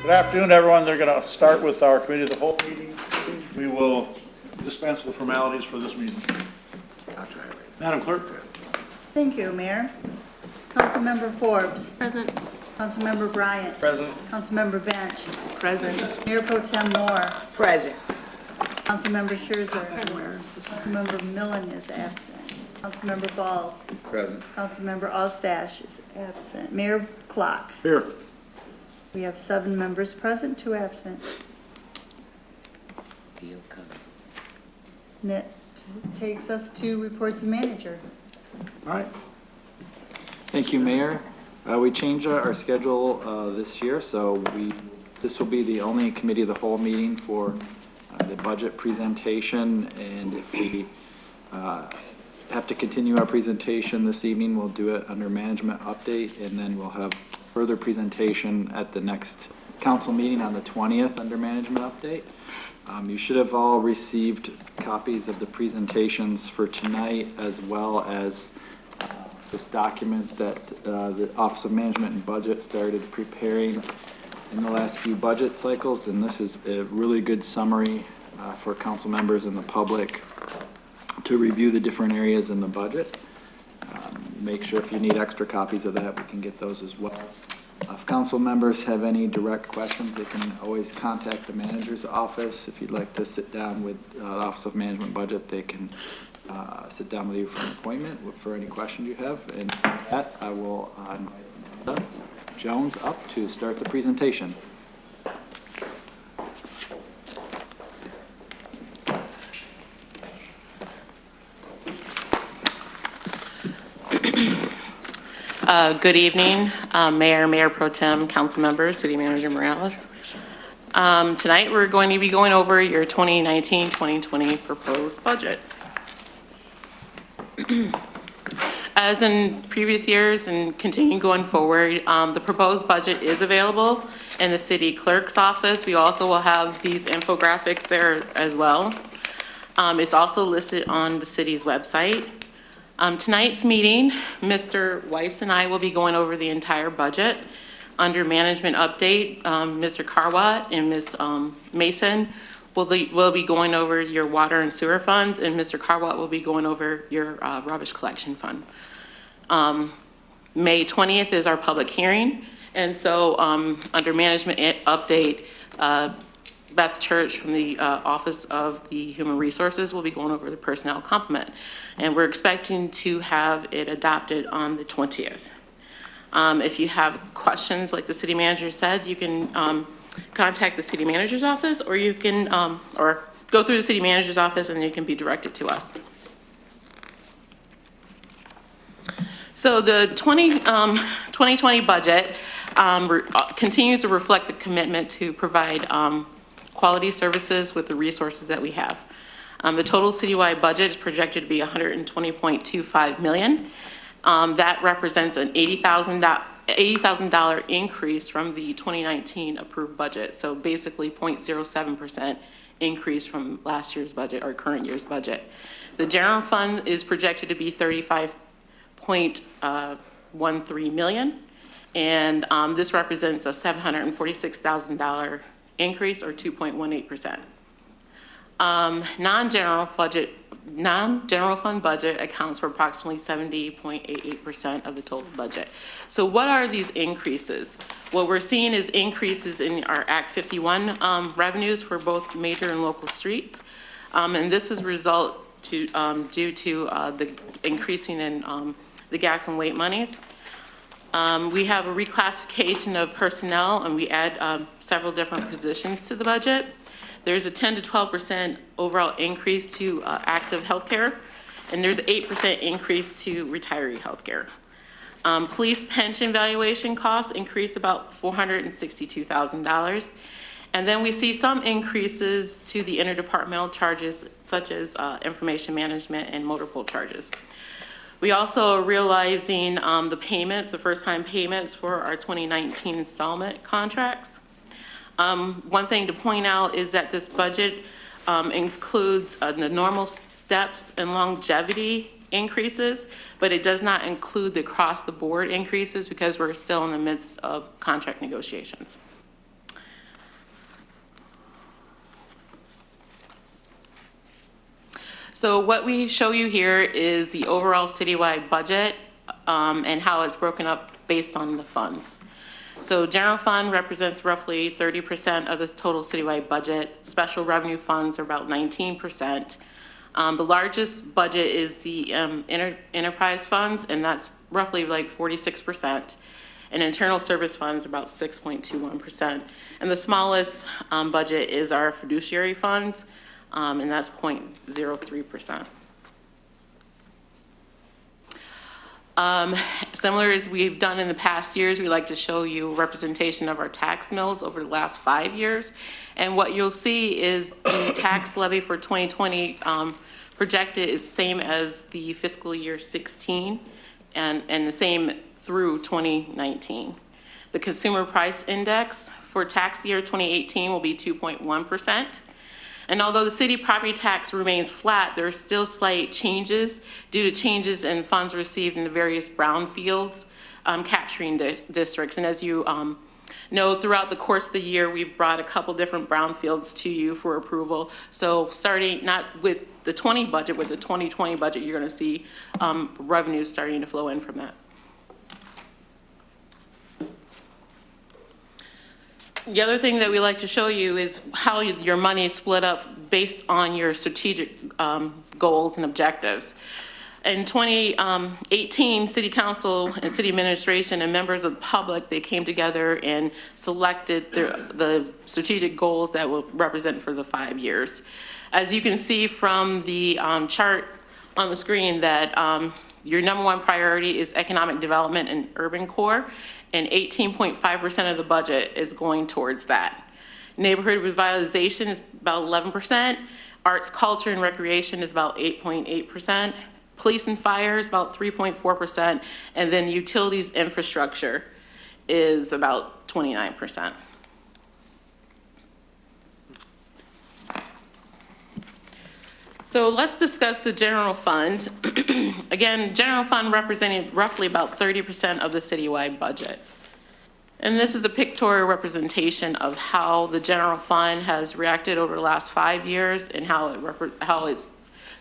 Good afternoon, everyone. They're going to start with our committee of the whole meeting. We will dispense with formalities for this meeting. Madam Clerk. Thank you, Mayor. Councilmember Forbes. Present. Councilmember Bryant. Present. Councilmember Bench. Present. Mayor Pro Tem Moore. Present. Councilmember Scherzer. Councilmember Millen is absent. Councilmember Balls. Present. Councilmember Allstash is absent. Mayor Clock. Here. We have 7 members present, 2 absent. And that takes us to reports of manager. All right. Thank you, Mayor. We changed our schedule this year, so this will be the only committee of the whole meeting for the budget presentation, and if we have to continue our presentation this evening, we'll do it under management update, and then we'll have further presentation at the next council meeting on the 20th under management update. You should have all received copies of the presentations for tonight, as well as this document that the Office of Management and Budget started preparing in the last few budget cycles, and this is a really good summary for council members and the public to review the different areas in the budget. Make sure if you need extra copies of that, we can get those as well. If council members have any direct questions, they can always contact the manager's office. If you'd like to sit down with the Office of Management and Budget, they can sit down with you for an appointment for any questions you have. And with that, I will invite Jones up to start the presentation. Good evening, Mayor Pro Tem, Council Members, City Manager Morales. Tonight, we're going to be going over your 2019-2020 proposed budget. As in previous years and continuing going forward, the proposed budget is available in the city clerk's office. We also will have these infographics there as well. It's also listed on the city's website. Tonight's meeting, Mr. Weiss and I will be going over the entire budget. Under management update, Mr. Carwatt and Ms. Mason will be going over your water and sewer funds, and Mr. Carwatt will be going over your rubbish collection fund. May 20th is our public hearing, and so under management update, Beth Church from the Office of the Human Resources will be going over the personnel complement. And we're expecting to have it adopted on the 20th. If you have questions, like the city manager said, you can contact the city manager's office, or you can, or go through the city manager's office and you can be directed to us. So the 2020 budget continues to reflect the commitment to provide quality services with the resources that we have. The total citywide budget is projected to be $120.25 million. That represents an $80,000 increase from the 2019 approved budget. So basically 0.07% increase from last year's budget or current year's budget. The general fund is projected to be $35.13 million. And this represents a $746,000 increase, or 2.18%. Non-general fund budget accounts for approximately 70.88% of the total budget. So what are these increases? What we're seeing is increases in our Act 51 revenues for both major and local streets. And this is due to the increasing in the gas and weight monies. We have a reclassification of personnel, and we add several different positions to the budget. There's a 10 to 12% overall increase to active healthcare, and there's an 8% increase to retiree healthcare. Police pension valuation costs increased about $462,000. And then we see some increases to the interdepartmental charges, such as information management and motor pool charges. We also are realizing the first-time payments for our 2019 installment contracts. One thing to point out is that this budget includes the normal steps and longevity increases, but it does not include the across-the-board increases because we're still in the midst of contract negotiations. So what we show you here is the overall citywide budget and how it's broken up based on the funds. So general fund represents roughly 30% of the total citywide budget. Special revenue funds are about 19%. The largest budget is the enterprise funds, and that's roughly like 46%. And internal service funds about 6.21%. And the smallest budget is our fiduciary funds, and that's 0.03%. Similar as we've done in the past years, we like to show you representation of our tax mills over the last 5 years. And what you'll see is the tax levy for 2020 projected is same as the fiscal year 16 and the same through 2019. The consumer price index for tax year 2018 will be 2.1%. And although the city property tax remains flat, there are still slight changes due to changes in funds received in the various brownfields capturing districts. And as you know, throughout the course of the year, we've brought a couple different brownfields to you for approval. So starting not with the 20 budget, with the 2020 budget, you're going to see revenues starting to flow in from that. The other thing that we like to show you is how your money is split up based on your strategic goals and objectives. In 2018, City Council and City Administration and members of the public, they came together and selected the strategic goals that will represent for the 5 years. As you can see from the chart on the screen that your number one priority is economic development and urban core, and 18.5% of the budget is going towards that. Neighborhood revitalization is about 11%. Arts, culture, and recreation is about 8.8%. Police and fire is about 3.4%. And then utilities infrastructure is about 29%. So let's discuss the general fund. Again, general fund representing roughly about 30% of the citywide budget. And this is a pictorial representation of how the general fund has reacted over the last 5 years and how it's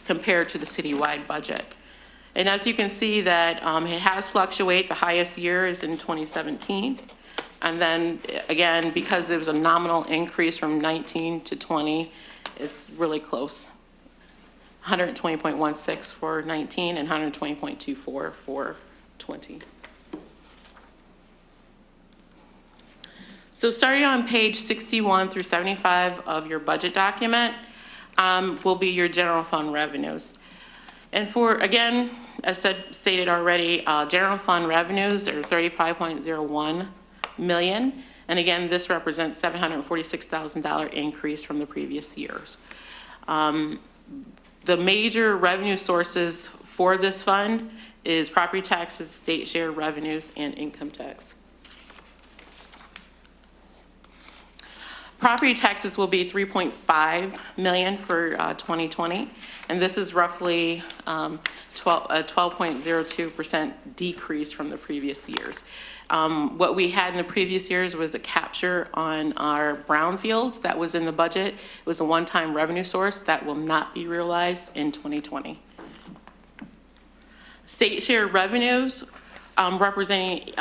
compared to the citywide budget. And as you can see that it has fluctuated. The highest year is in 2017. And then again, because it was a nominal increase from 19 to 20, it's really close. 120.16 for 19 and 120.24 for 20. So starting on page 61 through 75 of your budget document will be your general fund revenues. And for, again, as stated already, general fund revenues are $35.01 million. And again, this represents $746,000 increase from the previous years. The major revenue sources for this fund is property taxes, state share revenues, and income tax. Property taxes will be $3.5 million for 2020, and this is roughly a 12.02% decrease from the previous years. What we had in the previous years was a capture on our brownfields that was in the budget. It was a one-time revenue source that will not be realized in 2020. State share revenues representing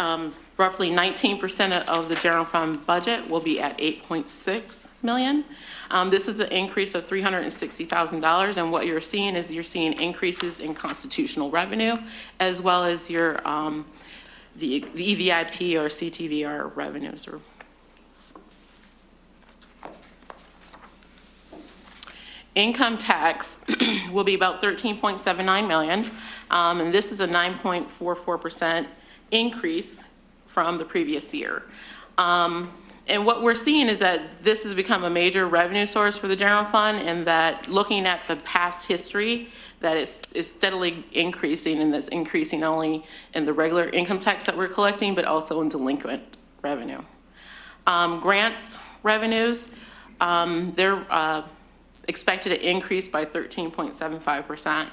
roughly 19% of the general fund budget will be at $8.6 million. This is an increase of $360,000, and what you're seeing is increases in constitutional revenue as well as your the EVIP or CTVR revenues. Income tax will be about $13.79 million, and this is a 9.44% increase from the previous year. And what we're seeing is that this has become a major revenue source for the general fund, and that looking at the past history, that it's steadily increasing, and that's increasing not only in the regular income tax that we're collecting, but also in delinquent revenue. Grants revenues, they're expected to increase by 13.75%,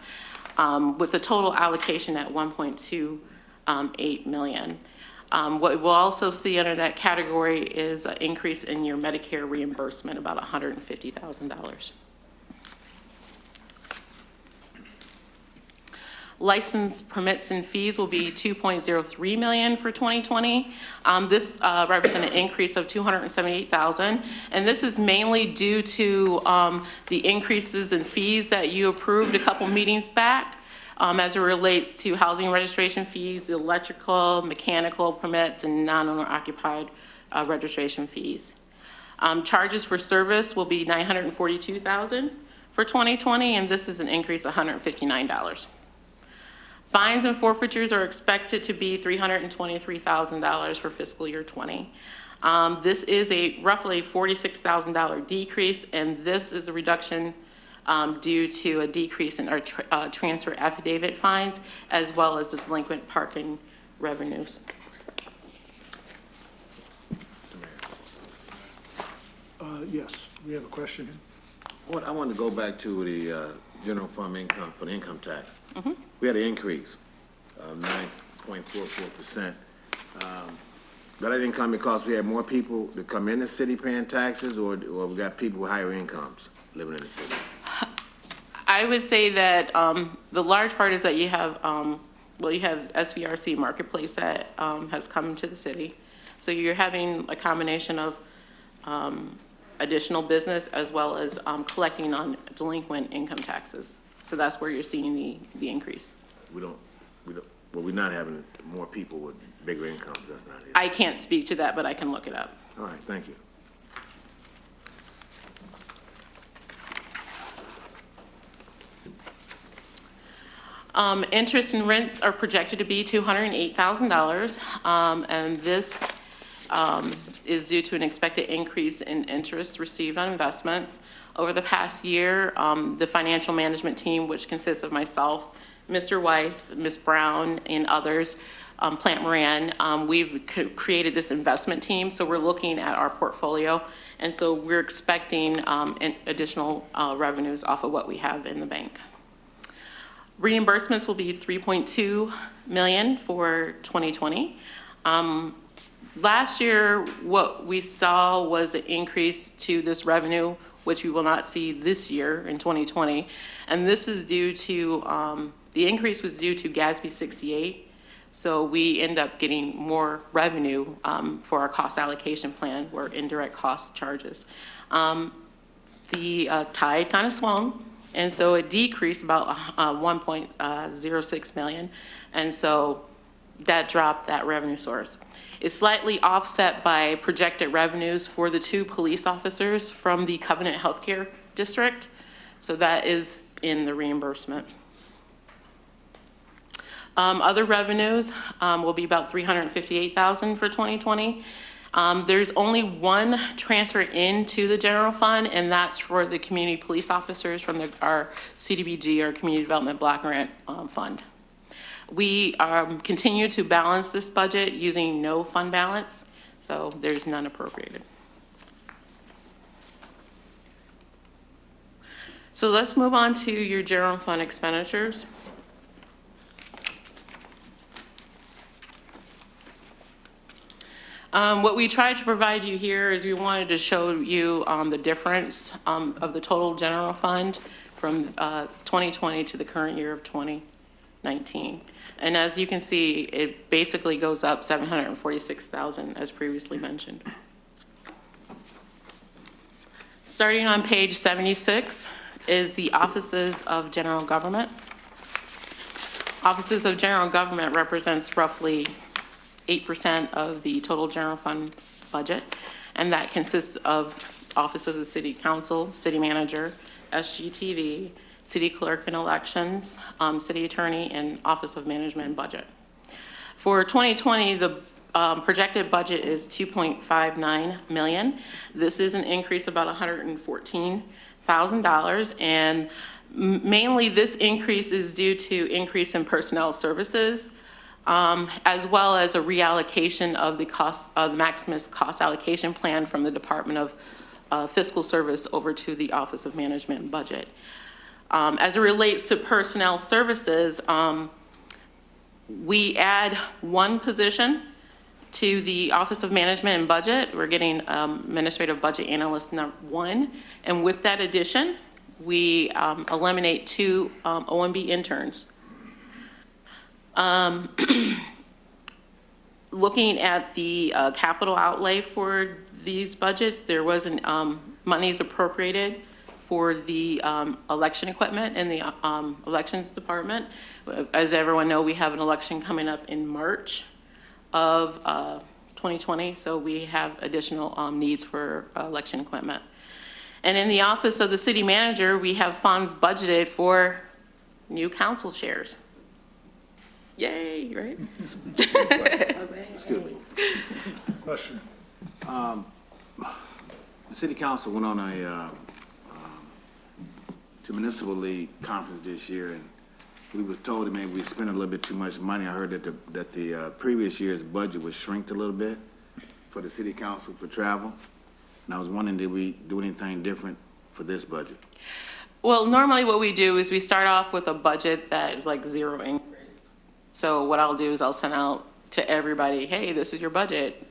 with the total allocation at $1.28 million. What we'll also see under that category is an increase in your Medicare reimbursement, about $150,000. License permits and fees will be $2.03 million for 2020. This represents an increase of $278,000, and this is mainly due to the increases in fees that you approved a couple meetings back as it relates to housing registration fees, electrical, mechanical permits, and non-owner occupied registration fees. Charges for service will be $942,000 for 2020, and this is an increase of $159. Fines and forfeitures are expected to be $323,000 for fiscal year 20. This is a roughly $46,000 decrease, and this is a reduction due to a decrease in our transfer affidavit fines, as well as the delinquent parking revenues. Yes, we have a question here. I want to go back to the general fund income for the income tax. We had an increase of 9.44%. But that didn't come because we had more people to come in the city paying taxes, or we got people with higher incomes living in the city? I would say that the large part is that you have, you have SVRC Marketplace that has come to the city. So you're having a combination of additional business as well as collecting on delinquent income taxes. So that's where you're seeing the increase. We're not having more people with bigger incomes, that's not it. I can't speak to that, but I can look it up. All right, thank you. Interest and rents are projected to be $208,000, and this is due to an expected increase in interest received on investments. Over the past year, the financial management team, which consists of myself, Mr. Weiss, Ms. Brown, and others, Plant Moran, we've created this investment team, so we're looking at our portfolio, and so we're expecting additional revenues off of what we have in the bank. Reimbursements will be $3.2 million for 2020. Last year, what we saw was an increase to this revenue, which we will not see this year in 2020. And this is due to, the increase was due to GASB 68. So we end up getting more revenue for our cost allocation plan, or indirect cost charges. The tide kind of swung, and so it decreased about 1.06 million. And so that dropped that revenue source. It's slightly offset by projected revenues for the 2 police officers from the Covenant Healthcare District. So that is in the reimbursement. Other revenues will be about $358,000 for 2020. There's only one transfer into the general fund, and that's for the community police officers from our CDBG, our Community Development Block Grant Fund. We continue to balance this budget using no fund balance, so there's none appropriated. So let's move on to your general fund expenditures. What we tried to provide you here is we wanted to show you the difference of the total general fund from 2020 to the current year of 2019. And as you can see, it basically goes up $746,000 as previously mentioned. Starting on page 76 is the Offices of General Government. Offices of General Government represents roughly 8% of the total general fund budget, and that consists of Office of the City Council, City Manager, SGTV, City Clerk and Elections, City Attorney, and Office of Management and Budget. For 2020, the projected budget is $2.59 million. This is an increase of about $114,000, and mainly this increase is due to increase in personnel services, as well as a reallocation of the cost of the Maximus cost allocation plan from the Department of Fiscal Service over to the Office of Management and Budget. As it relates to personnel services, we add one position to the Office of Management and Budget. We're getting Administrative Budget Analyst number 1. And with that addition, we eliminate 2 OMB interns. Looking at the capital outlay for these budgets, there wasn't monies appropriated for the election equipment in the elections department. As everyone know, we have an election coming up in March of 2020, so we have additional needs for election equipment. And in the office of the city manager, we have funds budgeted for new council chairs. Yay, right? Excuse me. Question. The city council went on a, to municipal league conference this year, and we was told that maybe we spent a little bit too much money. I heard that the previous year's budget was shrinked a little bit for the city council for travel. And I was wondering, did we do anything different for this budget? Well, normally what we do is we start off with a budget that is like zero increase. So what I'll do is I'll send out to everybody, hey, this is your budget.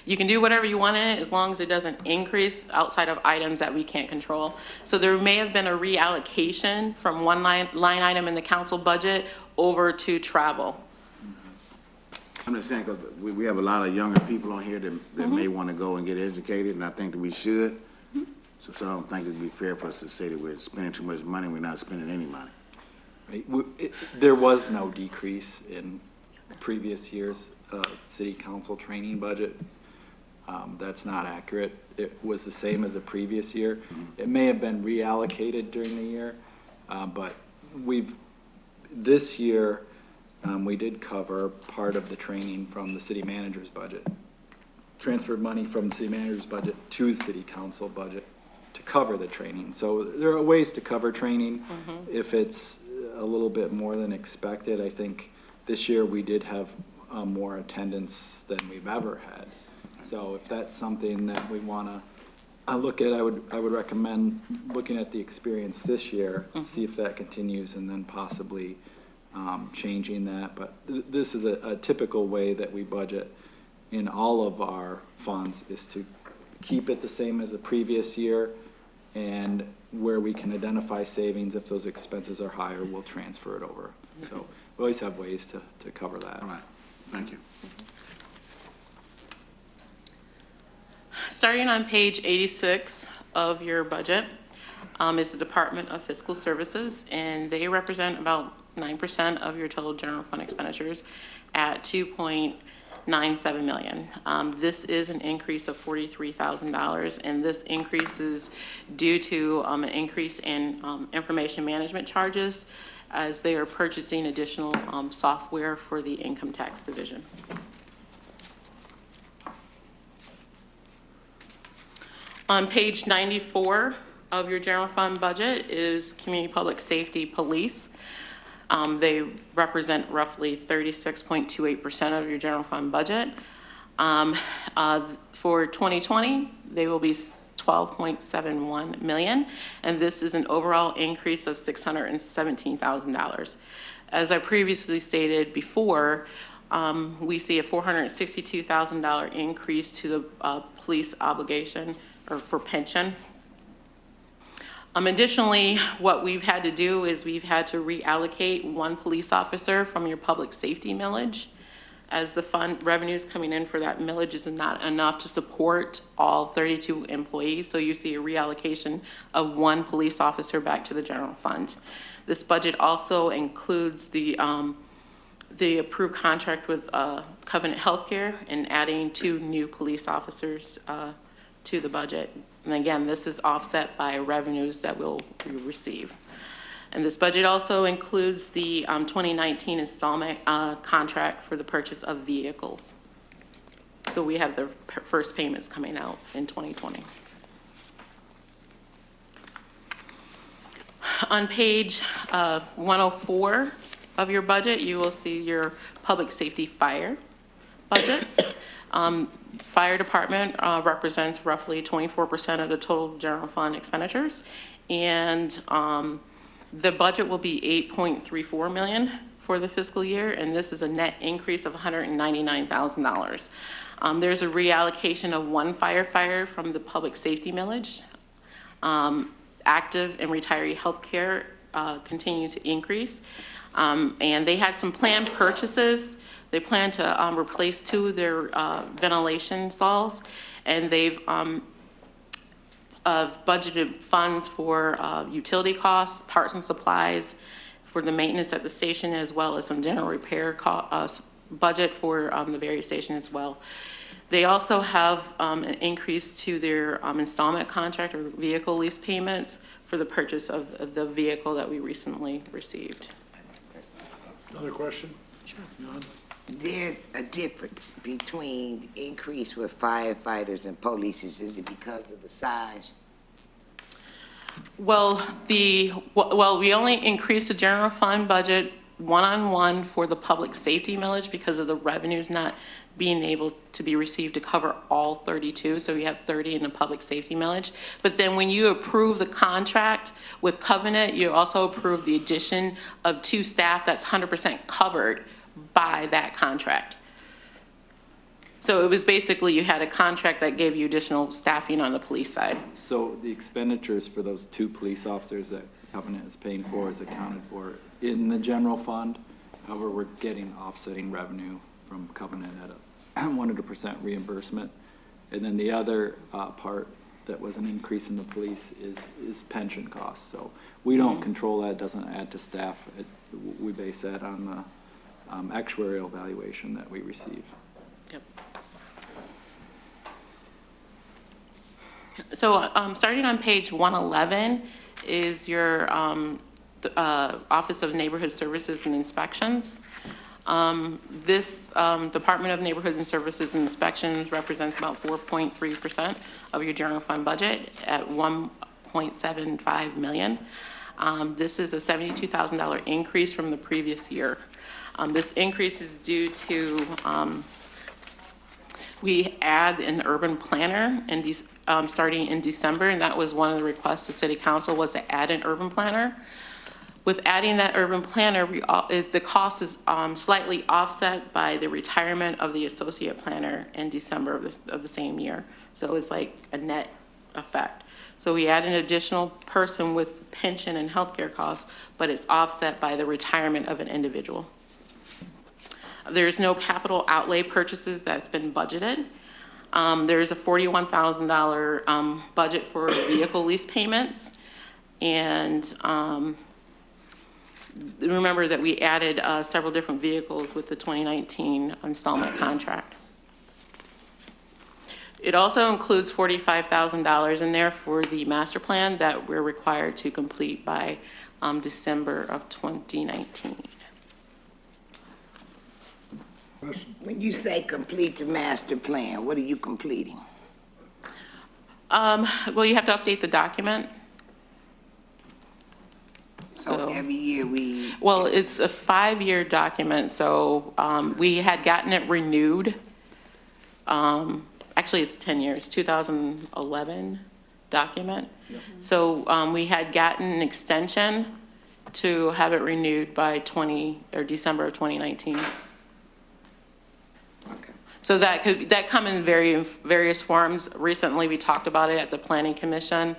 You can do whatever you want in it as long as it doesn't increase outside of items that we can't control. So there may have been a reallocation from one line item in the council budget over to travel. I'm just saying, because we have a lot of younger people on here that may want to go and get educated, and I think that we should. So I don't think it'd be fair for us to say that we're spending too much money, we're not spending any money. Right. There was no decrease in previous year's city council training budget. That's not accurate. It was the same as the previous year. It may have been reallocated during the year, but this year, we did cover part of the training from the city manager's budget. Transferred money from the city manager's budget to the city council budget to cover the training. So there are ways to cover training. If it's a little bit more than expected, I think this year we did have more attendance than we've ever had. So if that's something that we want to look at, I would recommend looking at the experience this year, see if that continues, and then possibly changing that. But this is a typical way that we budget in all of our funds, is to keep it the same as the previous year, and where we can identify savings, if those expenses are higher, we'll transfer it over. So we always have ways to cover that. All right, thank you. Starting on page 86 of your budget is the Department of Fiscal Services, and they represent about 9% of your total general fund expenditures at $2.97 million. This is an increase of $43,000, and this increase is due to an increase in information management charges as they are purchasing additional software for the income tax division. On page 94 of your general fund budget is Community Public Safety Police. They represent roughly 36.28% of your general fund budget. For 2020, they will be $12.71 million, and this is an overall increase of $617,000. As I previously stated before, we see a $462,000 increase to the police obligation or for pension. Additionally, what we've had to do is we've had to reallocate one police officer from your public safety millage, as the fund revenues coming in for that millage is not enough to support all 32 employees. So you see a reallocation of one police officer back to the general fund. This budget also includes the approved contract with Covenant Healthcare and adding 2 new police officers to the budget. And again, this is offset by revenues that we'll receive. And this budget also includes the 2019 installment contract for the purchase of vehicles. So we have the first payments coming out in 2020. On page 104 of your budget, you will see your public safety fire budget. Fire department represents roughly 24% of the total general fund expenditures, and the budget will be $8.34 million for the fiscal year, and this is a net increase of $199,000. There's a reallocation of one firefighter from the public safety millage. Active and retiree health care continue to increase. And they had some planned purchases. They plan to replace 2 of their ventilation stalls, and they've budgeted funds for utility costs, parts and supplies, for the maintenance at the station, as well as some general repair budget for the various stations as well. They also have an increase to their installment contract or vehicle lease payments for the purchase of the vehicle that we recently received. Another question? Sure. Jan? There's a difference between the increase with firefighters and police. Is it because of the size? Well, we only increased the general fund budget one-on-one for the public safety millage because of the revenues not being able to be received to cover all 32, so we have 30 in the public safety millage. But then when you approve the contract with Covenant, you also approve the addition of 2 staff that's 100% covered by that contract. So it was basically, you had a contract that gave you additional staffing on the police side. So the expenditures for those 2 police officers that Covenant is paying for is accounted for in the general fund. However, we're getting offsetting revenue from Covenant at a 100% reimbursement. And then the other part that was an increase in the police is pension costs. So we don't control that, it doesn't add to staff. We base that on the actuarial valuation that we receive. Yep. So starting on page 111 is your Office of Neighborhood Services and Inspections. This Department of Neighborhood and Services and Inspections represents about 4.3% of your general fund budget at $1.75 million. This is a $72,000 increase from the previous year. This increase is due to we add an urban planner starting in December, and that was one of the requests of City Council, was to add an urban planner. With adding that urban planner, the cost is slightly offset by the retirement of the associate planner in December of the same year. So it's like a net effect. So we add an additional person with pension and healthcare costs, but it's offset by the retirement of an individual. There's no capital outlay purchases that's been budgeted. There's a $41,000 budget for vehicle lease payments. And remember that we added several different vehicles with the 2019 installment contract. It also includes $45,000 in there for the master plan that we're required to complete by December of 2019. When you say complete the master plan, what are you completing? Well, you have to update the document. So every year we... Well, it's a 5-year document, so we had gotten it renewed. Actually, it's 10 years, 2011 document. Yep. So we had gotten an extension to have it renewed by December of 2019. Okay. So that come in various forms. Recently, we talked about it at the Planning Commission.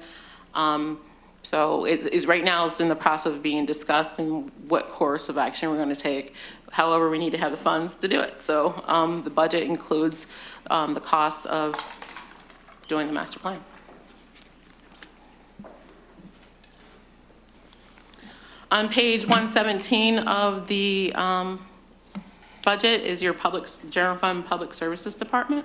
So it is right now, it's in the process of being discussed and what course of action we're going to take. However, we need to have the funds to do it. So the budget includes the cost of doing the master plan. On page 117 of the budget is your general fund public services department.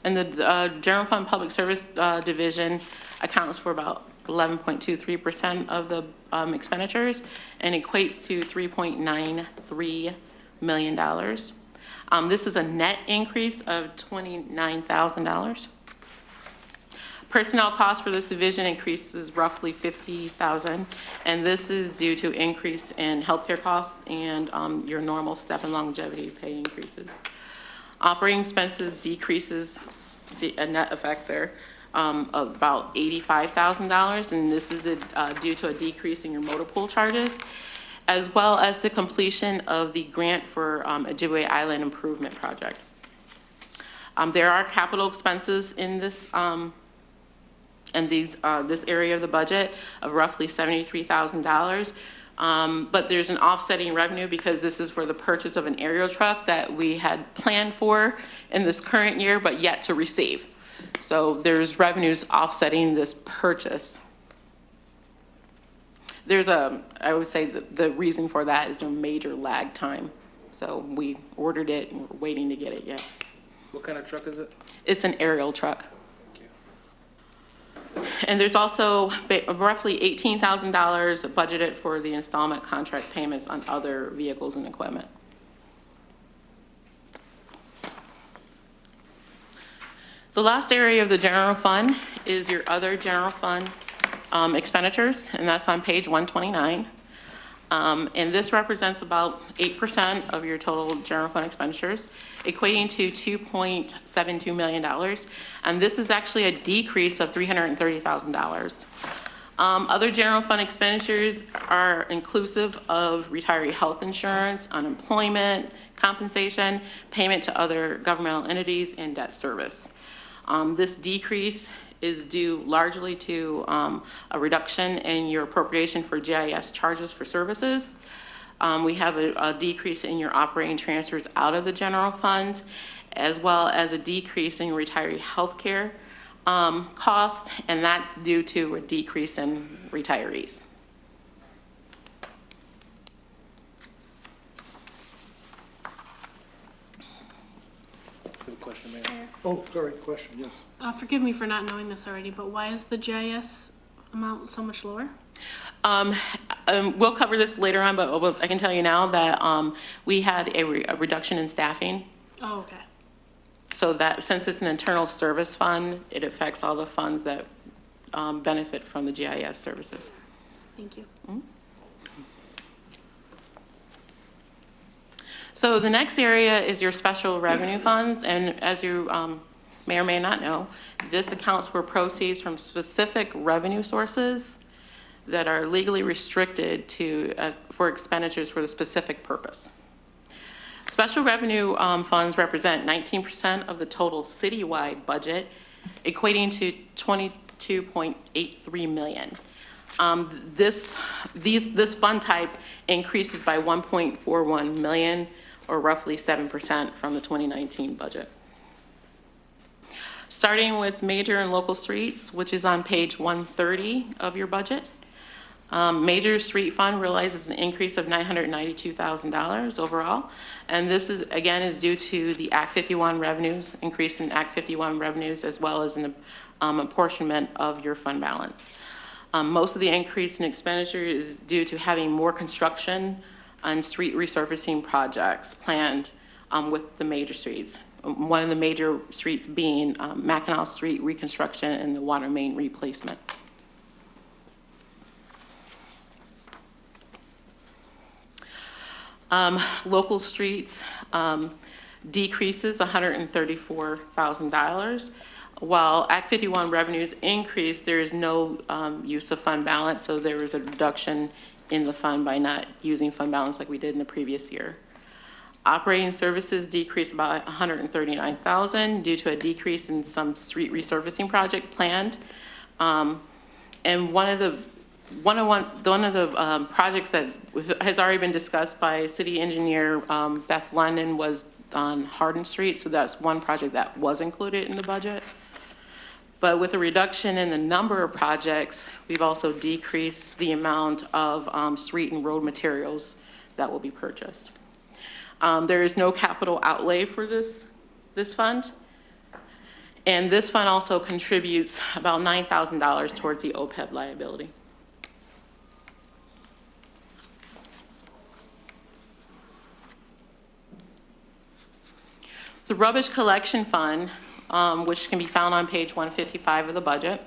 And the general fund public service division accounts for about 11.23% of the expenditures and equates to $3.93 million. This is a net increase of $29,000. Personnel costs for this division increases roughly $50,000, and this is due to increase in healthcare costs and your normal step and longevity pay increases. Operating expenses decreases, see a net effect there, of about $85,000, and this is due to a decrease in your motor pool charges, as well as the completion of the grant for Ojibwe Island Improvement Project. There are capital expenses in this this area of the budget of roughly $73,000, But there's an offsetting revenue because this is for the purchase of an aerial truck that we had planned for in this current year, but yet to receive. So there's revenues offsetting this purchase. I would say the reason for that is a major lag time. So we ordered it and we're waiting to get it yet. What kind of truck is it? It's an aerial truck. Thank you. And there's also roughly $18,000 budgeted for the installment contract payments on other vehicles and equipment. The last area of the general fund is your other general fund expenditures, and that's on page 129. And this represents about 8% of your total general fund expenditures, equating to $2.72 million. And this is actually a decrease of $330,000. Other general fund expenditures are inclusive of retiree health insurance, unemployment, compensation, payment to other governmental entities, and debt service. This decrease is due largely to a reduction in your appropriation for GIS charges for services. We have a decrease in your operating transfers out of the general fund, as well as a decrease in retiree health care costs, and that's due to a decrease in retirees. Good question, Mayor. Oh, sorry, question, yes. Forgive me for not knowing this already, but why is the GIS amount so much lower? We'll cover this later on, but I can tell you now that we had a reduction in staffing. Oh, okay. So that since it's an internal service fund, it affects all the funds that benefit from the GIS services. Thank you. So the next area is your special revenue funds, and as you may or may not know, this accounts for proceeds from specific revenue sources that are legally restricted to for expenditures for the specific purpose. Special revenue funds represent 19% of the total citywide budget, equating to $22.83 million. This fund type increases by $1.41 million, or roughly 7% from the 2019 budget. Starting with major and local streets, which is on page 130 of your budget. Major street fund realizes an increase of $992,000 overall. And this is, again, is due to the Act 51 revenues, increase in Act 51 revenues, as well as an apportionment of your fund balance. Most of the increase in expenditure is due to having more construction on street resurfacing projects planned with the major streets. One of the major streets being Mackinac Street reconstruction and the water main replacement. Local streets decreases $134,000. While Act 51 revenues increase, there is no use of fund balance, so there is a reduction in the fund by not using fund balance like we did in the previous year. Operating services decreased about $139,000 due to a decrease in some street resurfacing project planned. And one of the projects that has already been discussed by city engineer Beth London was on Hardin Street, so that's one project that was included in the budget. But with a reduction in the number of projects, we've also decreased the amount of street and road materials that will be purchased. There is no capital outlay for this fund. And this fund also contributes about $9,000 towards the OPEB liability. The rubbish collection fund, which can be found on page 155 of the budget.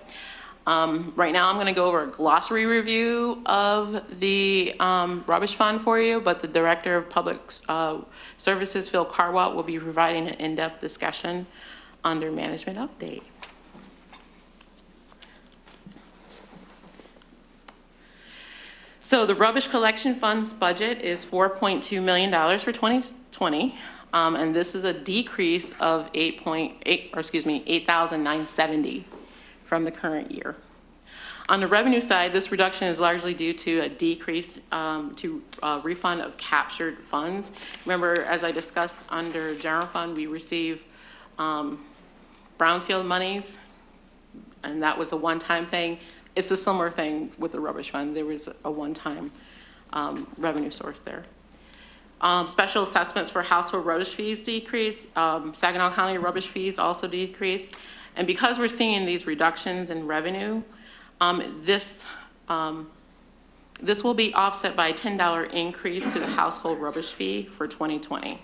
Right now I'm going to go over a glossary review of the rubbish fund for you, but the Director of Public Services, Phil Carwat, will be providing an in-depth discussion under management update. So the rubbish collection fund's budget is $4.2 million for 2020. And this is a decrease of $8,970 from the current year. On the revenue side, this reduction is largely due to a decrease to refund of captured funds. Remember, as I discussed under general fund, we receive brownfield monies, and that was a one-time thing. It's a similar thing with the rubbish fund. There was a one-time revenue source there. Special assessments for household rubbish fees decreased. Saginaw County rubbish fees also decreased. And because we're seeing these reductions in revenue, this will be offset by a $10 increase to the household rubbish fee for 2020.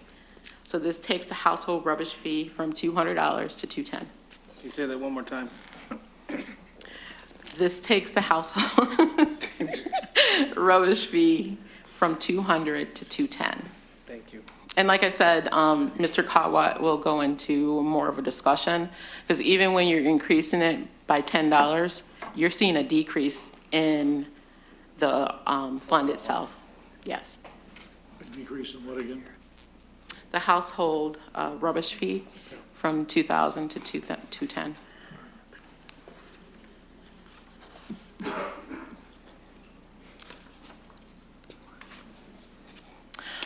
So this takes the household rubbish fee from $200 to $210. Can you say that one more time? This takes the household rubbish fee from $200 to $210. Thank you. And like I said, Mr. Kawat will go into more of a discussion, because even when you're increasing it by $10, you're seeing a decrease in the fund itself. Yes. Decrease in what again? The household rubbish fee from $2,000 to $210.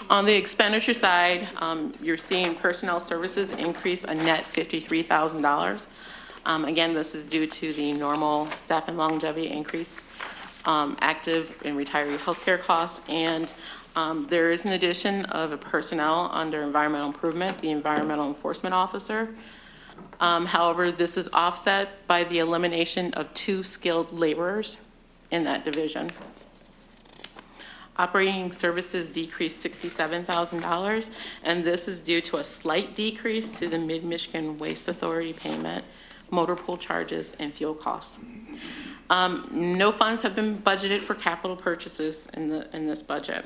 On the expenditure side, you're seeing personnel services increase a net $53,000. Again, this is due to the normal step and longevity increase, active and retiree healthcare costs, and there is an addition of a personnel under environmental improvement, the environmental enforcement officer. However, this is offset by the elimination of 2 skilled laborers in that division. Operating services decreased $67,000, and this is due to a slight decrease to the Mid-Michigan Waste Authority payment, motor pool charges, and fuel costs. No funds have been budgeted for capital purchases in this budget.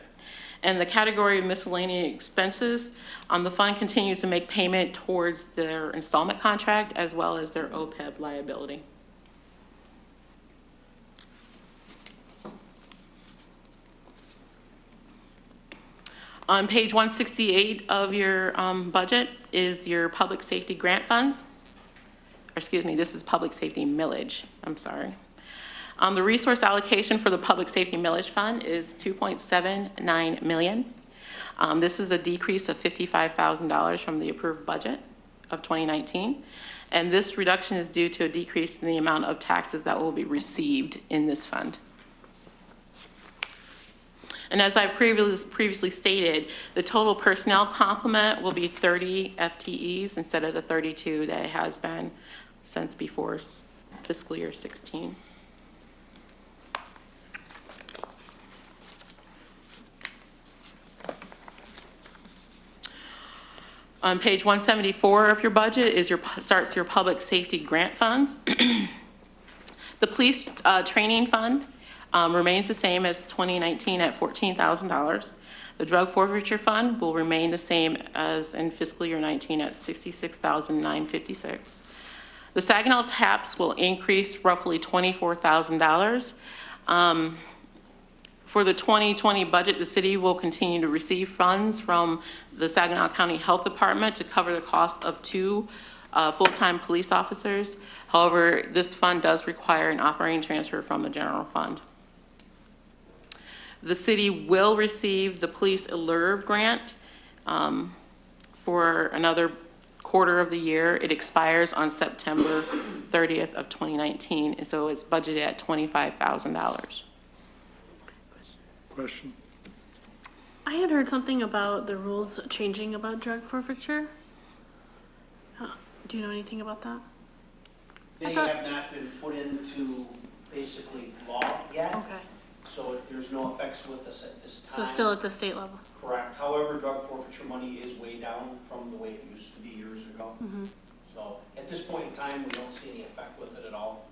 And the category of miscellaneous expenses, the fund continues to make payment towards their installment contract as well as their OPEB liability. On page 168 of your budget is your public safety grant funds. Or excuse me, this is public safety millage, I'm sorry. The resource allocation for the public safety millage fund is $2.79 million. This is a decrease of $55,000 from the approved budget of 2019. And this reduction is due to a decrease in the amount of taxes that will be received in this fund. And as I previously stated, the total personnel complement will be 30 FTEs instead of the 32 that it has been since before fiscal year 16. On page 174 of your budget is starts your public safety grant funds. The police training fund remains the same as 2019 at $14,000. The drug forfeiture fund will remain the same as in fiscal year 19 at $66,956. The Saginaw TAPs will increase roughly $24,000. For the 2020 budget, the city will continue to receive funds from the Saginaw County Health Department to cover the cost of 2 full-time police officers. However, this fund does require an operating transfer from a general fund. The city will receive the police ELERV grant for another quarter of the year. It expires on September 30th of 2019, and so it's budgeted at $25,000. Question? I had heard something about the rules changing about drug forfeiture. Do you know anything about that? They have not been put into basically law yet, Okay, so there's no effects with us at this time. so still at the state level. Correct. However, drug forfeiture money is way down from the way it used to be years ago. So at this point in time, we don't see any effect with it at all.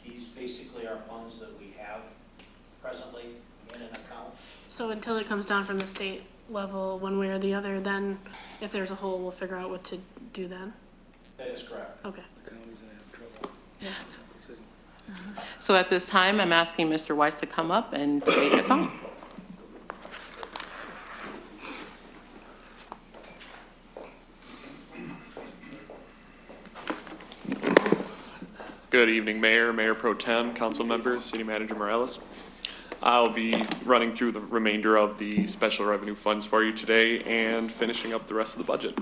These basically are funds that we have presently in an account. So until it comes down from the state level, one way or the other, then if there's a hole, we'll figure out what to do then? That is correct. Okay. The county's gonna have trouble. City. So at this time, I'm asking Mr. Weiss to come up and take us on. Good evening, Mayor, Mayor Pro Tem, council members, City Manager Morales. I'll be running through the remainder of the special revenue funds for you today and finishing up the rest of the budget.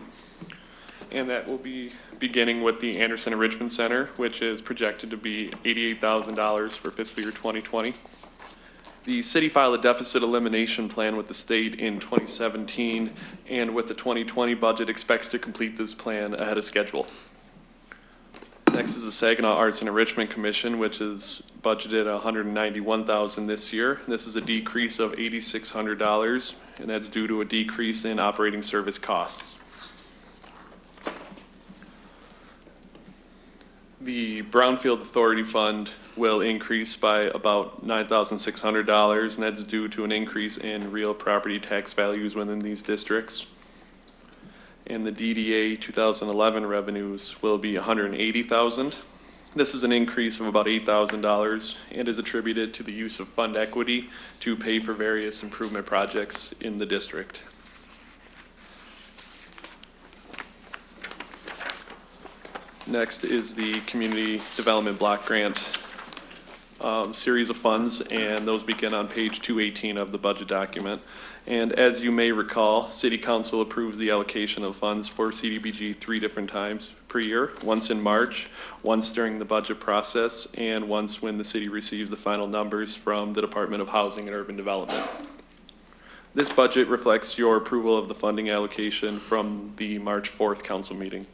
And that will be beginning with the Anderson Enrichment Center, which is projected to be $88,000 for fiscal year 2020. The city filed a deficit elimination plan with the state in 2017, and with the 2020 budget expects to complete this plan ahead of schedule. Next is the Saginaw Arts and Enrichment Commission, which is budgeted $191,000 this year. This is a decrease of $8,600, and that's due to a decrease in operating service costs. The Brownfield Authority Fund will increase by about $9,600, and that's due to an increase in real property tax values within these districts. And the DDA 2011 revenues will be $180,000. This is an increase of about $8,000 and is attributed to the use of fund equity to pay for various improvement projects in the district. Next is the Community Development Block Grant series of funds, and those begin on page 218 of the budget document. And as you may recall, City Council approves the allocation of funds for CDBG 3 different times per year, once in March, once during the budget process, and once when the city receives the final numbers from the Department of Housing and Urban Development. This budget reflects your approval of the funding allocation from the March 4th council meeting.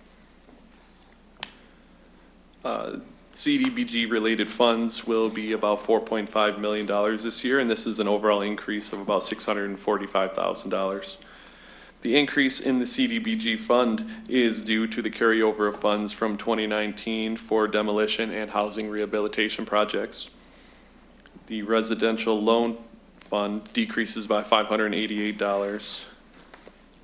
CDBG related funds will be about $4.5 million this year, and this is an overall increase of about $645,000. The increase in the CDBG fund is due to the carryover of funds from 2019 for demolition and housing rehabilitation projects. The residential loan fund decreases by $588.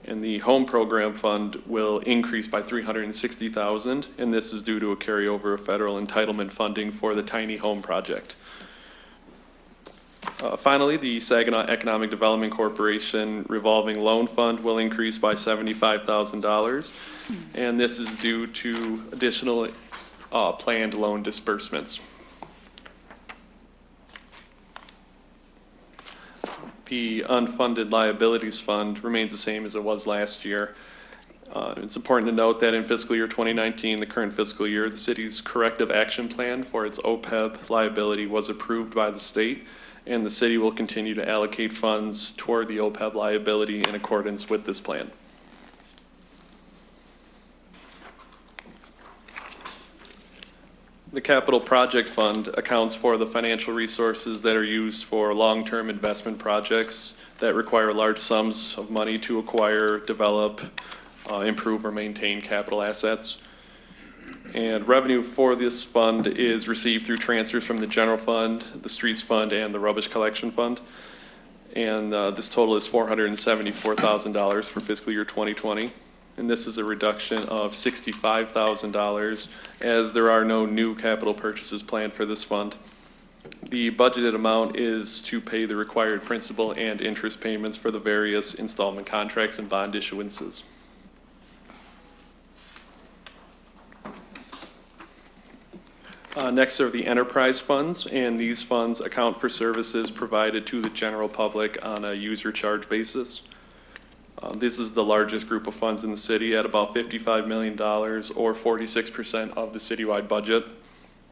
And the home program fund will increase by $360,000, and this is due to a carryover of federal entitlement funding for the tiny home project. Finally, the Saginaw Economic Development Corporation revolving loan fund will increase by $75,000, and this is due to additional planned loan disbursements. The unfunded liabilities fund remains the same as it was last year. It's important to note that in fiscal year 2019, the current fiscal year, the city's corrective action plan for its OPEB liability was approved by the state, and the city will continue to allocate funds toward the OPEB liability in accordance with this plan. The Capital Project Fund accounts for the financial resources that are used for long-term investment projects that require large sums of money to acquire, develop, improve, or maintain capital assets. And revenue for this fund is received through transfers from the General Fund, the Streets Fund, and the Rubbish Collection Fund. And this total is $474,000 for fiscal year 2020. And this is a reduction of $65,000 as there are no new capital purchases planned for this fund. The budgeted amount is to pay the required principal and interest payments for the various installment contracts and bond issuances. Next are the enterprise funds, and these funds account for services provided to the general public on a user charge basis. This is the largest group of funds in the city at about $55 million or 46% of the citywide budget.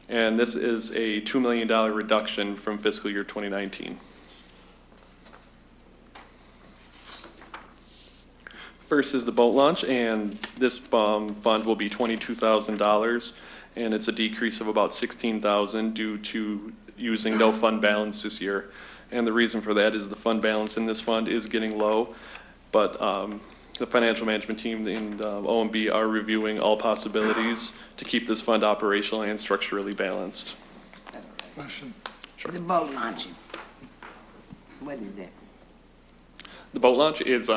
And this is a $2 million reduction from fiscal year 2019. First is the boat launch, and this fund will be $22,000, and it's a decrease of about $16,000 due to using no fund balance this year. And the reason for that is the fund balance in this fund is getting low. But the financial management team and OMB are reviewing all possibilities to keep this fund operational and structurally balanced. Question. The boat launching. What is that? The boat launch is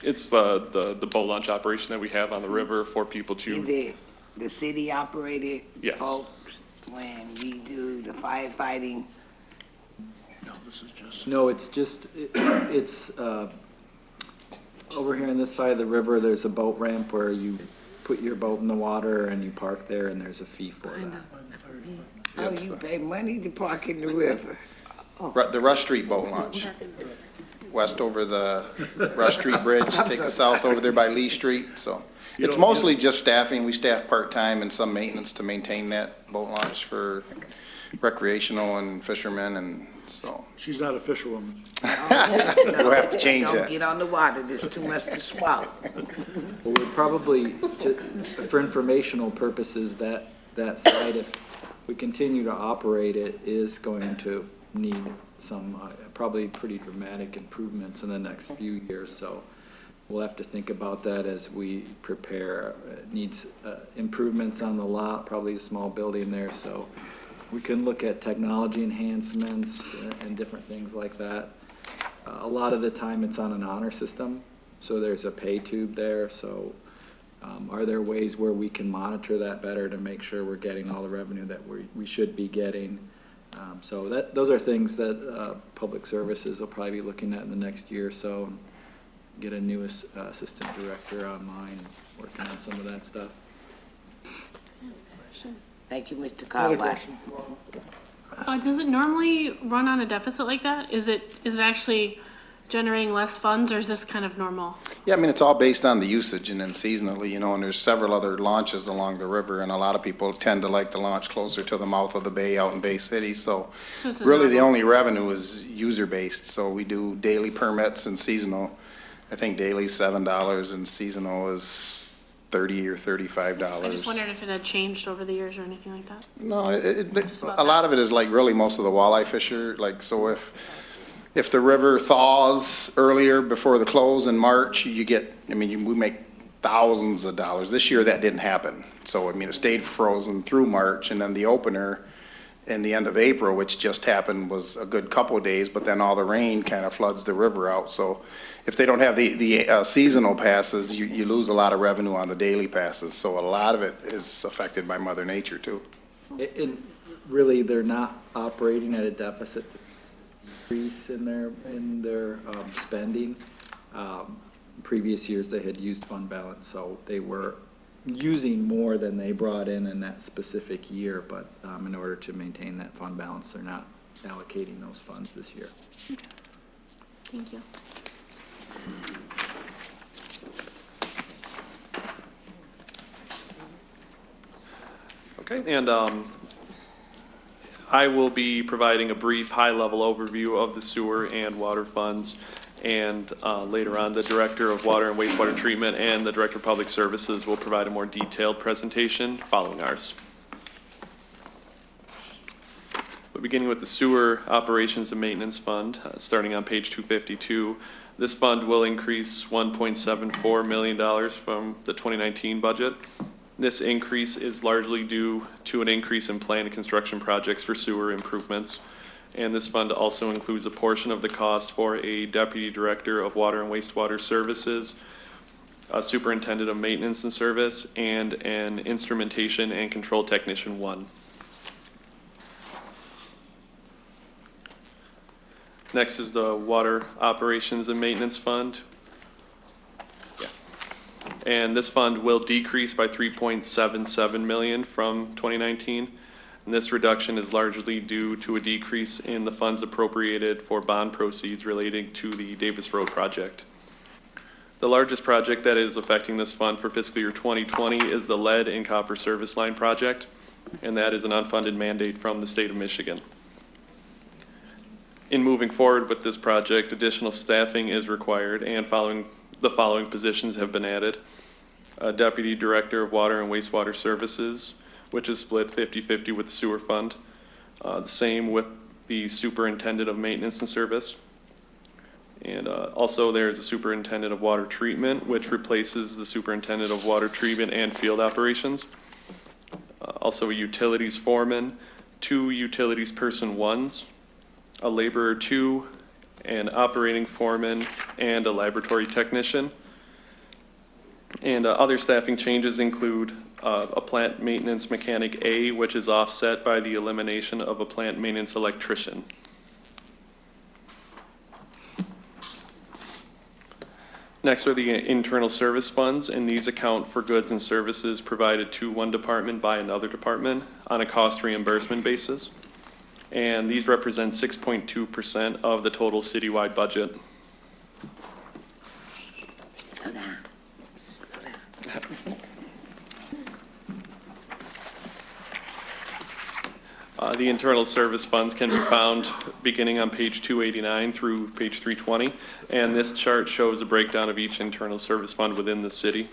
it's the boat launch operation that we have on the river for people to. Is it the city operated Yes. boat when we do the firefighting? No, this is just. No, it's just, it's over here on this side of the river, there's a boat ramp where you put your boat in the water and you park there, and there's a fee for that. Oh, you pay money to park in the river. The Rush Street boat launch. West over the Rush Street Bridge, take us south over there by Lee Street, so. It's mostly just staffing. We staff part-time and some maintenance to maintain that boat launch for recreational and fishermen, and so. She's not a fisherwoman. We'll have to change Don't that. get on the water, there's too much to swallow. Well, we're probably, for informational purposes, that site, if we continue to operate it, is going to need some, probably pretty dramatic improvements in the next few years, so we'll have to think about that as we prepare. It needs improvements on the lot, probably a small building there, so we can look at technology enhancements and different things like that. A lot of the time it's on an honor system, so there's a pay tube there, so are there ways where we can monitor that better to make sure we're getting all the revenue that we should be getting? So those are things that Public Services will probably be looking at in the next year or so. Get a new assistant director online, working on some of that stuff. Thank you, Mr. Another Carway. question? Does it normally run on a deficit like that? Is it actually generating less funds, or is this kind of normal? Yeah, I mean, it's all based on the usage and then seasonally, and there's several other launches along the river, and a lot of people tend to like to launch closer to the mouth of the bay out in Bay City, so this is really the normal. only revenue is user-based, so we do daily permits and seasonal. I think daily $7 and seasonal is $30 or $35. I just wondered if it had changed over the years or anything like that. No, Just about a lot of it is like really most of the walleye fisher, like, so if the river thaws earlier before the close in March, you get, we make thousands of dollars. This year that didn't happen. So, it stayed frozen through March, and then the opener in the end of April, which just happened, was a good couple of days, but then all the rain kind of floods the river out. So if they don't have the seasonal passes, you lose a lot of revenue on the daily passes. So a lot of it is affected by Mother Nature too. And really, they're not operating at a deficit. Increase in their spending. Previous years, they had used fund balance, so they were using more than they brought in that specific year, but in order to maintain that fund balance, they're not allocating those funds this year. Thank you. Okay, and I will be providing a brief high-level overview of the sewer and water funds, and later on, the Director of Water and Wastewater Treatment and the Director of Public Services will provide a more detailed presentation following ours. But beginning with the Sewer Operations and Maintenance Fund, starting on page 252, this fund will increase $1.74 million from the 2019 budget. This increase is largely due to an increase in planned construction projects for sewer improvements. And this fund also includes a portion of the cost for a Deputy Director of Water and Wastewater Services, a Superintendent of Maintenance and Service, and an Instrumentation and Control Technician 1. Next is the Water Operations and Maintenance Fund. And this fund will decrease by $3.77 million from 2019. And this reduction is largely due to a decrease in the funds appropriated for bond proceeds relating to the Davis Road project. The largest project that is affecting this fund for fiscal year 2020 is the lead and copper service line project, and that is an unfunded mandate from the state of Michigan. In moving forward with this project, additional staffing is required, and the following positions have been added. A Deputy Director of Water and Wastewater Services, which is split 50-50 with the sewer fund. The same with the Superintendent of Maintenance and Service. And also there is a Superintendent of Water Treatment, which replaces the Superintendent of Water Treatment and Field Operations. Also a Utilities Foreman, 2 Utilities Person 1s, a Laborer 2, an Operating Foreman, and a Laboratory Technician. And other staffing changes include a Plant Maintenance Mechanic A, which is offset by the elimination of a Plant Maintenance Electrician. Next are the internal service funds, and these account for goods and services provided to one department by another department on a cost reimbursement basis. And these represent 6.2% of the total citywide budget. Slow down. Slow down. The internal service funds can be found beginning on page 289 through page 320. And this chart shows a breakdown of each internal service fund within the city.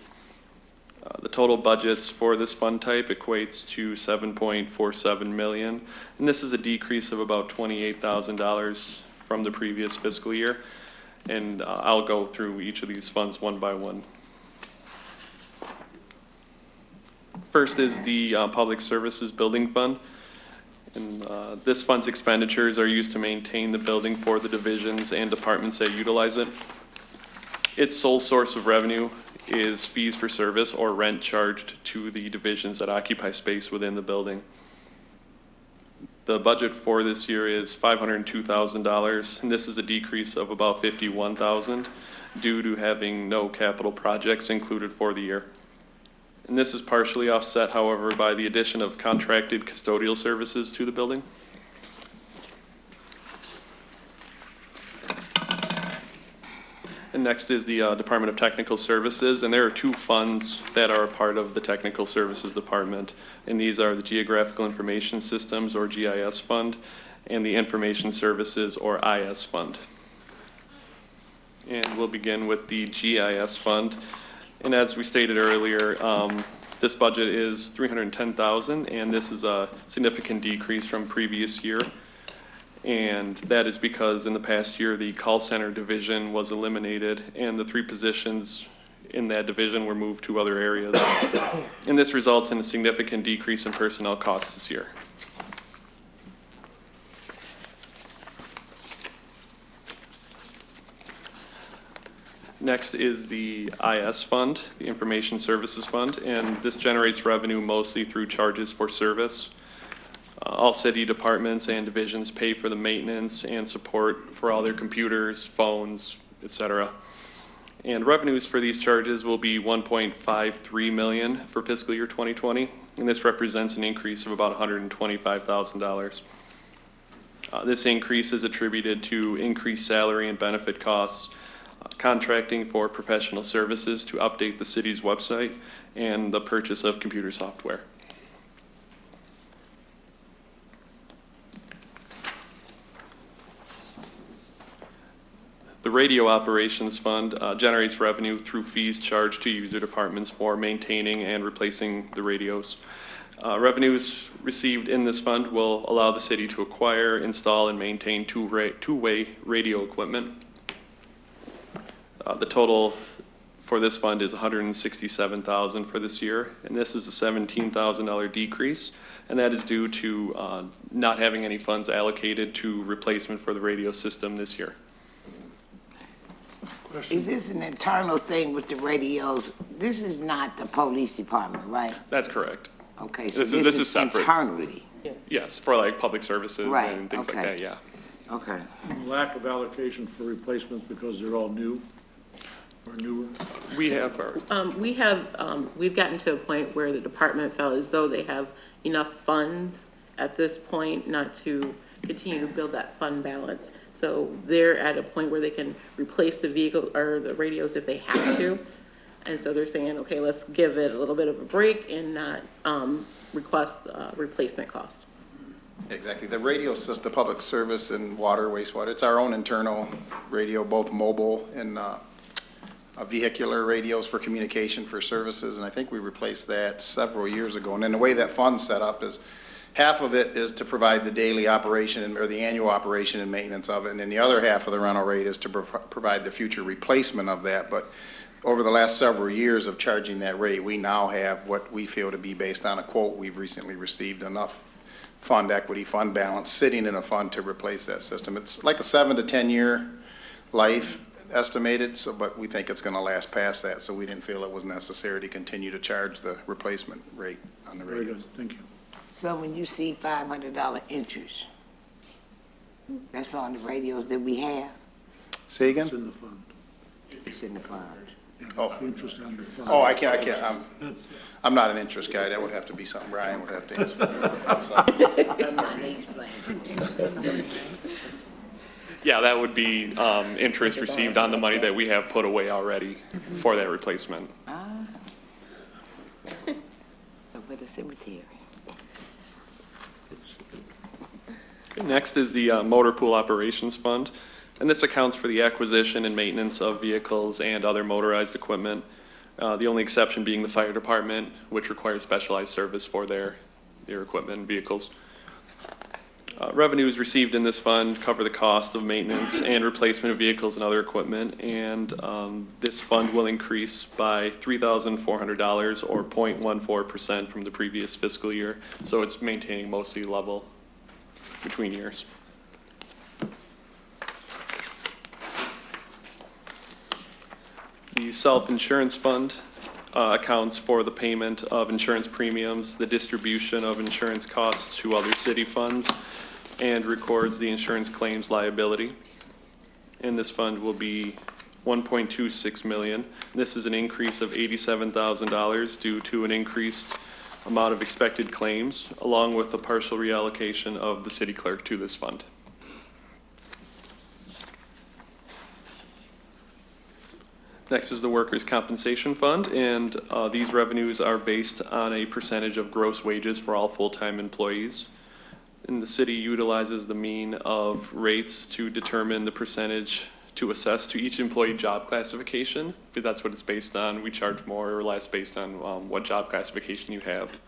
The total budgets for this fund type equates to $7.47 million. And this is a decrease of about $28,000 from the previous fiscal year. And I'll go through each of these funds one by one. First is the Public Services Building Fund. And this fund's expenditures are used to maintain the building for the divisions and departments that utilize it. Its sole source of revenue is fees for service or rent charged to the divisions that occupy space within the building. The budget for this year is $502,000, and this is a decrease of about $51,000 due to having no capital projects included for the year. And this is partially offset, however, by the addition of contracted custodial services to the building. And next is the Department of Technical Services, and there are two funds that are a part of the Technical Services Department. And these are the Geographical Information Systems, or GIS Fund, and the Information Services, or IS Fund. And we'll begin with the GIS Fund. And as we stated earlier, this budget is $310,000, and this is a significant decrease from previous year. And that is because in the past year, the call center division was eliminated, and the 3 positions in that division were moved to other areas. And this results in a significant decrease in personnel costs this year. Next is the IS Fund, the Information Services Fund, and this generates revenue mostly through charges for service. All city departments and divisions pay for the maintenance and support for all their computers, phones, etc. And revenues for these charges will be $1.53 million for fiscal year 2020, and this represents an increase of about $125,000. This increase is attributed to increased salary and benefit costs, contracting for professional services to update the city's website, and the purchase of computer software. The Radio Operations Fund generates revenue through fees charged to user departments for maintaining and replacing the radios. Revenues received in this fund will allow the city to acquire, install, and maintain two-way radio equipment. The total for this fund is $167,000 for this year, and this is a $17,000 decrease, and that is due to not having any funds allocated to replacement for the radio system this year. Is this an internal thing with the radios? This is not the police department, right? That's correct. Okay, so This is separate. internally. Yes, for like public services Right, and things like okay. that, yeah. Okay. Lack of allocation for replacements because they're all new or newer. We have our, We've gotten to a point where the department felt as though they have enough funds at this point not to continue to build that fund balance. So they're at a point where they can replace the vehicle or the radios if they have to. And so they're saying, okay, let's give it a little bit of a break and not request replacement costs. Exactly. The radio system, the public service and water, wastewater, it's our own internal radio, both mobile and vehicular radios for communication for services. And I think we replaced that several years ago. And then the way that fund's set up is half of it is to provide the daily operation or the annual operation and maintenance of it. And then the other half of the rental rate is to provide the future replacement of that. But over the last several years of charging that rate, we now have what we feel to be, based on a quote we've recently received, enough fund equity, fund balance sitting in a fund to replace that system. It's like a 7 to 10 year life estimated, but we think it's going to last past that, so we didn't feel it was necessary to continue to charge the replacement rate on the Very radios. good, thank you. So when you see $500 interest, that's on the radios that we have? Say again? It's in the fund. It's in the fund. That's the interest on your fund. Oh, I can't, That's- I'm not an interest guy. That would have to be something Brian would have to answer. Yeah, that would be interest received on the money that we have put away already for that replacement. Over the cemetery. Okay, next is the Motor Pool Operations Fund, and this accounts for the acquisition and maintenance of vehicles and other motorized equipment. The only exception being the fire department, which requires specialized service for their equipment and vehicles. Revenues received in this fund cover the cost of maintenance and replacement of vehicles and other equipment, and this fund will increase by $3,400 or 0.14% from the previous fiscal year, so it's maintaining mostly level between years. The self-insurance fund accounts for the payment of insurance premiums, the distribution of insurance costs to other city funds, and records the insurance claims liability. And this fund will be $1.26 million. This is an increase of $87,000 due to an increased amount of expected claims, along with the partial reallocation of the city clerk to this fund. Next is the Workers' Compensation Fund, and these revenues are based on a percentage of gross wages for all full-time employees. And the city utilizes the mean of rates to determine the percentage to assess to each employee job classification, because that's what it's based on. We charge more or less based on what job classification you have.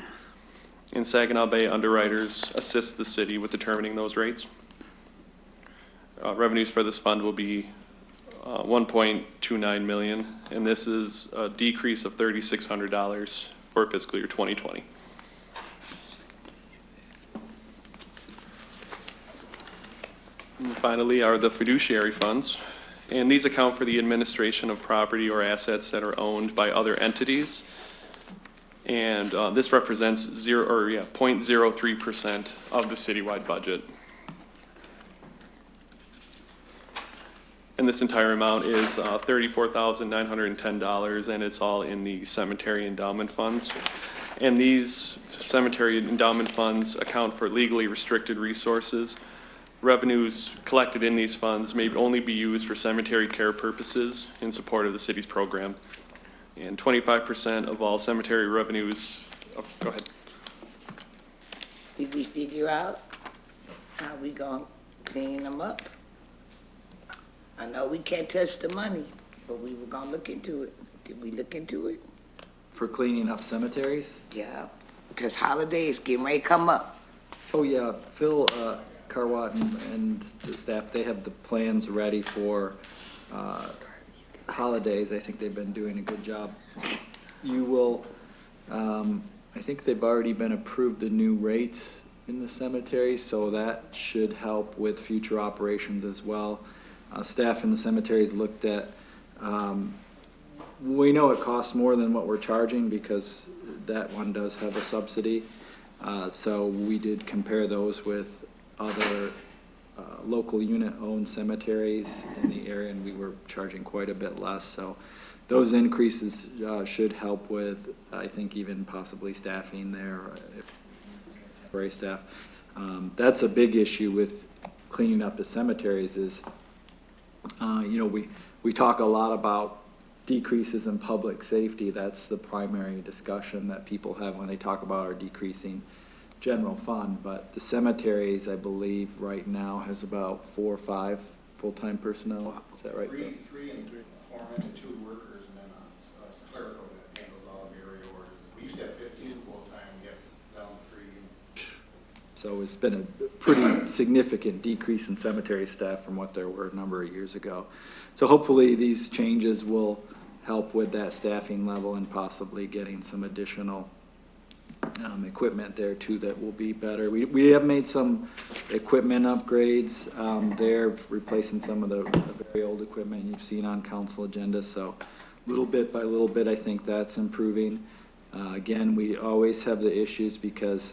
And Saginaw Bay underwriters assist the city with determining those rates. Revenues for this fund will be $1.29 million, and this is a decrease of $3,600 for fiscal year 2020. And finally are the fiduciary funds, and these account for the administration of property or assets that are owned by other entities. And this represents 0.03% of the citywide budget. And this entire amount is $34,910, and it's all in the cemetery endowment funds. And these cemetery endowment funds account for legally restricted resources. Revenues collected in these funds may only be used for cemetery care purposes in support of the city's program. And 25% of all cemetery revenues, oh, go ahead. Did we figure out how we gonna clean them up? I know we can't touch the money, but we were gonna look into it. Did we look into it? For cleaning up cemeteries? Yeah, because holidays getting ready to come up. Oh, yeah, Phil Carwat and the staff, they have the plans ready for holidays. I think they've been doing a good job. You will, I think they've already been approved the new rates in the cemetery, so that should help with future operations as well. Staff in the cemeteries looked at, we know it costs more than what we're charging because that one does have a subsidy. So we did compare those with other local unit-owned cemeteries in the area, and we were charging quite a bit less. So those increases should help with, I think, even possibly staffing there, temporary staff. That's a big issue with cleaning up the cemeteries is, you know, we talk a lot about decreases in public safety. That's the primary discussion that people have when they talk about our decreasing general fund. But the cemeteries, I believe, right now has about 4 or 5 full-time personnel. Is that right? Three and foremen and 2 workers, and then a clerical that handles all of area orders. We used to have 15 full-time, we have down to 3. So it's been a pretty significant decrease in cemetery staff from what there were a number of years ago. So hopefully these changes will help with that staffing level and possibly getting some additional equipment there too that will be better. We have made some equipment upgrades there, replacing some of the very old equipment you've seen on council agenda. So little bit by little bit, I think that's improving. Again, we always have the issues because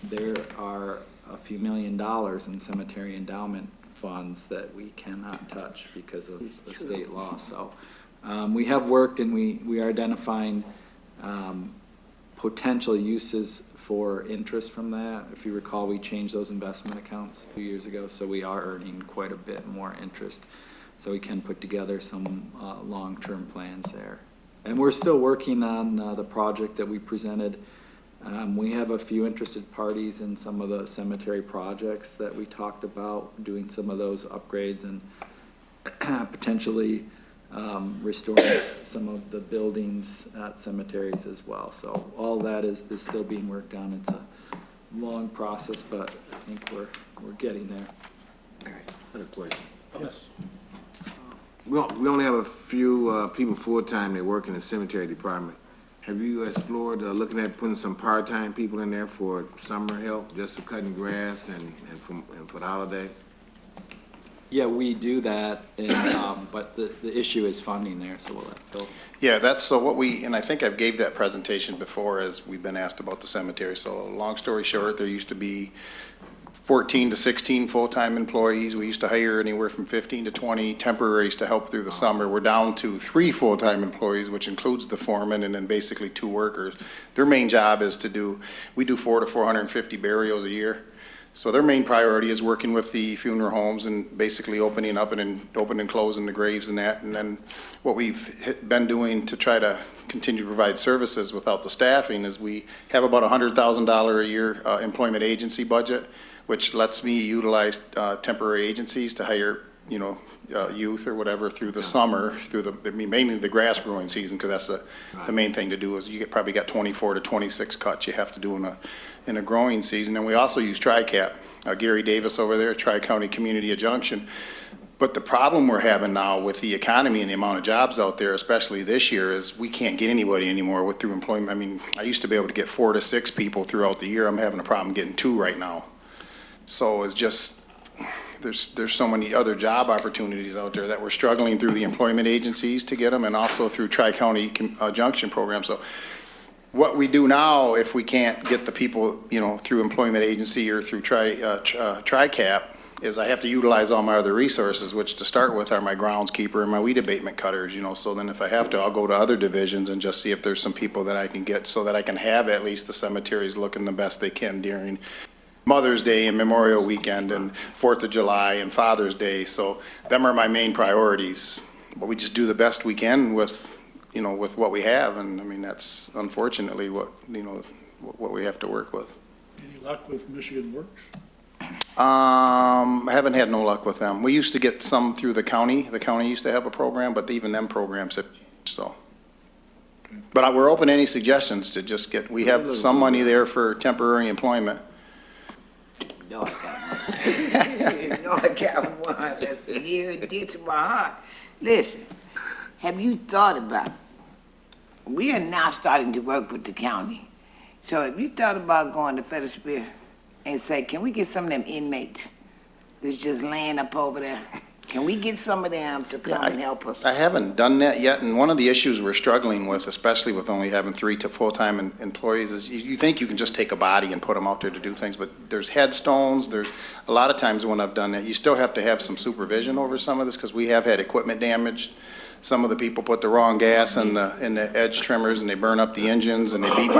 there are a few $1 million in cemetery endowment funds that we cannot touch because of the state law. So We have worked and we are identifying potential uses for interest from that. If you recall, we changed those investment accounts 2 years ago, so we are earning quite a bit more interest. So we can put together some long-term plans there. And we're still working on the project that we presented. We have a few interested parties in some of the cemetery projects that we talked about, doing some of those upgrades and potentially restoring some of the buildings at cemeteries as well. So all that is still being worked on. It's a long process, but I think we're getting there. I had a question. Yes. We only have a few people full-time that work in the cemetery department. Have you explored looking at putting some part-time people in there for summer help, just for cutting grass and for the holiday? Yeah, we do that, and, but the issue is funding there, so we'll let Phil. Yeah, that's, so what we, and I think I've gave that presentation before as we've been asked about the cemetery. So long story short, there used to be 14 to 16 full-time employees. We used to hire anywhere from 15 to 20 temporaries to help through the summer. We're down to 3 full-time employees, which includes the foreman and then basically 2 workers. Their main job is we do 400 to 450 burials a year. So their main priority is working with the funeral homes and basically opening and closing the graves and that. And then what we've been doing to try to continue to provide services without the staffing is we have about $100,000 a year employment agency budget, which lets me utilize temporary agencies to hire, youth or whatever through the summer, mainly the grass growing season, because that's the main thing to do is you probably got 24 to 26 cuts you have to do in a growing season. And we also use TriCap. Gary Davis over there, Tri-County Community Adjunction. But the problem we're having now with the economy and the amount of jobs out there, especially this year, is we can't get anybody anymore through employment. I mean, I used to be able to get 4 to 6 people throughout the year. I'm having a problem getting 2 right now. So it's just, there's so many other job opportunities out there that we're struggling through the employment agencies to get them, and also through Tri-County Junction program. So what we do now, if we can't get the people, through employment agency or through TriCap, is I have to utilize all my other resources, which to start with are my groundskeeper and my weed abatement cutters, so then if I have to, I'll go to other divisions and just see if there's some people that I can get so that I can have at least the cemeteries looking the best they can during Mother's Day and Memorial Weekend and 4th of July and Father's Day. So them are my main priorities. But we just do the best we can with, with what we have. And I mean, that's unfortunately what we have to work with. Any luck with Michigan Works? I haven't had no luck with them. We used to get some through the county. The county used to have a program, but even them programs have changed, so. But we're open to any suggestions to just we have some money there for temporary employment. You know I got one that's near and dear to my heart. Listen, have you thought about, we are now starting to work with the county. So have you thought about going to Fiscal and say, can we get some of them inmates that's just laying up over there? Can we get some of them to come and help us? I haven't done that yet, and one of the issues we're struggling with, especially with only having 3 full-time employees, is you think you can just take a body and put them out there to do things, but there's headstones, there's a lot of times when I've done that, you still have to have some supervision over some of this, because we have had equipment damaged. Some of the people put the wrong gas in the edge trimmers, and they burn up the engines, and they beat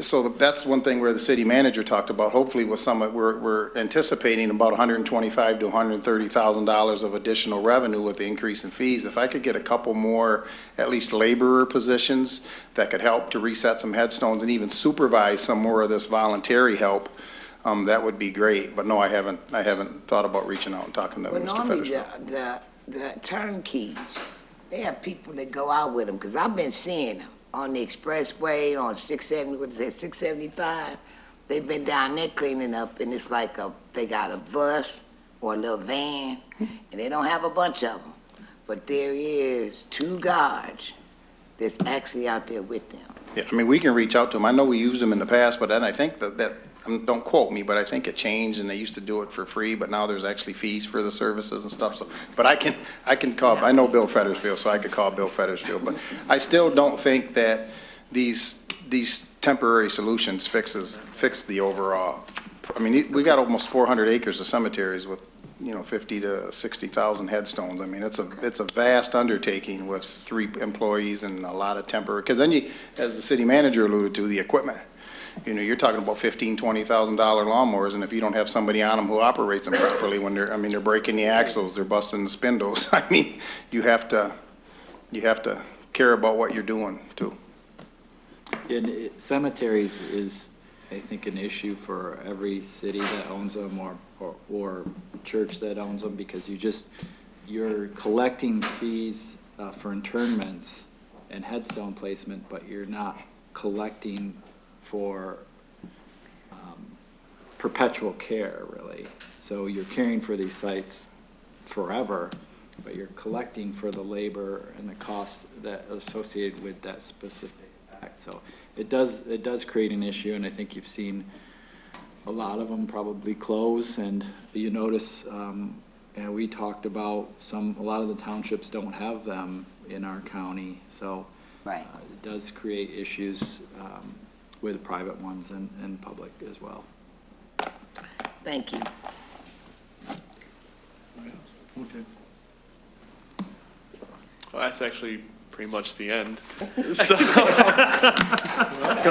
so that's one thing where the city manager talked about. Hopefully, with we're anticipating about $125,000 to $130,000 of additional revenue with the increase in fees. If I could get a couple more, at least laborer positions that could help to reset some headstones and even supervise some more of this voluntary help, that would be great. But no, I haven't thought about reaching out and talking to Mr. Fettersfield. The turnkeys, they have people that go out with them, because I've been seeing them on the expressway, on 675. They've been down there cleaning up, and it's like they got a bus or a little van, and they don't have a bunch of them. But there is 2 guards that's actually out there with them. Yeah, I mean, we can reach out to them. I know we used them in the past, but then I think that don't quote me, but I think it changed, and they used to do it for free, but now there's actually fees for the services and stuff. So, but I can call. I know Bill Fettersfield, so I could call Bill Fettersfield. But I still don't think that these temporary solutions fix the overall. I mean, we got almost 400 acres of cemeteries with 50 to 60,000 headstones. I mean, it's a vast undertaking with 3 employees and a lot of temporary, because then you, as the city manager alluded to, the equipment. You're talking about $15,000, $20,000 lawnmowers, and if you don't have somebody on them who operates them properly, when they're breaking the axles, they're busting the spindles. I mean, you have to care about what you're doing too. And cemeteries is, I think, an issue for every city that owns them or church that owns them, because you're collecting fees for internments and headstone placement, but you're not collecting for perpetual care, really. So you're caring for these sites forever, but you're collecting for the labor and the cost that associated with that specific act. So it does create an issue, and I think you've seen a lot of them probably close. And you notice, and we talked about a lot of the townships don't have them in our county, so Right. it does create issues with private ones and public as well. Thank you. Okay. Well, that's actually pretty much the end. Come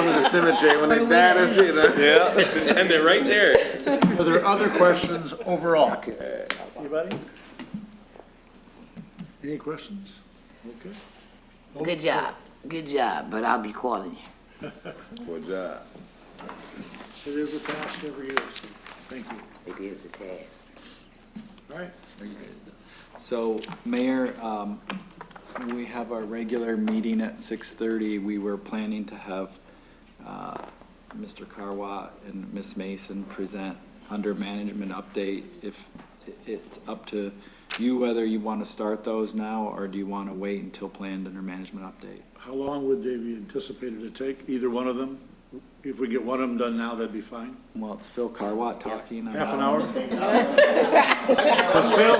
to the cemetery when they die, that's it, huh? Yeah, end it right there. Are there other questions overall? Anybody? Any questions? Okay. Good job, but I'll be calling you. Good job. It is a task every year, so thank you. It is a task. All right. So, Mayor, we have our regular meeting at 6:30. We were planning to have Mr. Carwat and Ms. Mason present under management update. If it's up to you whether you want to start those now, or do you want to wait until planned under management update? How long would they be anticipated to take, either one of them? If we get one of them done now, that'd be fine. Well, it's Phil Carwat talking. Half an hour? Phil,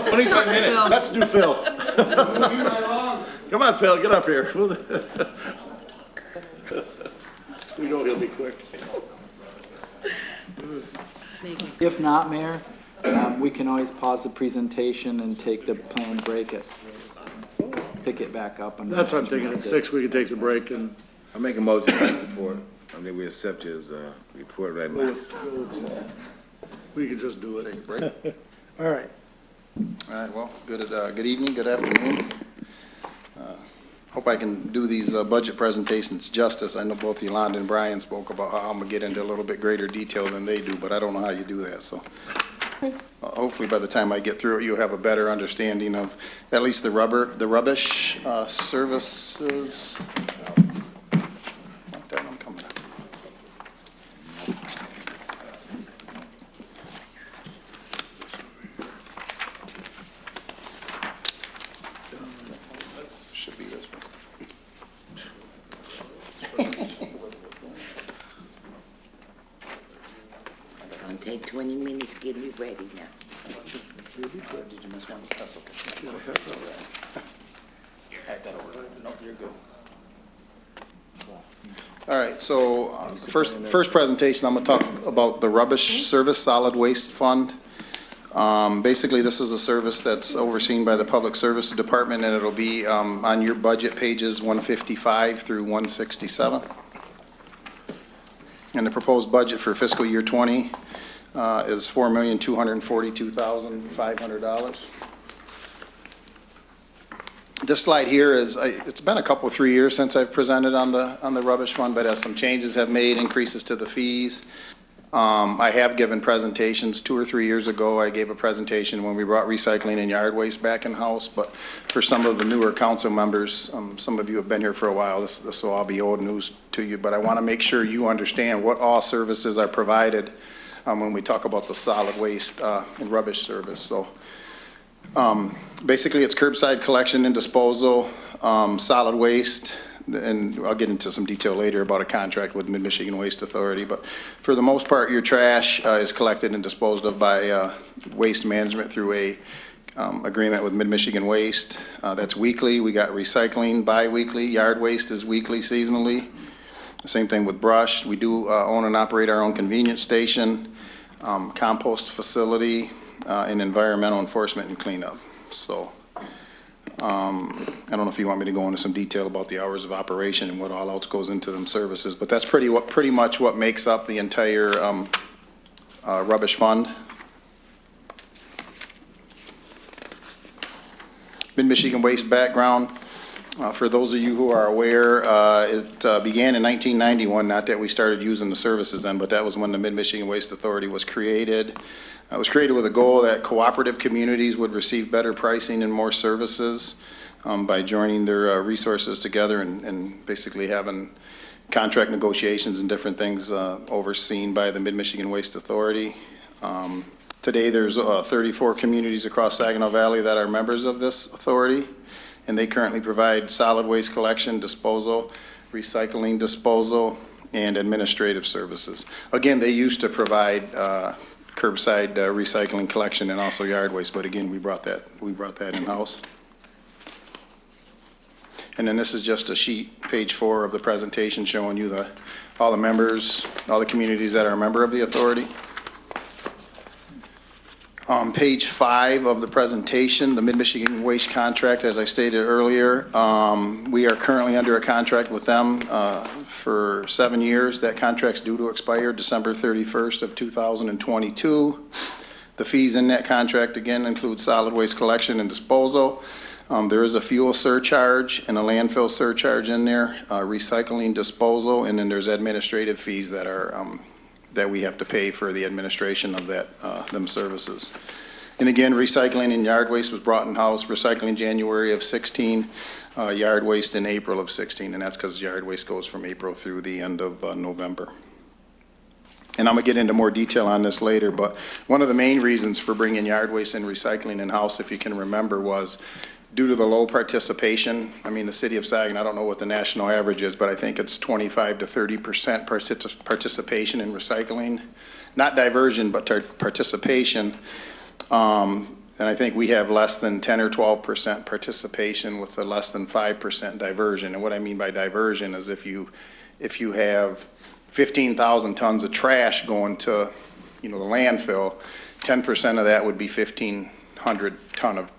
25 minutes. Let's do Phil. Come on, Phil, get up here. We know he'll be quick. If not, Mayor, we can always pause the presentation and take the planned break pick it back up. That's what I'm thinking, at 6 we can take the break and. I make a motion to support. I mean, we accept his, report right now. We can just do it. Take a break. All right. All right, well, good evening, good afternoon. Hope I can do these budget presentations justice. I know both Yolanda and Brian spoke about how I'm gonna get into a little bit greater detail than they do, but I don't know how you do that, so. Hopefully by the time I get through it, you'll have a better understanding of at least the rubbish services. I'm coming up. Should be this one. Gonna take 20 minutes, get me ready now. Did you miss one? That's okay. Add that over. Nope, you're good. All right, so first presentation, I'm going to talk about the Rubbish Service Solid Waste Fund. Basically, this is a service that's overseen by the Public Services Department, and it'll be on your budget pages 155 through 167. And the proposed budget for fiscal year 20 is $4,242,500. This slide here is, it's been a couple, 3 years since I've presented on the rubbish fund, but as some changes have made, increases to the fees. I have given presentations 2 or 3 years ago. I gave a presentation when we brought recycling and yard waste back in-house, but for some of the newer council members, some of you have been here for a while, this will all be old news to you, but I want to make sure you understand what all services are provided when we talk about the solid waste and rubbish service. So basically, it's curbside collection and disposal, solid waste, and I'll get into some detail later about a contract with Mid-Michigan Waste Authority, but for the most part, your trash is collected and disposed of by Waste Management through a agreement with Mid-Michigan Waste. That's weekly. We got recycling bi-weekly. Yard waste is weekly, seasonally. The same thing with brush. We do own and operate our own convenience station, compost facility, in environmental enforcement and cleanup. So, I don't know if you want me to go into some detail about the hours of operation and what all else goes into them services, but that's pretty much what makes up the entire, rubbish fund. Mid-Michigan Waste background. For those of you who are aware, it began in 1991, not that we started using the services then, but that was when the Mid-Michigan Waste Authority was created. It was created with a goal that cooperative communities would receive better pricing and more services by joining their resources together and basically having contract negotiations and different things overseen by the Mid-Michigan Waste Authority. Today, there's 34 communities across Saginaw Valley that are members of this authority, and they currently provide solid waste collection, disposal, recycling, disposal, and administrative services. Again, they used to provide curbside recycling collection and also yard waste, but again, we brought that in-house. And then this is just a sheet, page 4 of the presentation, showing you all the members, all the communities that are a member of the authority. On page 5 of the presentation, the Mid-Michigan Waste contract, as I stated earlier, we are currently under a contract with them for 7 years. That contract's due to expire December 31st of 2022. The fees in that contract, again, include solid waste collection and disposal. There is a fuel surcharge and a landfill surcharge in there, recycling, disposal, and then there's administrative fees that are that we have to pay for the administration of them services. And again, recycling and yard waste was brought in-house, recycling January of 16, yard waste in April of 16, and that's because yard waste goes from April through the end of November. And I'm gonna get into more detail on this later, but one of the main reasons for bringing yard waste and recycling in-house, if you can remember, was due to the low participation. I mean, the city of Saginaw, I don't know what the national average is, but I think it's 25 to 30% participation in recycling. Not diversion, but participation. And I think we have less than 10 or 12% participation with a less than 5% diversion. And what I mean by diversion is if you have 15,000 tons of trash going to, the landfill, 10% of that would be 1,500 ton of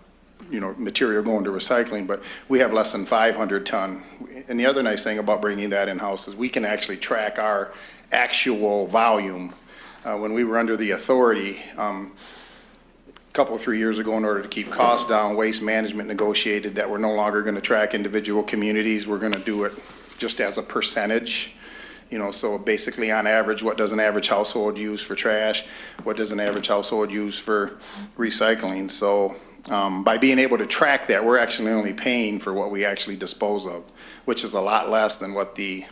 material going to recycling, but we have less than 500 ton. And the other nice thing about bringing that in-house is we can actually track our actual volume. When we were under the authority, a couple, 3 years ago, in order to keep costs down, Waste Management negotiated that we're no longer going to track individual communities. We're going to do it just as a percentage. So basically on average, what does an average household use for trash? What does an average household use for recycling? So by being able to track that, we're actually only paying for what we actually dispose of, which is a lot less than what the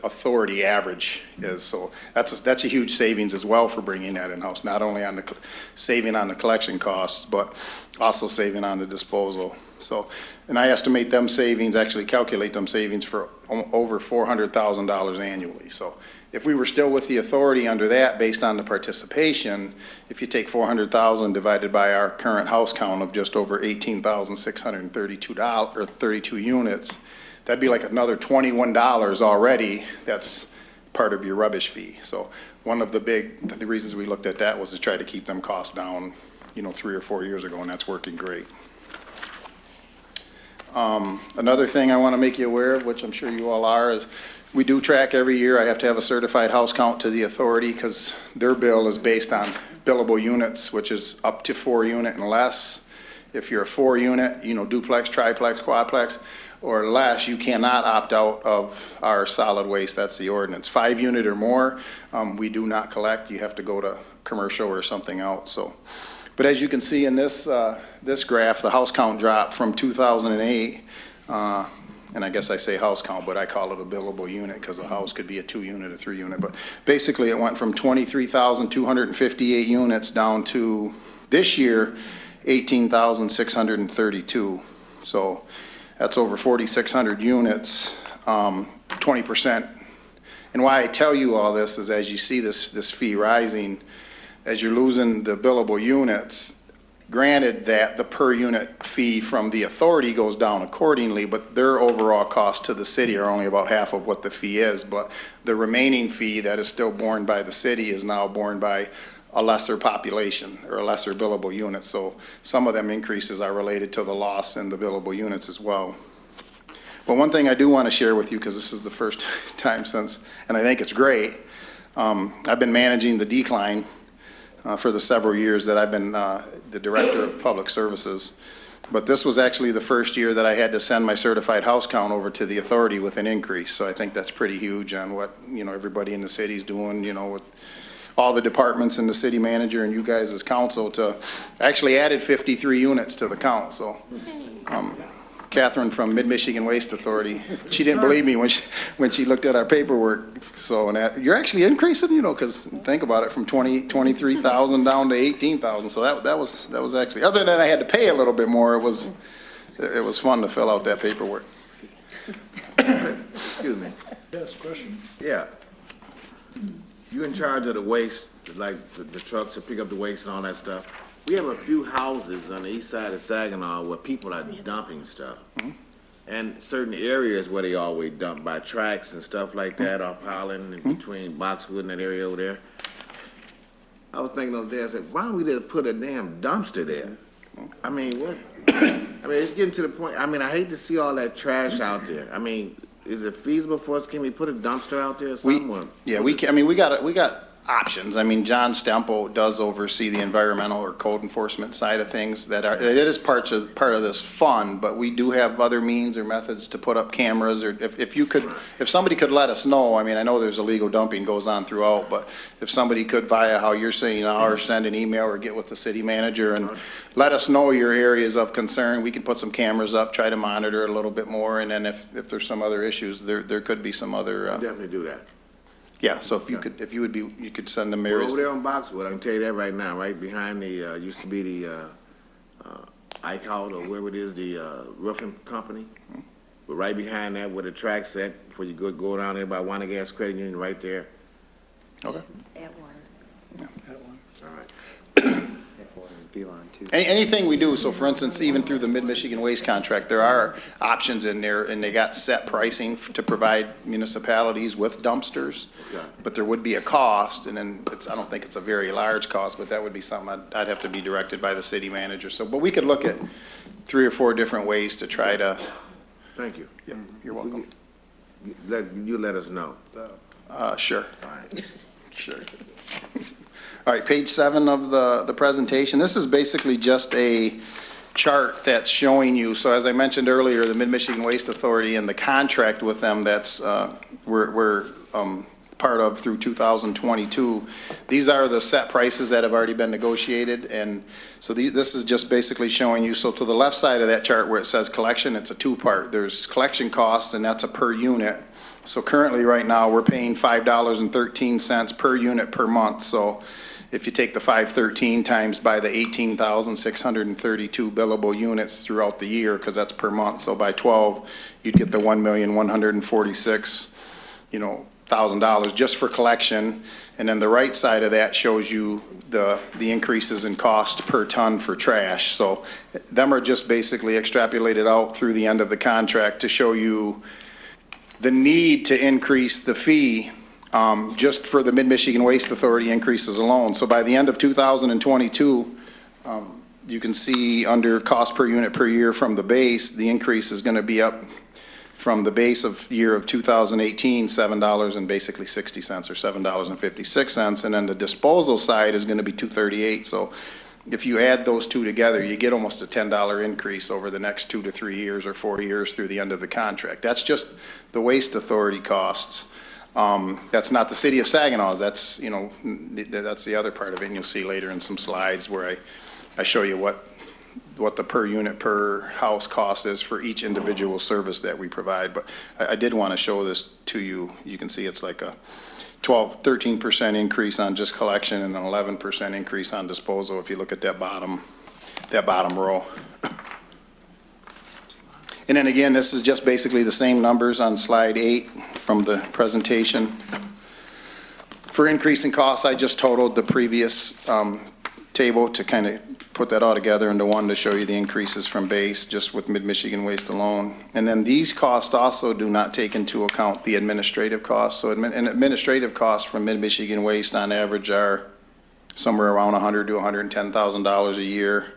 authority average is. So that's a huge savings as well for bringing that in-house, not only on the saving on the collection costs, but also saving on the disposal. So, and I estimate them savings, actually calculate them savings for over $400,000 annually. So if we were still with the authority under that, based on the participation, if you take 400,000 divided by our current house count of just over 18,632 or 32 units, that'd be like another $21 already. That's part of your rubbish fee. So one of the reasons we looked at that was to try to keep them costs down, 3 or 4 years ago, and that's working great. Another thing I want to make you aware of, which I'm sure you all are, is we do track every year. I have to have a certified house count to the authority because their bill is based on billable units, which is up to 4 unit and less. If you're a 4 unit, duplex, triplex, quadplex, or less, you cannot opt out of our solid waste. That's the ordinance. 5 unit or more, we do not collect. You have to go to commercial or something else. So, but as you can see in this this graph, the house count dropped from 2008. And I guess I say house count, but I call it a billable unit because a house could be a 2 unit, a 3 unit. But basically, it went from 23,258 units down to this year 18,632. So that's over 4,600 units, 20%. And why I tell you all this is as you see this fee rising, as you're losing the billable units, granted that the per unit fee from the authority goes down accordingly, but their overall costs to the city are only about half of what the fee is. But the remaining fee that is still borne by the city is now borne by a lesser population or a lesser billable unit. So some of them increases are related to the loss in the billable units as well. But one thing I do want to share with you, because this is the first time since, and I think it's great, I've been managing the decline for the several years that I've been the Director of Public Services. But this was actually the first year that I had to send my certified house count over to the authority with an increase. So I think that's pretty huge on what, everybody in the city's doing, with all the departments and the city manager and you guys as council to actually added 53 units to the count. So Catherine from Mid-Michigan Waste Authority, she didn't believe me when she looked at our paperwork. So you're actually increasing, because think about it, from 23,000 down to 18,000. So that was actually, other than I had to pay a little bit more, it was fun to fill out that paperwork. Excuse me. Yes, question? Yeah. You in charge of the waste, like the trucks to pick up the waste and all that stuff? We have a few houses on the east side of Saginaw where people are dumping stuff. And certain areas where they always dump by tracks and stuff like that, off Holland and between Boxwood and that area over there. I was thinking the other day, I said, why don't we just put a damn dumpster there? I mean, what? It's getting to the point, I hate to see all that trash out there. Is it feasible for us? Can we put a dumpster out there somewhere? We got options. John Stemple does oversee the environmental or code enforcement side of things it is part of this fund, but we do have other means or methods to put up cameras, or if somebody could let us know, I know there's illegal dumping goes on throughout, but if somebody could via how you're saying now, or send an email or get with the city manager and let us know your areas of concern, we can put some cameras up, try to monitor it a little bit more, and then if there's some other issues, there could be some other. I'll definitely do that. Yeah, so you could send the mayors. Over there on Boxwood, I can tell you that right now, right behind the, used to be the, Eichhout or wherever it is, the, roofing company. But right behind that where the track's at, before you go down there by Wanagas Credit Union, right there. Okay. At work. All right. Anything we do, so for instance, even through the Mid-Michigan Waste contract, there are options in there, and they got set pricing to provide municipalities with dumpsters. Okay. But there would be a cost, and then I don't think it's a very large cost, but that would be something I'd have to be directed by the city manager. So, but we could look at 3 or 4 different ways to try to. Thank you. Yep, you're welcome. You let us know. Sure. All right. Sure. All right, page 7 of the presentation. This is basically just a chart that's showing you, so as I mentioned earlier, the Mid-Michigan Waste Authority and the contract with them that's we're part of through 2022. These are the set prices that have already been negotiated, and so this is just basically showing you, so to the left side of that chart where it says collection, it's a 2-part. There's collection costs, and that's a per unit. So currently right now we're paying $5.13 per unit per month. So if you take the 513 times by the 18,632 billable units throughout the year, because that's per month, so by 12, you'd get the $1,146,000 just for collection. And then the right side of that shows you the increases in cost per ton for trash. So them are just basically extrapolated out through the end of the contract to show you the need to increase the fee just for the Mid-Michigan Waste Authority increases alone. So by the end of 2022, you can see under cost per unit per year from the base, the increase is going to be up from the base of year of 2018, $7 and basically 60 cents or $7.56. And then the disposal side is going to be $2.38. So if you add those two together, you get almost a $10 increase over the next 2 to 3 years or 4 years through the end of the contract. That's just the waste authority costs. That's not the city of Saginaw's. That's, that's the other part of it. And you'll see later in some slides where I show you what the per unit per house cost is for each individual service that we provide. But I did want to show this to you. You can see it's like a 13% increase on just collection and an 11% increase on disposal if you look at that bottom row. And then again, this is just basically the same numbers on slide 8 from the presentation. For increasing costs, I just totaled the previous table to kind of put that all together into one to show you the increases from base just with Mid-Michigan Waste alone. And then these costs also do not take into account the administrative costs. So administrative costs from Mid-Michigan Waste on average are somewhere around $100,000 to $110,000 a year.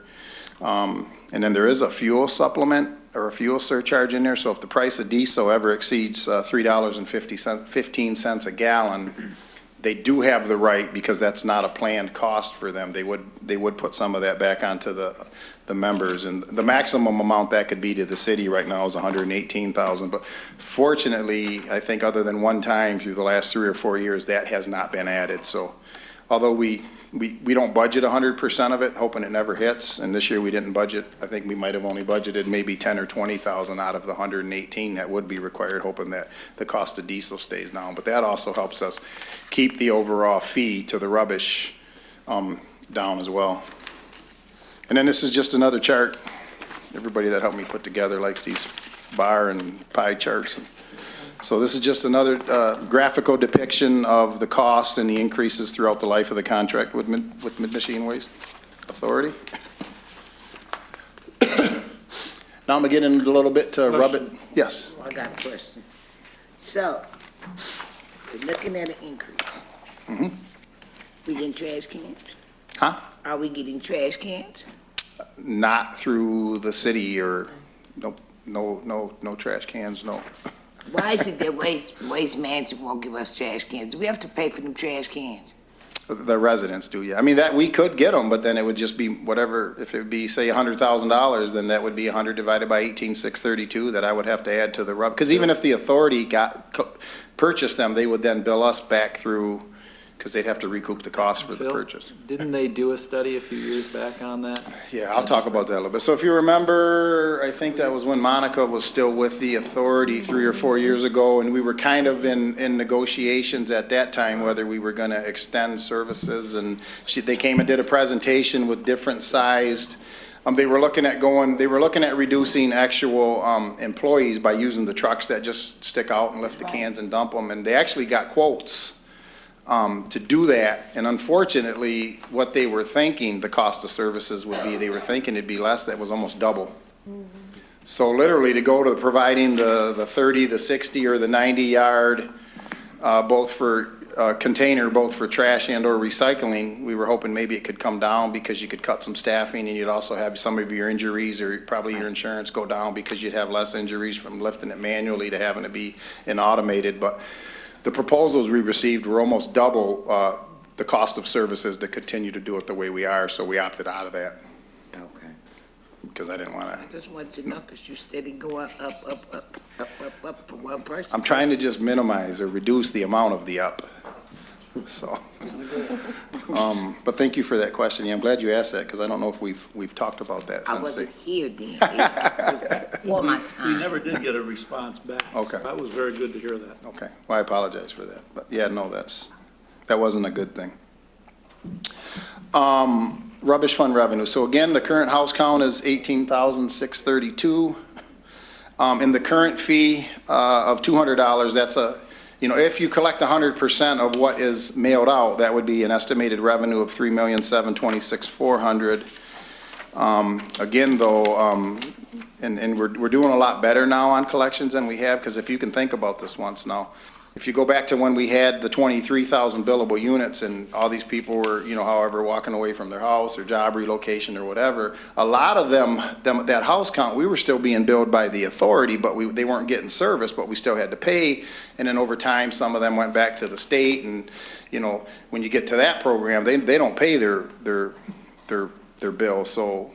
And then there is a fuel supplement or a fuel surcharge in there, so if the price of diesel ever exceeds $3.15 a gallon, they do have the right, because that's not a planned cost for them, they would put some of that back onto the members. And the maximum amount that could be to the city right now is $118,000. But fortunately, I think other than one time through the last 3 or 4 years, that has not been added. So although we don't budget 100% of it, hoping it never hits, and this year we didn't budget, I think we might have only budgeted maybe 10 or 20,000 out of the 118 that would be required, hoping that the cost of diesel stays down. But that also helps us keep the overall fee to the rubbish down as well. And then this is just another chart. Everybody that helped me put together likes these bar and pie charts. So this is just another graphical depiction of the cost and the increases throughout the life of the contract with Mid-Michigan Waste Authority. Now I'm gonna get into a little bit to rub it. Yes. I got a question. So, we're looking at an increase. We getting trash cans? Huh? Are we getting trash cans? Not through the city or no trash cans, no. Why is it that Waste Management won't give us trash cans? Do we have to pay for them trash cans? The residents do, yeah. I mean, that, we could get them, but then it would just be whatever, if it would be, say, $100,000, then that would be 100 divided by 18,632 that I would have to add to the rub. Because even if the authority purchased them, they would then bill us back through, because they'd have to recoup the cost for the Phil, purchase. Didn't they do a study a few years back on that? Yeah, I'll talk about that a little bit. So if you remember, I think that was when Monica was still with the authority 3 or 4 years ago, and we were kind of in negotiations at that time whether we were going to extend services, and they came and did a presentation with different sized. They were looking at reducing actual employees by using the trucks that just stick out and lift the cans and dump them, and they actually got quotes to do that. And unfortunately, what they were thinking the cost of services would be, they were thinking it'd be less. That was almost double. So literally to go to providing the 30, the 60, or the 90 yard, both for container, both for trash and or recycling, we were hoping maybe it could come down because you could cut some staffing, and you'd also have some of your injuries or probably your insurance go down because you'd have less injuries from lifting it manually to having to be in automated. But the proposals we received were almost double the cost of services to continue to do it the way we are, so we opted out of that. Okay. Because I didn't want I just wanted to know, because you steady going up for one person. I'm trying to just minimize or reduce the amount of the up. So, but thank you for that question. Yeah, I'm glad you asked that, because I don't know if we've talked about that I since. wasn't here then. It was before my We time. never did get a response back. Okay. That was very good to hear that. Okay, well, I apologize for that, but yeah, no, that wasn't a good thing. Rubbish fund revenue. So again, the current house count is 18,632. In the current fee of $200, that's if you collect 100% of what is mailed out, that would be an estimated revenue of $3,726,400. Again, though, and we're doing a lot better now on collections than we have, because if you can think about this once now, if you go back to when we had the 23,000 billable units and all these people were, however, walking away from their house or job relocation or whatever, a lot of them that house count, we were still being billed by the authority, but they weren't getting service, but we still had to pay. And then over time, some of them went back to the state, and, when you get to that program, they don't pay their bill. So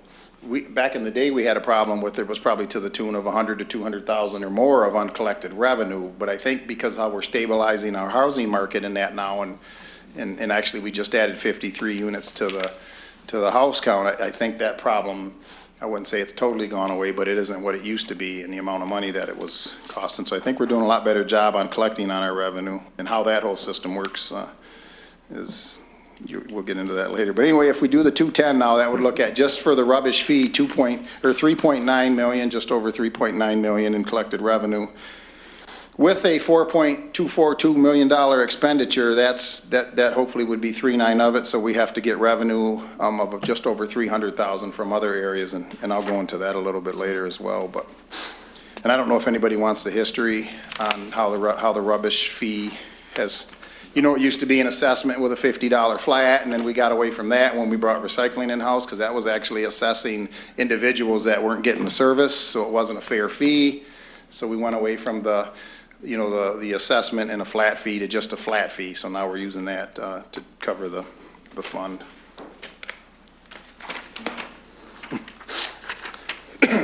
back in the day, we had a problem with it was probably to the tune of 100 to 200,000 or more of uncollected revenue. But I think because how we're stabilizing our housing market in that now, and actually we just added 53 units to the house count, I think that problem, I wouldn't say it's totally gone away, but it isn't what it used to be in the amount of money that it was costing. So I think we're doing a lot better job on collecting on our revenue, and how that whole system works we'll get into that later. But anyway, if we do the 210 now, that would look at just for the rubbish fee, 3.9 million, just over 3.9 million in collected revenue. With a $4.242 million expenditure, that hopefully would be 3.9 of it. So we have to get revenue of just over 300,000 from other areas, and I'll go into that a little bit later as well. And I don't know if anybody wants the history on how the rubbish fee has You know, it used to be an assessment with a $50 flat, and then we got away from that when we brought recycling in-house, because that was actually assessing individuals that weren't getting the service, so it wasn't a fair fee. So we went away from the, you know, the assessment and a flat fee to just a flat fee. So now we're using that to cover the fund.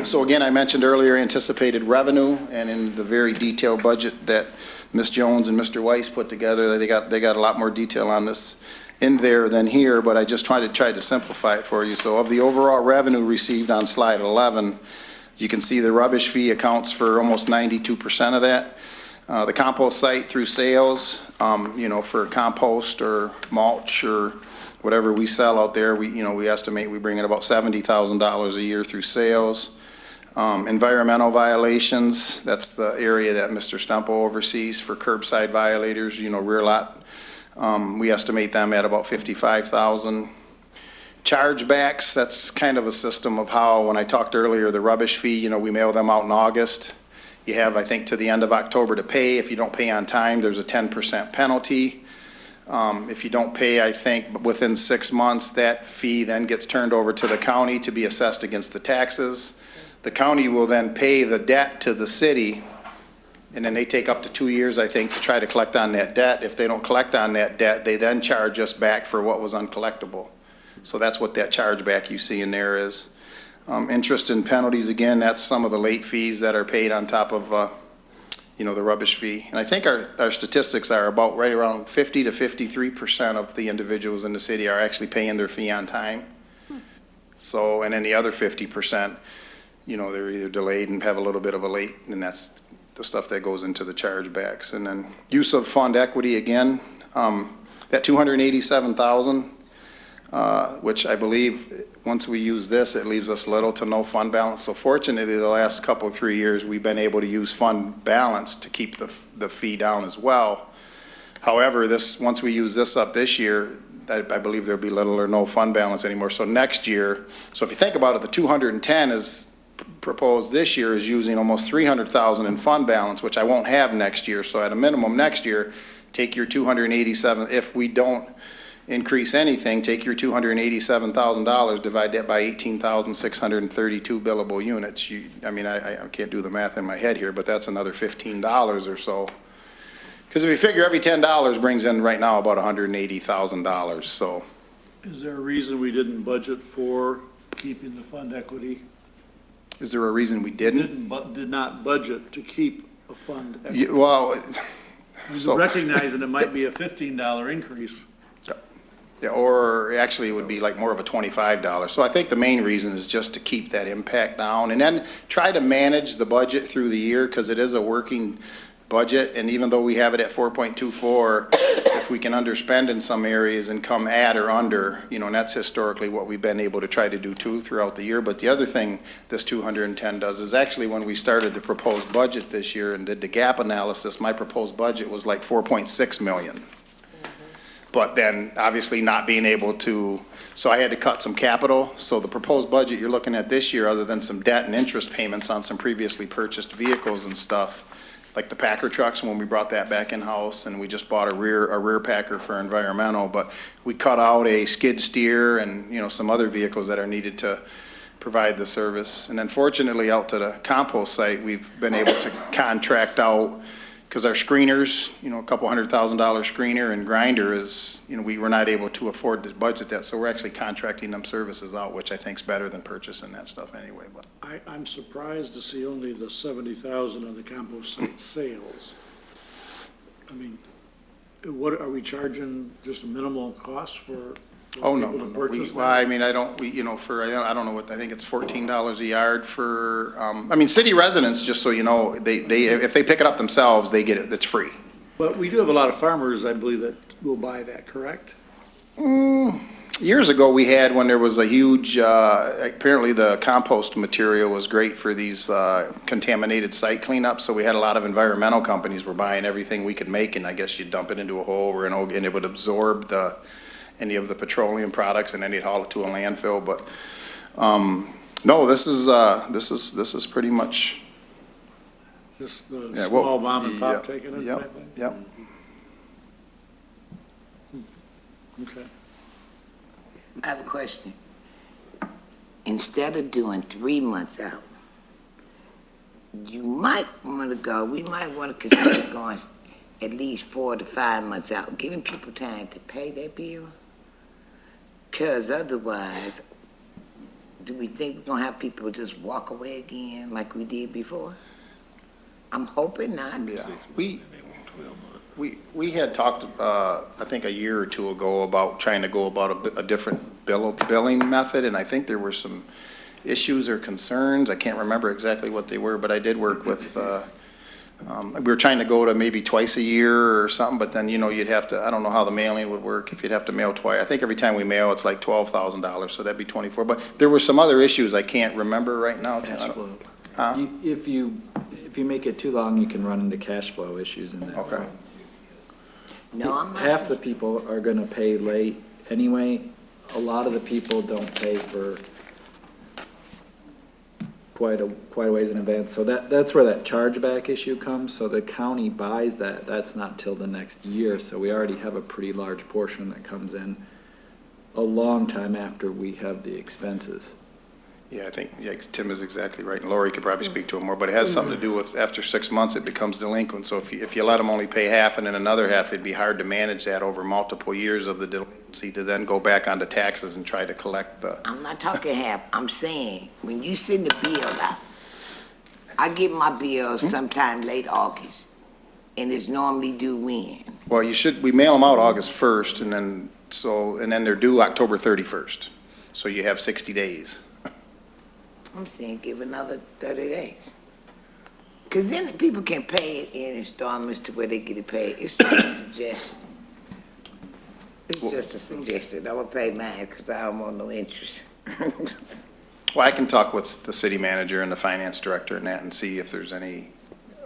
So again, I mentioned earlier anticipated revenue, and in the very detailed budget that Ms. Jones and Mr. Weiss put together, they got a lot more detail on this in there than here, but I just tried to simplify it for you. So of the overall revenue received on slide 11, you can see the rubbish fee accounts for almost 92% of that. The compost site through sales, you know, for compost or mulch or whatever we sell out there, we estimate we bring in about $70,000 a year through sales. Environmental violations, that's the area that Mr. Stemple oversees for curbside violators, you know, rear lot. We estimate them at about 55,000. Chargebacks, that's kind of a system of how, when I talked earlier, the rubbish fee, you know, we mail them out in August. You have, I think, to the end of October to pay. If you don't pay on time, there's a 10% penalty. If you don't pay, I think, within 6 months, that fee then gets turned over to the county to be assessed against the taxes. The county will then pay the debt to the city, and then they take up to 2 years, I think, to try to collect on that debt. If they don't collect on that debt, they then charge us back for what was uncollectible. So that's what that chargeback you see in there is. Interest and penalties, again, that's some of the late fees that are paid on top of, you know, the rubbish fee. And I think our statistics are about right around 50 to 53% of the individuals in the city are actually paying their fee on time. So, and then the other 50%, you know, they're either delayed and have a little bit of a late, and that's the stuff that goes into the chargebacks. And then use of fund equity, again, that 287,000, which I believe once we use this, it leaves us little to no fund balance. So fortunately, the last couple, 3 years, we've been able to use fund balance to keep the fee down as well. However, once we use this up this year, I believe there'll be little or no fund balance anymore. So next year, so if you think about it, the 210 is proposed this year is using almost 300,000 in fund balance, which I won't have next year. So at a minimum next year, take your 287, if we don't increase anything, take your $287,000, divide that by 18,632 billable units. I mean, I can't do the math in my head here, but that's another $15 or so. Because if you figure every $10 brings in right now about $180,000, so. Is there a reason we didn't budget for keeping the fund equity? Is there a reason we didn't? Did not budget to keep a fund equity? Well, so. Recognizing it might be a $15 increase. Yeah, or actually it would be like more of a $25. So I think the main reason is just to keep that impact down and then try to manage the budget through the year, because it is a working budget. And even though we have it at 4.24, if we can underspend in some areas and come at or under, you know, and that's historically what we've been able to try to do too throughout the year. But the other thing this 210 does is actually when we started the proposed budget this year and did the gap analysis, my proposed budget was like 4.6 million. But then obviously not being able to, so I had to cut some capital. So the proposed budget you're looking at this year, other than some debt and interest payments on some previously purchased vehicles and stuff, like the Packer trucks when we brought that back in-house, and we just bought a rear Packer for environmental, but we cut out a skid steer and, you know, some other vehicles that are needed to provide the service. And then fortunately out to the compost site, we've been able to contract out, because our screeners, you know, a couple $100,000 screener and grinder is, you know, we were not able to afford to budget that, so we're actually contracting them services out, which I think is better than purchasing that stuff anyway. But I'm surprised to see only the 70,000 on the compost site sales. I mean, what, are we charging just a minimal cost for oh, people no. to purchase Well, I mean, I don't know what, I think it's $14 a yard for, I mean, city residents, just so you know, if they pick it up themselves, they get it, it's free. But we do have a lot of farmers, I believe, that will buy that, correct? Years ago, we had, when there was a huge, apparently the compost material was great for these contaminated site cleanup, so we had a lot of environmental companies were buying everything we could make, and I guess you dump it into a hole, and it would absorb any of the petroleum products, and then you'd haul it to a landfill. But no, this is pretty much Just the small mom and pop taking it? Yep. Okay. I have a question. Instead of doing 3 months out, you might want to go, we might want to consider going at least 4 to 5 months out, giving people time to pay their bill. Because otherwise, do we think we're going to have people just walk away again like we did before? I'm hoping not. Yeah, we had talked, I think a year or two ago about trying to go about a different billing method, and I think there were some issues or concerns. I can't remember exactly what they were, but I did work with, we were trying to go to maybe twice a year or something, but then, you'd have to, I don't know how the mailing would work, if you'd have to mail twice. I think every time we mail, it's like $12,000, so that'd be 24. But there were some other issues I can't remember right now. Cash flow. Huh? If you make it too long, you can run into cash flow issues in that. Okay. No, I'm not. Half the people are gonna pay late anyway. A lot of the people don't pay for quite a ways in advance. So that's where that chargeback issue comes. So the county buys that. That's not till the next year. So we already have a pretty large portion that comes in a long time after we have the expenses. Yeah, I think, Tim is exactly right, and Lori could probably speak to it more, but it has something to do with, after 6 months, it becomes delinquent. So if you let them only pay half and then another half, it'd be hard to manage that over multiple years of the delinquency to then go back onto taxes and try to collect the. I'm not talking half. I'm saying, when you send the bill out, I get my bill sometime late August, and it's normally due when? Well, we mail them out August 1st, and then they're due October 31st. So you have 60 days. I'm saying give another 30 days. Because then people can pay it in installments to where they get it paid. It's just a suggestion. It's just a suggestion. I'm going to pay mine because I don't want no interest. Well, I can talk with the city manager and the finance director and that and see if there's any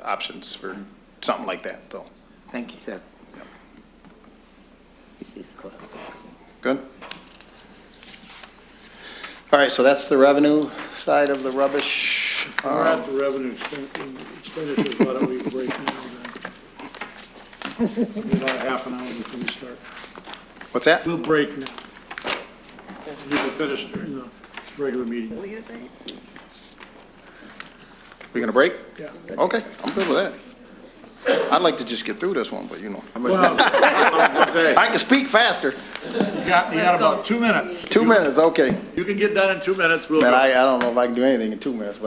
options for something like that, though. Thank you, sir. This is close. Good? All right, so that's the revenue side of the rubbish. We're at the revenue expenditures, why don't we break now then? Be about half an hour before we start. What's that? We'll break now. You can finish during the regular meeting. We gonna break? Yeah. Okay, I'm good with that. I'd like to just get through this one, but Well, I can speak faster. you got about 2 minutes. 2 minutes, okay. You can get done in 2 minutes, we'll Man, go. I don't know if I can do anything in 2 minutes,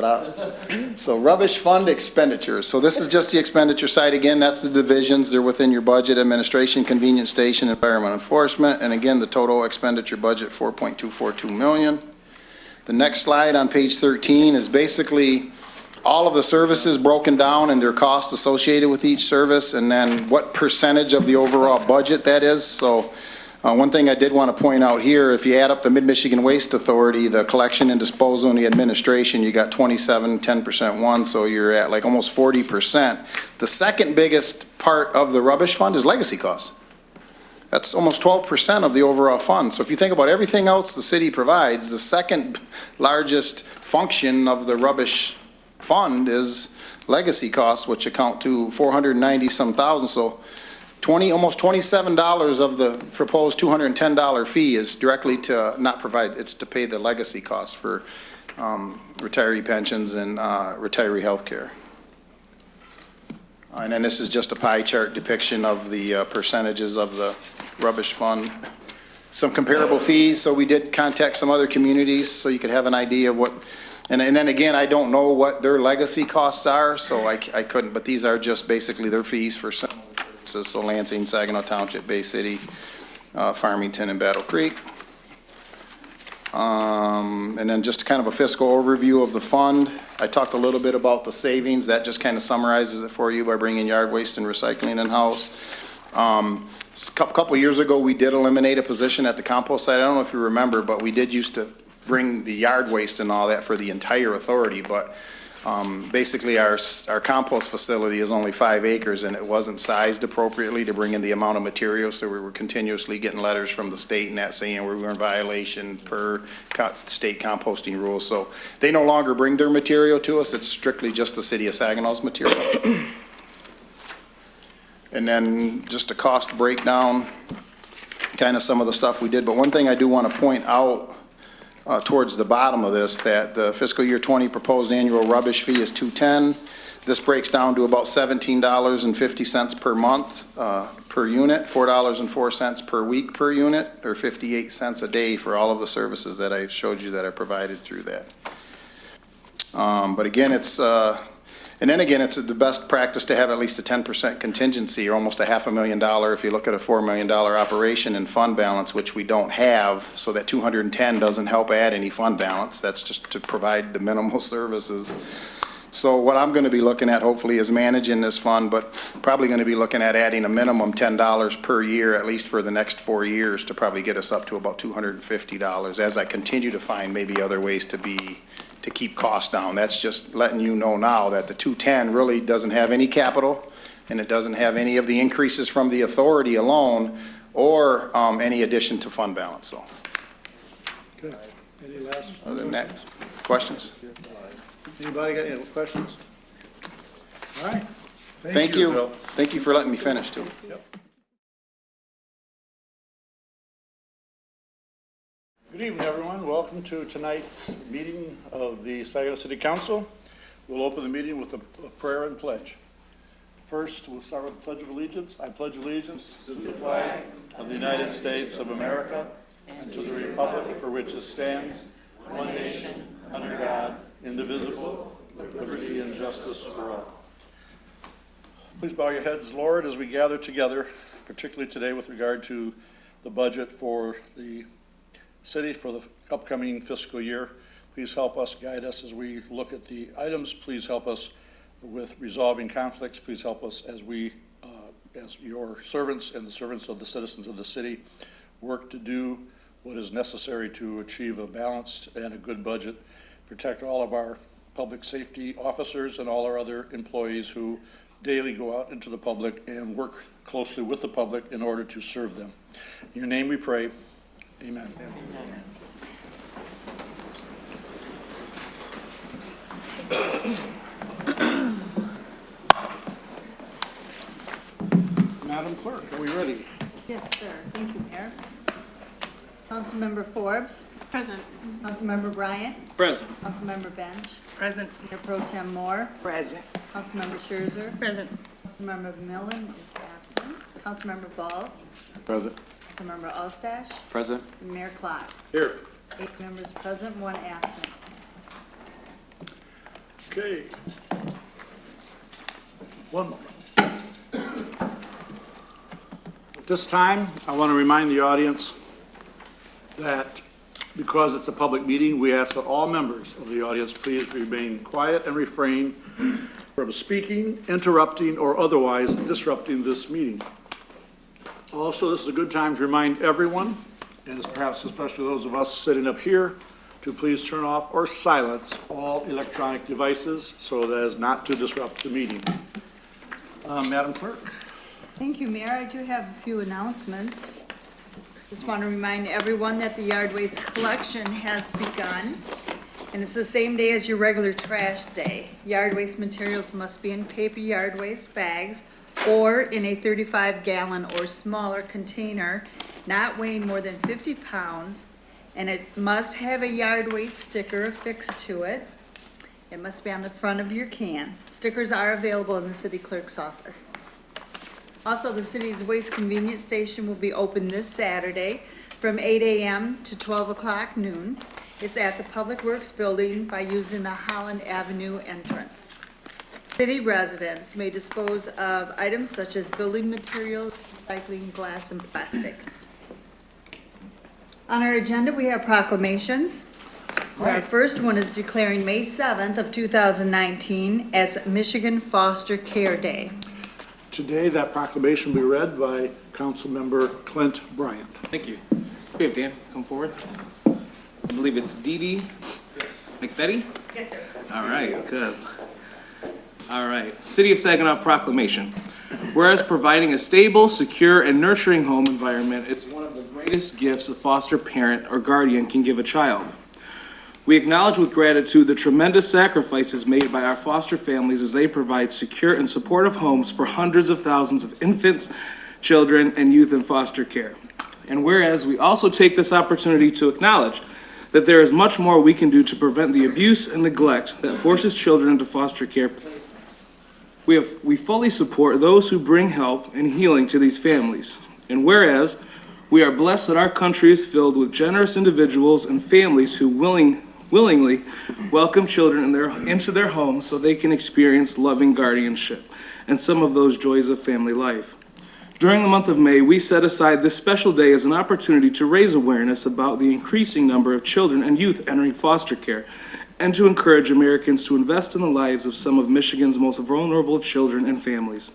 so rubbish fund expenditures. So this is just the expenditure side again. That's the divisions. They're within your budget: administration, convenience station, environment enforcement. And again, the total expenditure budget, $4.242 million. The next slide on page 13 is basically all of the services broken down and their costs associated with each service, and then what percentage of the overall budget that is. So one thing I did want to point out here, if you add up the Mid-Michigan Waste Authority, the collection and disposal and the administration, you got 27, 10% one, so you're at like almost 40%. The second biggest part of the rubbish fund is legacy costs. That's almost 12% of the overall fund. So if you think about everything else the city provides, the second largest function of the rubbish fund is legacy costs, which account to 490-some thousand. So almost $27 of the proposed $210 fee is directly to not provide, it's to pay the legacy costs for retiree pensions and retiree health care. And then this is just a pie chart depiction of the percentages of the rubbish fund. Some comparable fees, so we did contact some other communities so you could have an idea of what. And then again, I don't know what their legacy costs are, so I couldn't, but these are just basically their fees for some services, so Lansing, Saginaw Township, Bay City, Farmington, and Battle Creek. And then just kind of a fiscal overview of the fund. I talked a little bit about the savings. That just kind of summarizes it for you by bringing yard waste and recycling in-house. A couple of years ago, we did eliminate a position at the compost site. I don't know if you remember, but we did used to bring the yard waste and all that for the entire authority, but basically our compost facility is only 5 acres and it wasn't sized appropriately to bring in the amount of material, so we were continuously getting letters from the state and that saying we were in violation per state composting rules. So they no longer bring their material to us. It's strictly just the city of Saginaw's material. And then just a cost breakdown. kind of some of the stuff we did. But one thing I do want to point out towards the bottom of this, that the fiscal year 20 proposed annual rubbish fee is $210. This breaks down to about $17.50 per month per unit, $4.04 per week per unit, or 58 cents a day for all of the services that I showed you that are provided through that. But again, it's, and then again, it's the best practice to have at least a 10% contingency, or almost a $500,000 if you look at a $4 million operation in fund balance, which we don't have, so that 210 doesn't help add any fund balance. That's just to provide the minimal services. So what I'm going to be looking at hopefully is managing this fund, but probably going to be looking at adding a minimum $10 per year, at least for the next 4 years, to probably get us up to about $250 as I continue to find maybe other ways to keep costs down. That's just letting you know now that the 210 really doesn't have any capital, and it doesn't have any of the increases from the authority alone, or any addition to fund balance. So Okay. Any last? other than that, questions? Anybody got any questions? All right. Thank you. Bill. Thank you for letting me finish too. Yep. Good evening, everyone. Welcome to tonight's meeting of the Saginaw City Council. We'll open the meeting with a prayer and pledge. First, we'll start with the Pledge of Allegiance. I pledge allegiance to the flag of the United States of America and to the republic for which it stands, one nation, under God, indivisible, with liberty and justice for all. Please bow your heads, Lord, as we gather together, particularly today with regard to the budget for the city for the upcoming fiscal year. Please help us, guide us as we look at the items. Please help us with resolving conflicts. Please help us as we, as your servants and the servants of the citizens of the city, work to do what is necessary to achieve a balanced and a good budget. Protect all of our public safety officers and all our other employees who daily go out into the public and work closely with the public in order to serve them. In your name we pray. Amen. Madam Clerk, are we ready? Yes, sir. Thank you, Mayor. Councilmember Forbes. Present. Councilmember Bryant. Present. Councilmember Bench. Present. Mayor Pro Tem Moore. Present. Councilmember Scherzer. Present. Councilmember Millen is absent. Councilmember Balls. Present. Councilmember Alstash. Present. And Mayor Clark. Here. 8 members present, 1 absent. Okay. One moment. At this time, I want to remind the audience that because it's a public meeting, we ask that all members of the audience please remain quiet and refrain from speaking, interrupting, or otherwise disrupting this meeting. Also, this is a good time to remind everyone, and perhaps especially those of us sitting up here, to please turn off or silence all electronic devices so as not to disrupt the meeting. Madam Clerk. Thank you, Mayor. I do have a few announcements. Just want to remind everyone that the yard waste collection has begun, and it's the same day as your regular trash day. Yard waste materials must be in paper yard waste bags or in a 35-gallon or smaller container, not weighing more than 50 pounds, and it must have a yard waste sticker affixed to it. It must be on the front of your can. Stickers are available in the city clerk's office. Also, the city's waste convenience station will be open this Saturday from 8 a.m. to 12 o'clock noon. It's at the Public Works Building by using the Holland Avenue entrance. City residents may dispose of items such as building materials, recycling, glass, and plastic. On our agenda, we have proclamations. Our first one is declaring May 7th of 2019 as Michigan Foster Care Day. Today, that proclamation will be read by Councilmember Clint Bryant. Thank you. We have Dan come forward. I believe it's Dee Dee McBetty? Yes, sir. All right, good. All right, City of Saginaw proclamation. Whereas providing a stable, secure, and nurturing home environment is one of the greatest gifts a foster parent or guardian can give a child. We acknowledge with gratitude the tremendous sacrifices made by our foster families as they provide secure and supportive homes for hundreds of thousands of infants, children, and youth in foster care. And whereas we also take this opportunity to acknowledge that there is much more we can do to prevent the abuse and neglect that forces children into foster care. We fully support those who bring help and healing to these families. And whereas we are blessed that our country is filled with generous individuals and families who willingly welcome children into their homes so they can experience loving guardianship and some of those joys of family life. During the month of May, we set aside this special day as an opportunity to raise awareness about the increasing number of children and youth entering foster care, and to encourage Americans to invest in the lives of some of Michigan's most vulnerable children and families.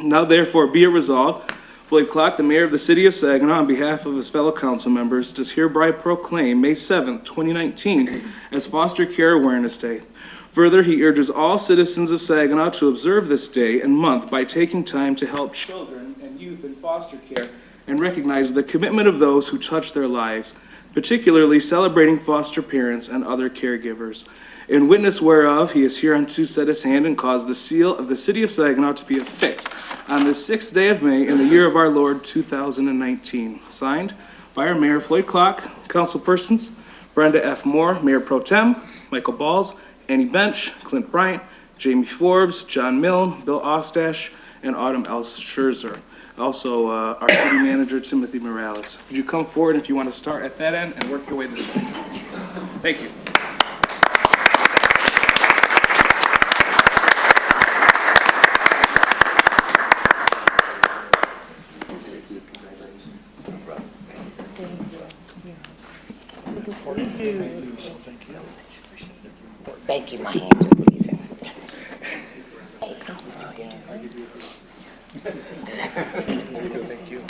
Now therefore be it resolved, Floyd Clark, the mayor of the city of Saginaw, on behalf of his fellow council members, does hereby proclaim May 7th, 2019 as Foster Care Awareness Day. Further, he urges all citizens of Saginaw to observe this day and month by taking time to help children and youth in foster care and recognize the commitment of those who touch their lives, particularly celebrating foster parents and other caregivers. In witness whereof, he is hereunto set his hand and caused the seal of the city of Saginaw to be affixed on the 6th day of May in the year of our Lord 2019. Signed by our Mayor Floyd Clark, councilpersons Brenda F. Moore, Mayor Pro Tem, Michael Balls, Annie Bench, Clint Bryant, Jamie Forbes, John Milne, Bill Ostash, and Autumn L. Scherzer. Also, our city manager, Timothy Morales. Would you come forward if you want to start at that end and work your way this way? Thank you. Thank you, my hands are freezing. Thank you.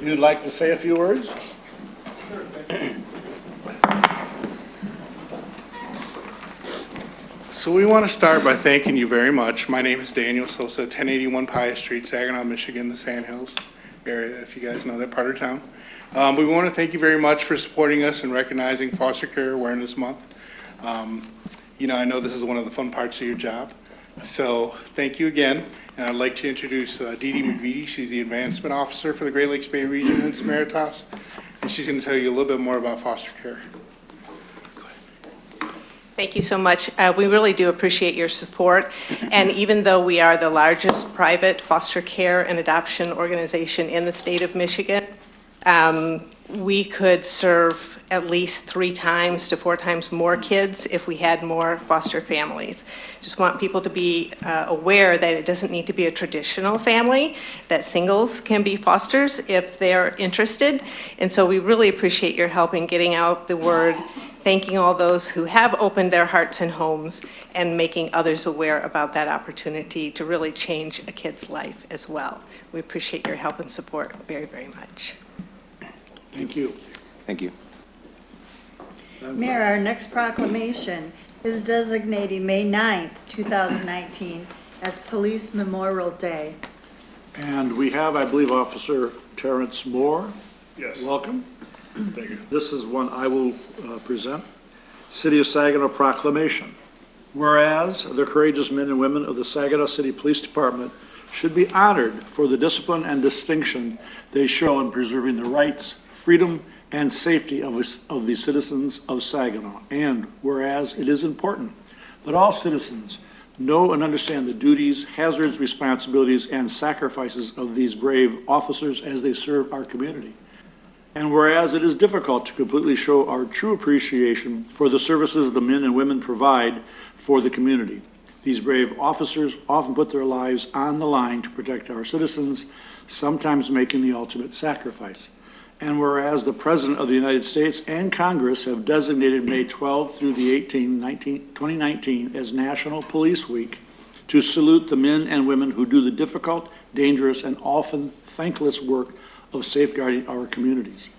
You'd like to say a few words? So we want to start by thanking you very much. My name is Daniel Sosa, 1081 Pius Street, Saginaw, Michigan, the Sandhills area, if you guys know that part of town. We want to thank you very much for supporting us and recognizing Foster Care Awareness Month. You know, I know this is one of the fun parts of your job. So thank you again. And I'd like to introduce Dee Dee McVitie. She's the Advancement Officer for the Great Lakes Bay Region in Samaritas. And she's going to tell you a little bit more about foster care. Thank you so much. We really do appreciate your support. And even though we are the largest private foster care and adoption organization in the state of Michigan, we could serve at least 3 times to 4 times more kids if we had more foster families. Just want people to be aware that it doesn't need to be a traditional family, that singles can be fosters if they're interested. And so we really appreciate your help in getting out the word, thanking all those who have opened their hearts and homes, and making others aware about that opportunity to really change a kid's life as well. We appreciate your help and support very, very much. Thank you. Thank you. Mayor, our next proclamation is designating May 9th, 2019 as Police Memorial Day. And we have, I believe, Officer Terrence Moore. Yes. Welcome. Thank you. This is one I will present. City of Saginaw Proclamation. Whereas the courageous men and women of the Saginaw City Police Department should be honored for the discipline and distinction they show in preserving the rights, freedom, and safety of the citizens of Saginaw. And whereas it is important that all citizens know and understand the duties, hazards, responsibilities, and sacrifices of these brave officers as they serve our community. And whereas it is difficult to completely show our true appreciation for the services the men and women provide for the community. These brave officers often put their lives on the line to protect our citizens, sometimes making the ultimate sacrifice. And whereas the President of the United States and Congress have designated May 12th through the 2019 as National Police Week to salute the men and women who do the difficult, dangerous, and often thankless work of safeguarding our communities.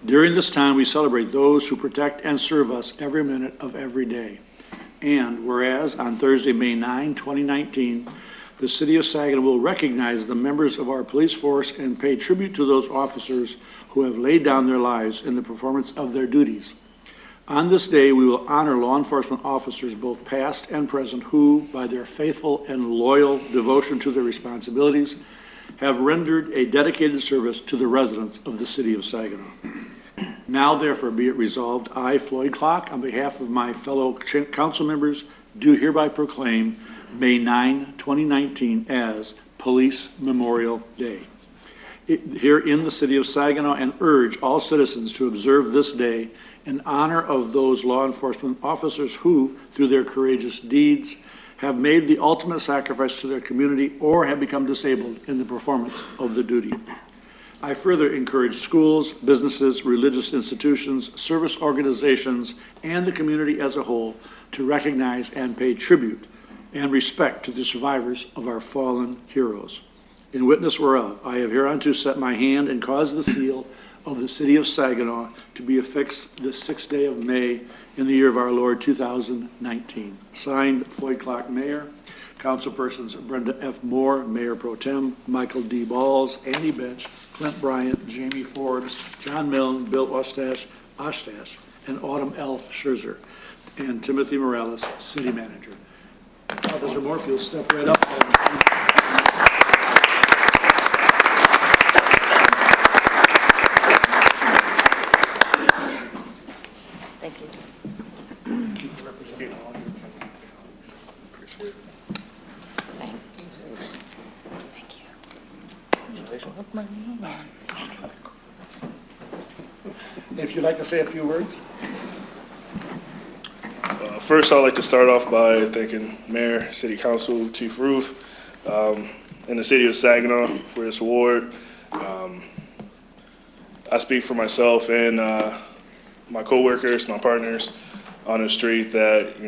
During this time, we celebrate those who protect and serve us every minute of every day. And whereas on Thursday, May 9, 2019, the City of Saginaw will recognize the members of our police force and pay tribute to those officers who have laid down their lives in the performance of their duties. On this day, we will honor law enforcement officers, both past and present, who, by their faithful and loyal devotion to their responsibilities, have rendered a dedicated service to the residents of the city of Saginaw. Now therefore be it resolved, I, Floyd Clark, on behalf of my fellow council members, do hereby proclaim May 9, 2019 as Police Memorial Day here in the city of Saginaw, and urge all citizens to observe this day in honor of those law enforcement officers who, through their courageous deeds, have made the ultimate sacrifice to their community or have become disabled in the performance of the duty. I further encourage schools, businesses, religious institutions, service organizations, and the community as a whole to recognize and pay tribute and respect to the survivors of our fallen heroes. In witness whereof, I have hereunto set my hand and caused the seal of the city of Saginaw to be affixed this 6th day of May in the year of our Lord 2019. Signed, Floyd Clark, Mayor. Councilpersons Brenda F. Moore, Mayor Pro Tem, Michael D. Balls, Andy Bench, Clint Bryant, Jamie Forbes, John Milne, Bill Ostash, and Autumn L. Scherzer, and Timothy Morales, City Manager. Officer Moore, if you'll step right up. Thank you. Thank you for representing all your. Appreciate it. If you'd like to say a few words. First, I'd like to start off by thanking Mayor, City Council, Chief Roof, and the City of Saginaw for this award. I speak for myself and my coworkers, my partners on the street that,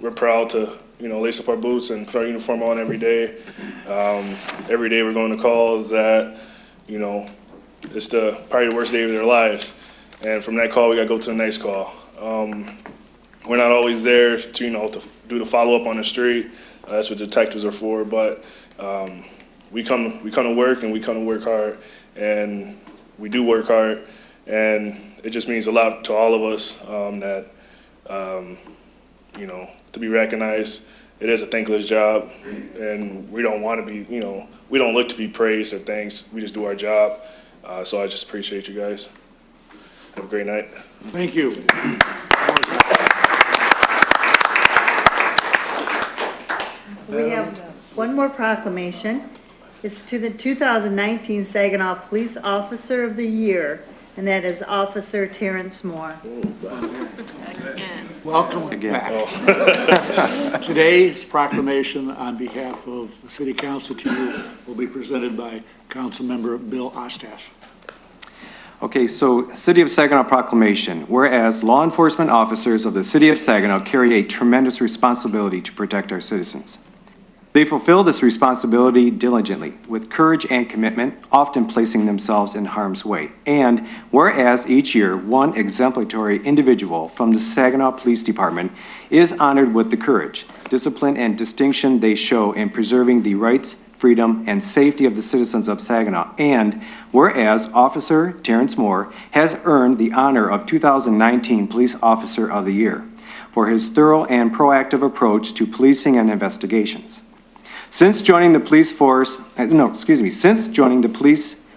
we're proud to, lace up our boots and put our uniform on every day. Every day we're going to calls that, it's probably the worst day of their lives. And from that call, we got to go to the next call. We're not always there to, to do the follow-up on the street. That's what detectives are for. But we come to work, and we come to work hard. And we do work hard. And it just means a lot to all of us that, to be recognized. It is a thankless job. And we don't want to be, we don't look to be praised or things. We just do our job. So I just appreciate you guys. Have a great night. Thank you. We have one more proclamation. It's to the 2019 Saginaw Police Officer of the Year, and that is Officer Terrence Moore. Welcome back. Today's proclamation on behalf of the City Council to you will be presented by Councilmember Bill Ostash. Okay, so City of Saginaw proclamation. Whereas law enforcement officers of the City of Saginaw carry a tremendous responsibility to protect our citizens. They fulfill this responsibility diligently, with courage and commitment, often placing themselves in harm's way. And whereas each year, one exemplary individual from the Saginaw Police Department is honored with the courage, discipline, and distinction they show in preserving the rights, freedom, and safety of the citizens of Saginaw. And whereas Officer Terrence Moore has earned the honor of 2019 Police Officer of the Year for his thorough and proactive approach to policing and investigations. Since joining the police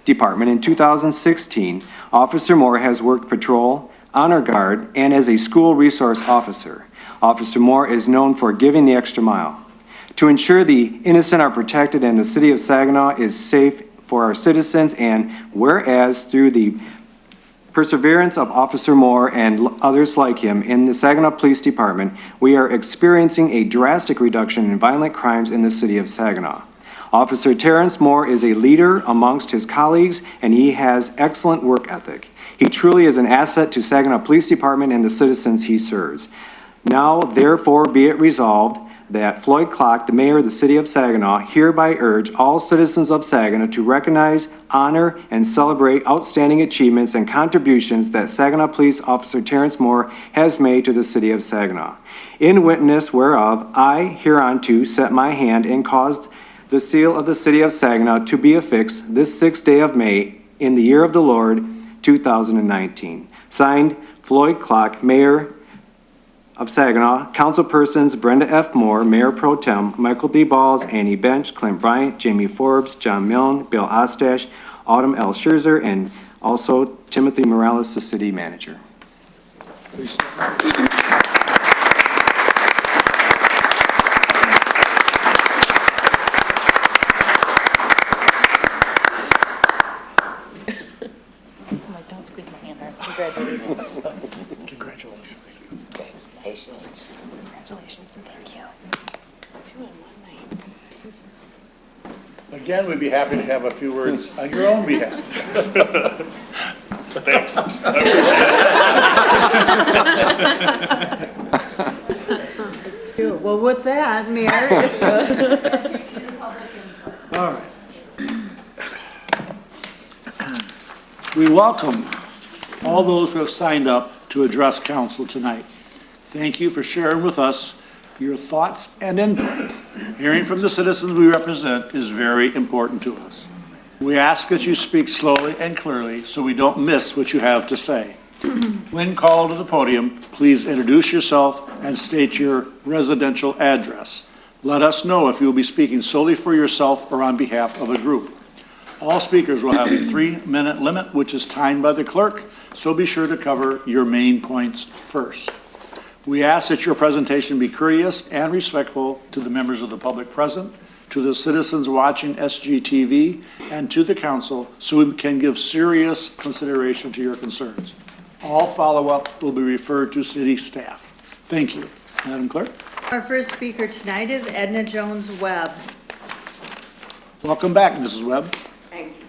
department in 2016, Officer Moore has worked patrol, honor guard, and as a school resource officer. Officer Moore is known for giving the extra mile to ensure the innocent are protected and the City of Saginaw is safe for our citizens. And whereas through the perseverance of Officer Moore and others like him in the Saginaw Police Department, we are experiencing a drastic reduction in violent crimes in the City of Saginaw. Officer Terrence Moore is a leader amongst his colleagues, and he has excellent work ethic. He truly is an asset to Saginaw Police Department and the citizens he serves. Now, therefore, be it resolved that Floyd Clark, the mayor of the City of Saginaw, hereby urge all citizens of Saginaw to recognize, honor, and celebrate outstanding achievements and contributions that Saginaw Police Officer Terrence Moore has made to the City of Saginaw. In witness whereof, I hereunto set my hand and caused the seal of the City of Saginaw to be affixed this 6th day of May in the year of the Lord 2019. Signed, Floyd Clark, Mayor of Saginaw, councilpersons Brenda F. Moore, Mayor Pro Tem, Michael D. Balls, Annie Bench, Clint Bryant, Jamie Forbes, John Milne, Bill Ostash, Autumn L. Scherzer, and also Timothy Morales, the city manager. Don't squeeze my hand hard. Congratulations. Congratulations. Congratulations and thank you. Again, we'd be happy to have a few words on your own behalf. Thanks. I appreciate it. Well, with that, Mayor. All right. We welcome all those who have signed up to address council tonight. Thank you for sharing with us your thoughts and input. Hearing from the citizens we represent is very important to us. We ask that you speak slowly and clearly so we don't miss what you have to say. When called to the podium, please introduce yourself and state your residential address. Let us know if you will be speaking solely for yourself or on behalf of a group. All speakers will have a 3-minute limit, which is timed by the clerk, so be sure to cover your main points first. We ask that your presentation be courteous and respectful to the members of the public present, to the citizens watching SGTV, and to the council, so we can give serious consideration to your concerns. All follow-up will be referred to city staff. Thank you. Madam Clerk? Our first speaker tonight is Edna Jones-Webb. Welcome back, Mrs. Webb. Thank you.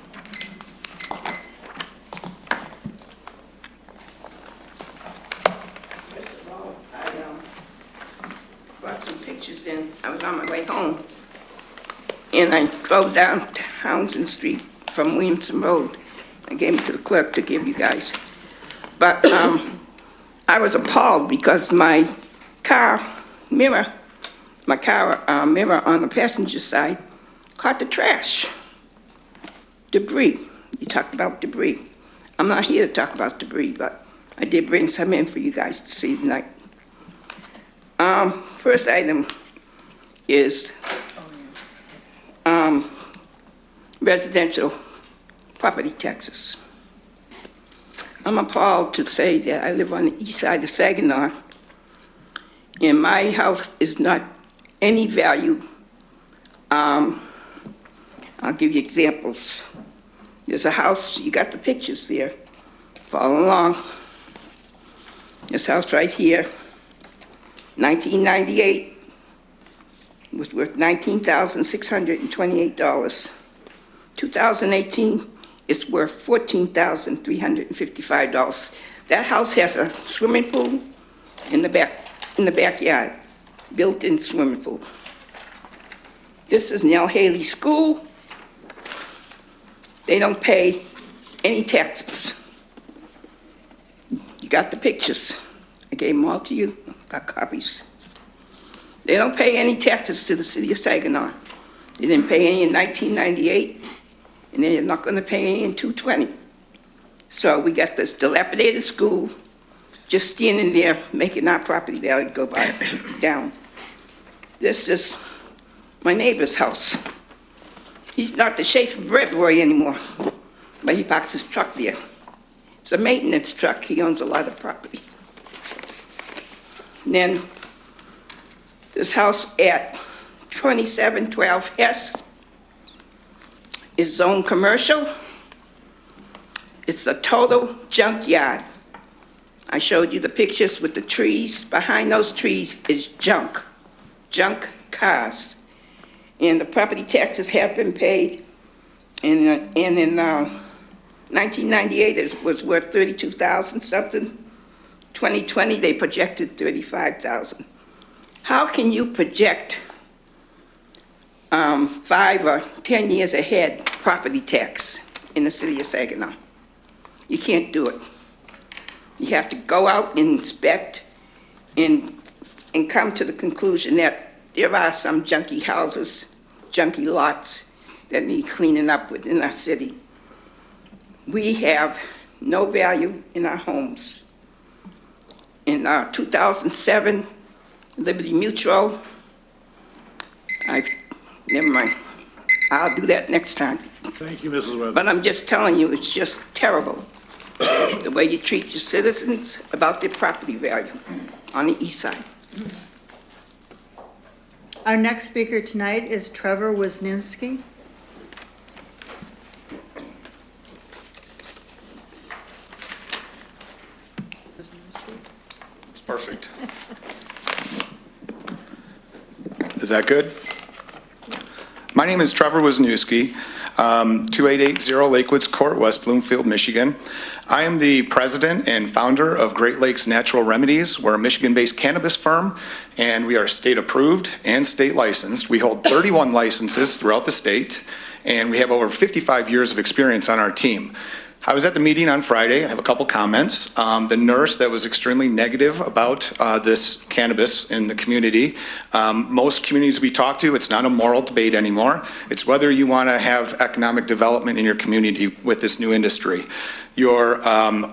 First of all, I brought some pictures in. I was on my way home, and I drove down Townsend Street from Williamson Road. I gave them to the clerk to give you guys. But I was appalled because my car mirror on the passenger side caught the trash. Debris. You talked about debris. I'm not here to talk about debris, but I did bring some in for you guys to see tonight. First item is residential property taxes. I'm appalled to say that I live on the east side of Saginaw, and my house is not any value. I'll give you examples. There's a house, you got the pictures there, follow along. This house right here, 1998, was worth $19,628. 2018, it's worth $14,355. That house has a swimming pool in the backyard, built-in swimming pool. This is Nell Haley School. They don't pay any taxes. You got the pictures. I gave them all to you, got copies. They don't pay any taxes to the city of Saginaw. They didn't pay any in 1998, and they're not gonna pay any in 2020. So we got this dilapidated school just standing there making our property value go down. This is my neighbor's house. He's not the Schaefer bread boy anymore, but he parks his truck there. It's a maintenance truck. He owns a lot of property. And then this house at 2712 Hess is zone commercial. It's a total junkyard. I showed you the pictures with the trees. Behind those trees is junk cars. And the property taxes have been paid. And in 1998, it was worth $32,000 something. 2020, they projected $35,000. How can you project 5 or 10 years ahead property tax in the city of Saginaw? You can't do it. You have to go out and inspect and come to the conclusion that there are some junky houses, junky lots that need cleaning up within our city. We have no value in our homes. in 2007, Liberty Mutual. Never mind. I'll do that next time. Thank you, Mrs. Webb. But I'm just telling you, it's just terrible, the way you treat your citizens about their property value on the east side. Our next speaker tonight is Trevor Wisniewski. It's perfect. Is that good? My name is Trevor Wisniewski, 2880 Lakewoods Court, West Bloomfield, Michigan. I am the president and founder of Great Lakes Natural Remedies. We're a Michigan-based cannabis firm, and we are state-approved and state licensed. We hold 31 licenses throughout the state, and we have over 55 years of experience on our team. I was at the meeting on Friday. I have a couple comments. The nurse that was extremely negative about this cannabis in the community. Most communities we talk to, it's not a moral debate anymore. It's whether you want to have economic development in your community with this new industry. Your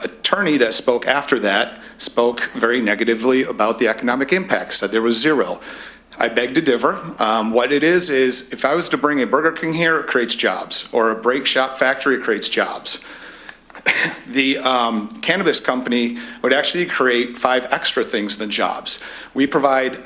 attorney that spoke after that spoke very negatively about the economic impact, said there was zero. I beg to differ. What it is if I was to bring a Burger King here, it creates jobs, or a brake shop factory, it creates jobs. The cannabis company would actually create 5 extra things than jobs. We provide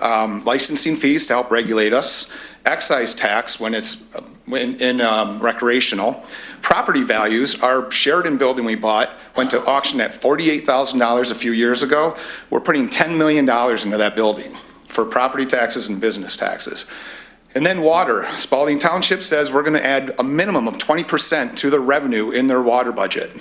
licensing fees to help regulate us, excise tax when it's in recreational. Property values, our Sheridan building we bought went to auction at $48,000 a few years ago. We're putting $10 million into that building for property taxes and business taxes. And then water. Spalding Township says we're going to add a minimum of 20% to the revenue in their water budget,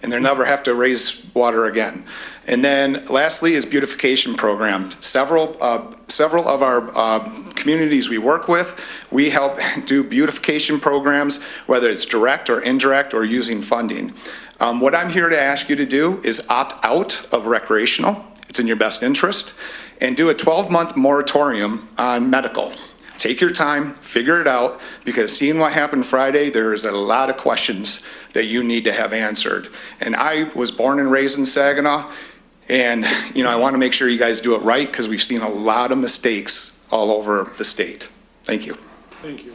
and they'll never have to raise water again. And then lastly is beautification program. Several of our communities we work with, we help do beautification programs, whether it's direct or indirect or using funding. What I'm here to ask you to do is opt out of recreational. It's in your best interest. And do a 12-month moratorium on medical. Take your time, figure it out, because seeing what happened Friday, there's a lot of questions that you need to have answered. And I was born and raised in Saginaw, and I want to make sure you guys do it right, because we've seen a lot of mistakes all over the state. Thank you. Thank you.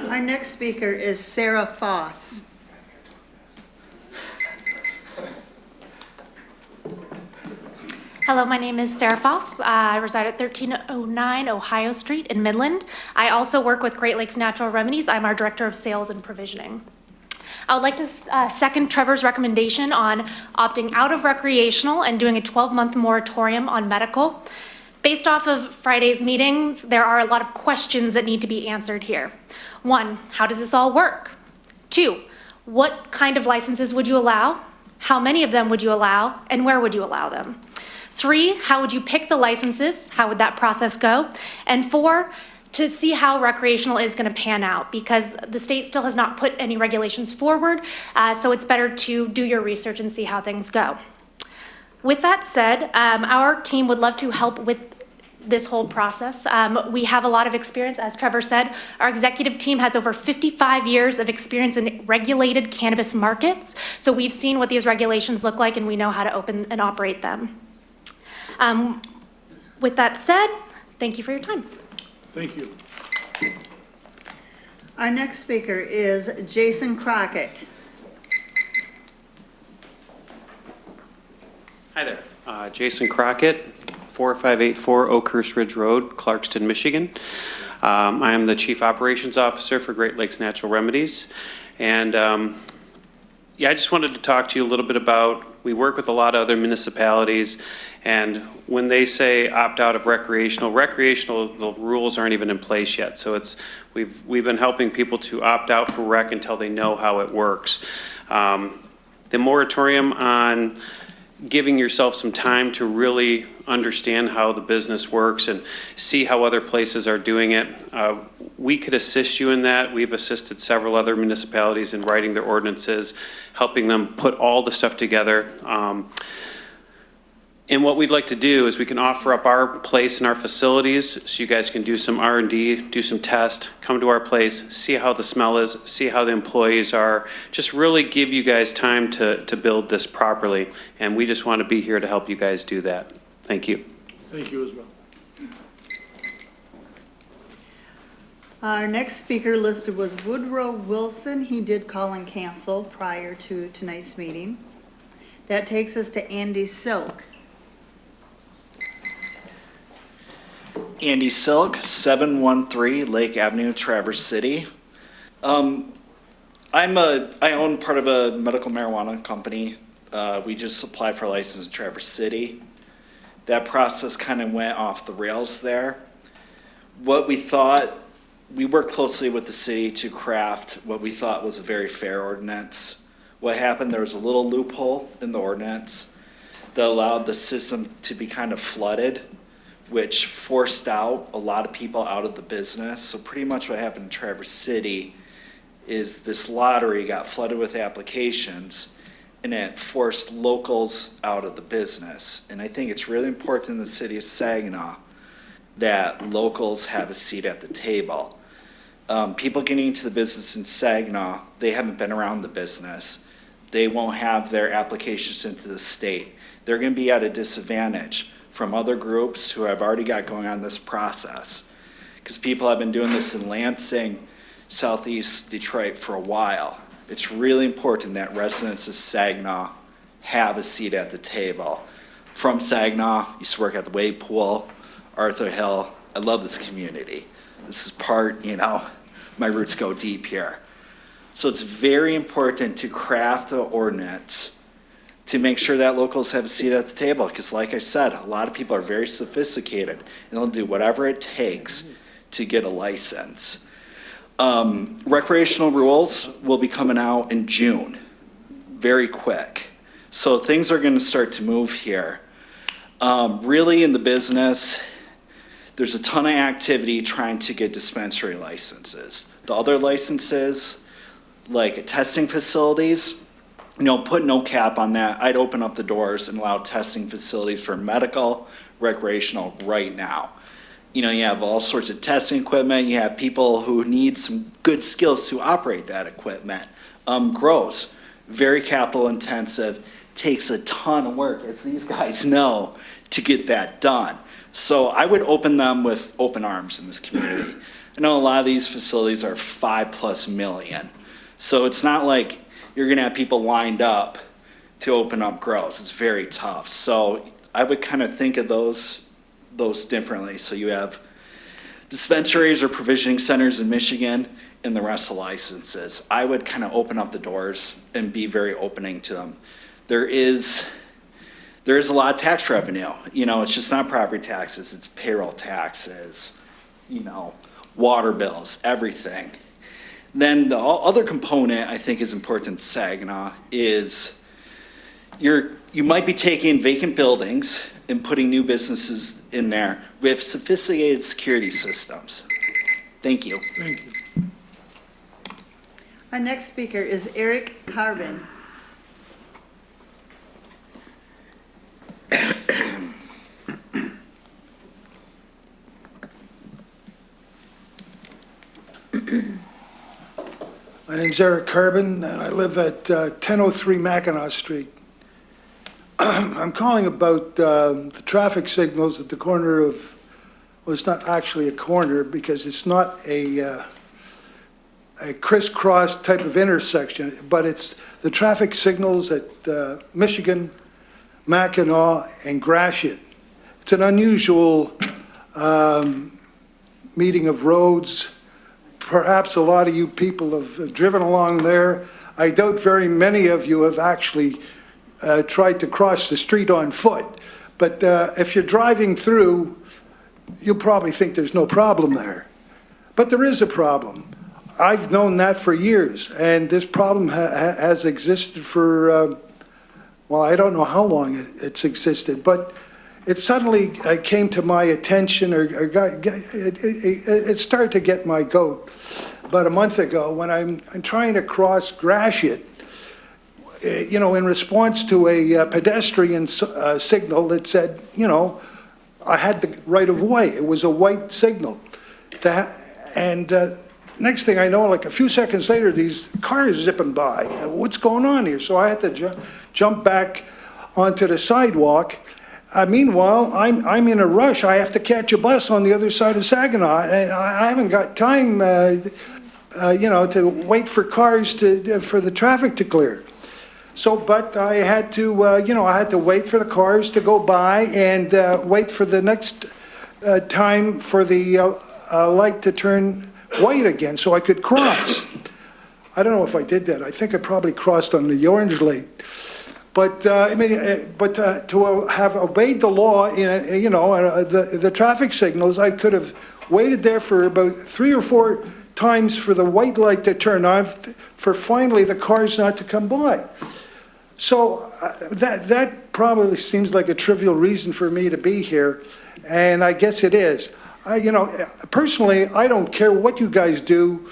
Our next speaker is Sarah Foss. Hello, my name is Sarah Foss. I reside at 1309 Ohio Street in Midland. I also work with Great Lakes Natural Remedies. I'm our Director of Sales and Provisioning. I would like to second Trevor's recommendation on opting out of recreational and doing a 12-month moratorium on medical. Based off of Friday's meetings, there are a lot of questions that need to be answered here. 1, how does this all work? 2, what kind of licenses would you allow? How many of them would you allow? And where would you allow them? 3, how would you pick the licenses? How would that process go? And 4, to see how recreational is going to pan out, because the state still has not put any regulations forward, so it's better to do your research and see how things go. With that said, our team would love to help with this whole process. We have a lot of experience, as Trevor said. Our executive team has over 55 years of experience in regulated cannabis markets, so we've seen what these regulations look like and we know how to open and operate them. With that said, thank you for your time. Thank you. Our next speaker is Jason Crockett. Hi there, Jason Crockett, 4584 Oakhurst Ridge Road, Clarkston, Michigan. I am the Chief Operations Officer for Great Lakes Natural Remedies. And I just wanted to talk to you a little bit about, we work with a lot of other municipalities, and when they say opt out of recreational, the rules aren't even in place yet. So we've been helping people to opt out for rec until they know how it works. The moratorium on giving yourself some time to really understand how the business works and see how other places are doing it. We could assist you in that. We've assisted several other municipalities in writing their ordinances, helping them put all the stuff together. And what we'd like to do is we can offer up our place and our facilities so you guys can do some R&D, do some tests, come to our place, see how the smell is, see how the employees are, just really give you guys time to build this properly. And we just want to be here to help you guys do that. Thank you. Thank you as well. Our next speaker listed was Woodrow Wilson. He did call and cancel prior to tonight's meeting. That takes us to Andy Silk. Andy Silk, 713 Lake Avenue, Traverse City. I own part of a medical marijuana company. We just applied for a license in Traverse City. That process kind of went off the rails there. What we thought, we worked closely with the city to craft what we thought was a very fair ordinance. What happened, there was a little loophole in the ordinance that allowed the system to be kind of flooded, which forced out a lot of people out of the business. So pretty much what happened in Traverse City is this lottery got flooded with applications and it forced locals out of the business. And I think it's really important in the city of Saginaw that locals have a seat at the table. People getting into the business in Saginaw, they haven't been around the business. They won't have their applications into the state. They're gonna be at a disadvantage from other groups who have already got going on this process. Because people have been doing this in Lansing, Southeast Detroit for a while. It's really important that residents of Saginaw have a seat at the table. From Saginaw, used to work at the wave pool, Arthur Hill. I love this community. This is part, my roots go deep here. So it's very important to craft an ordinance to make sure that locals have a seat at the table. Because like I said, a lot of people are very sophisticated and they'll do whatever it takes to get a license. Recreational rules will be coming out in June, very quick. So things are gonna start to move here. Really in the business, there's a ton of activity trying to get dispensary licenses. The other licenses, like testing facilities, put no cap on that. I'd open up the doors and allow testing facilities for medical, recreational right now. You have all sorts of testing equipment. You have people who need some good skills to operate that equipment. Grows, very capital intensive, takes a ton of work, as these guys know, to get that done. So I would open them with open arms in this community. I know a lot of these facilities are $5+ million. So it's not like you're gonna have people lined up to open up grows. It's very tough. So I would kind of think of those differently. So you have dispensaries or provisioning centers in Michigan and the rest of licenses. I would kind of open up the doors and be very opening to them. There is a lot of tax revenue. It's just not property taxes, it's payroll taxes, water bills, everything. Then the other component I think is important to Saginaw is you might be taking vacant buildings and putting new businesses in there with sophisticated security systems. Thank you. Thank you. Our next speaker is Eric Carbon. My name's Eric Carbon, and I live at 1003 Mackinac Street. I'm calling about the traffic signals at the corner of, well, it's not actually a corner because it's not a crisscross type of intersection, but it's the traffic signals at Michigan, Mackinac, and Gratiot. It's an unusual meeting of roads. Perhaps a lot of you people have driven along there. I doubt very many of you have actually tried to cross the street on foot. But if you're driving through, you'll probably think there's no problem there. But there is a problem. I've known that for years, and this problem has existed for, well, I don't know how long it's existed, but it suddenly came to my attention, it started to get my goat about a month ago when I'm trying to cross Gratiot. in response to a pedestrian signal that said, I had the right of way. It was a white signal. And next thing I know, like a few seconds later, these cars zipping by. What's going on here? So I had to jump back onto the sidewalk. Meanwhile, I'm in a rush. I have to catch a bus on the other side of Saginaw, and I haven't got time, to wait for cars for the traffic to clear. So, but I had to, I had to wait for the cars to go by and wait for the next time for the light to turn white again so I could cross. I don't know if I did that. I think I probably crossed on the orange light. But, to have obeyed the law, the traffic signals, I could have waited there for about 3 or 4 times for the white light to turn on, for finally the cars not to come by. So that probably seems like a trivial reason for me to be here, and I guess it is. Personally, I don't care what you guys do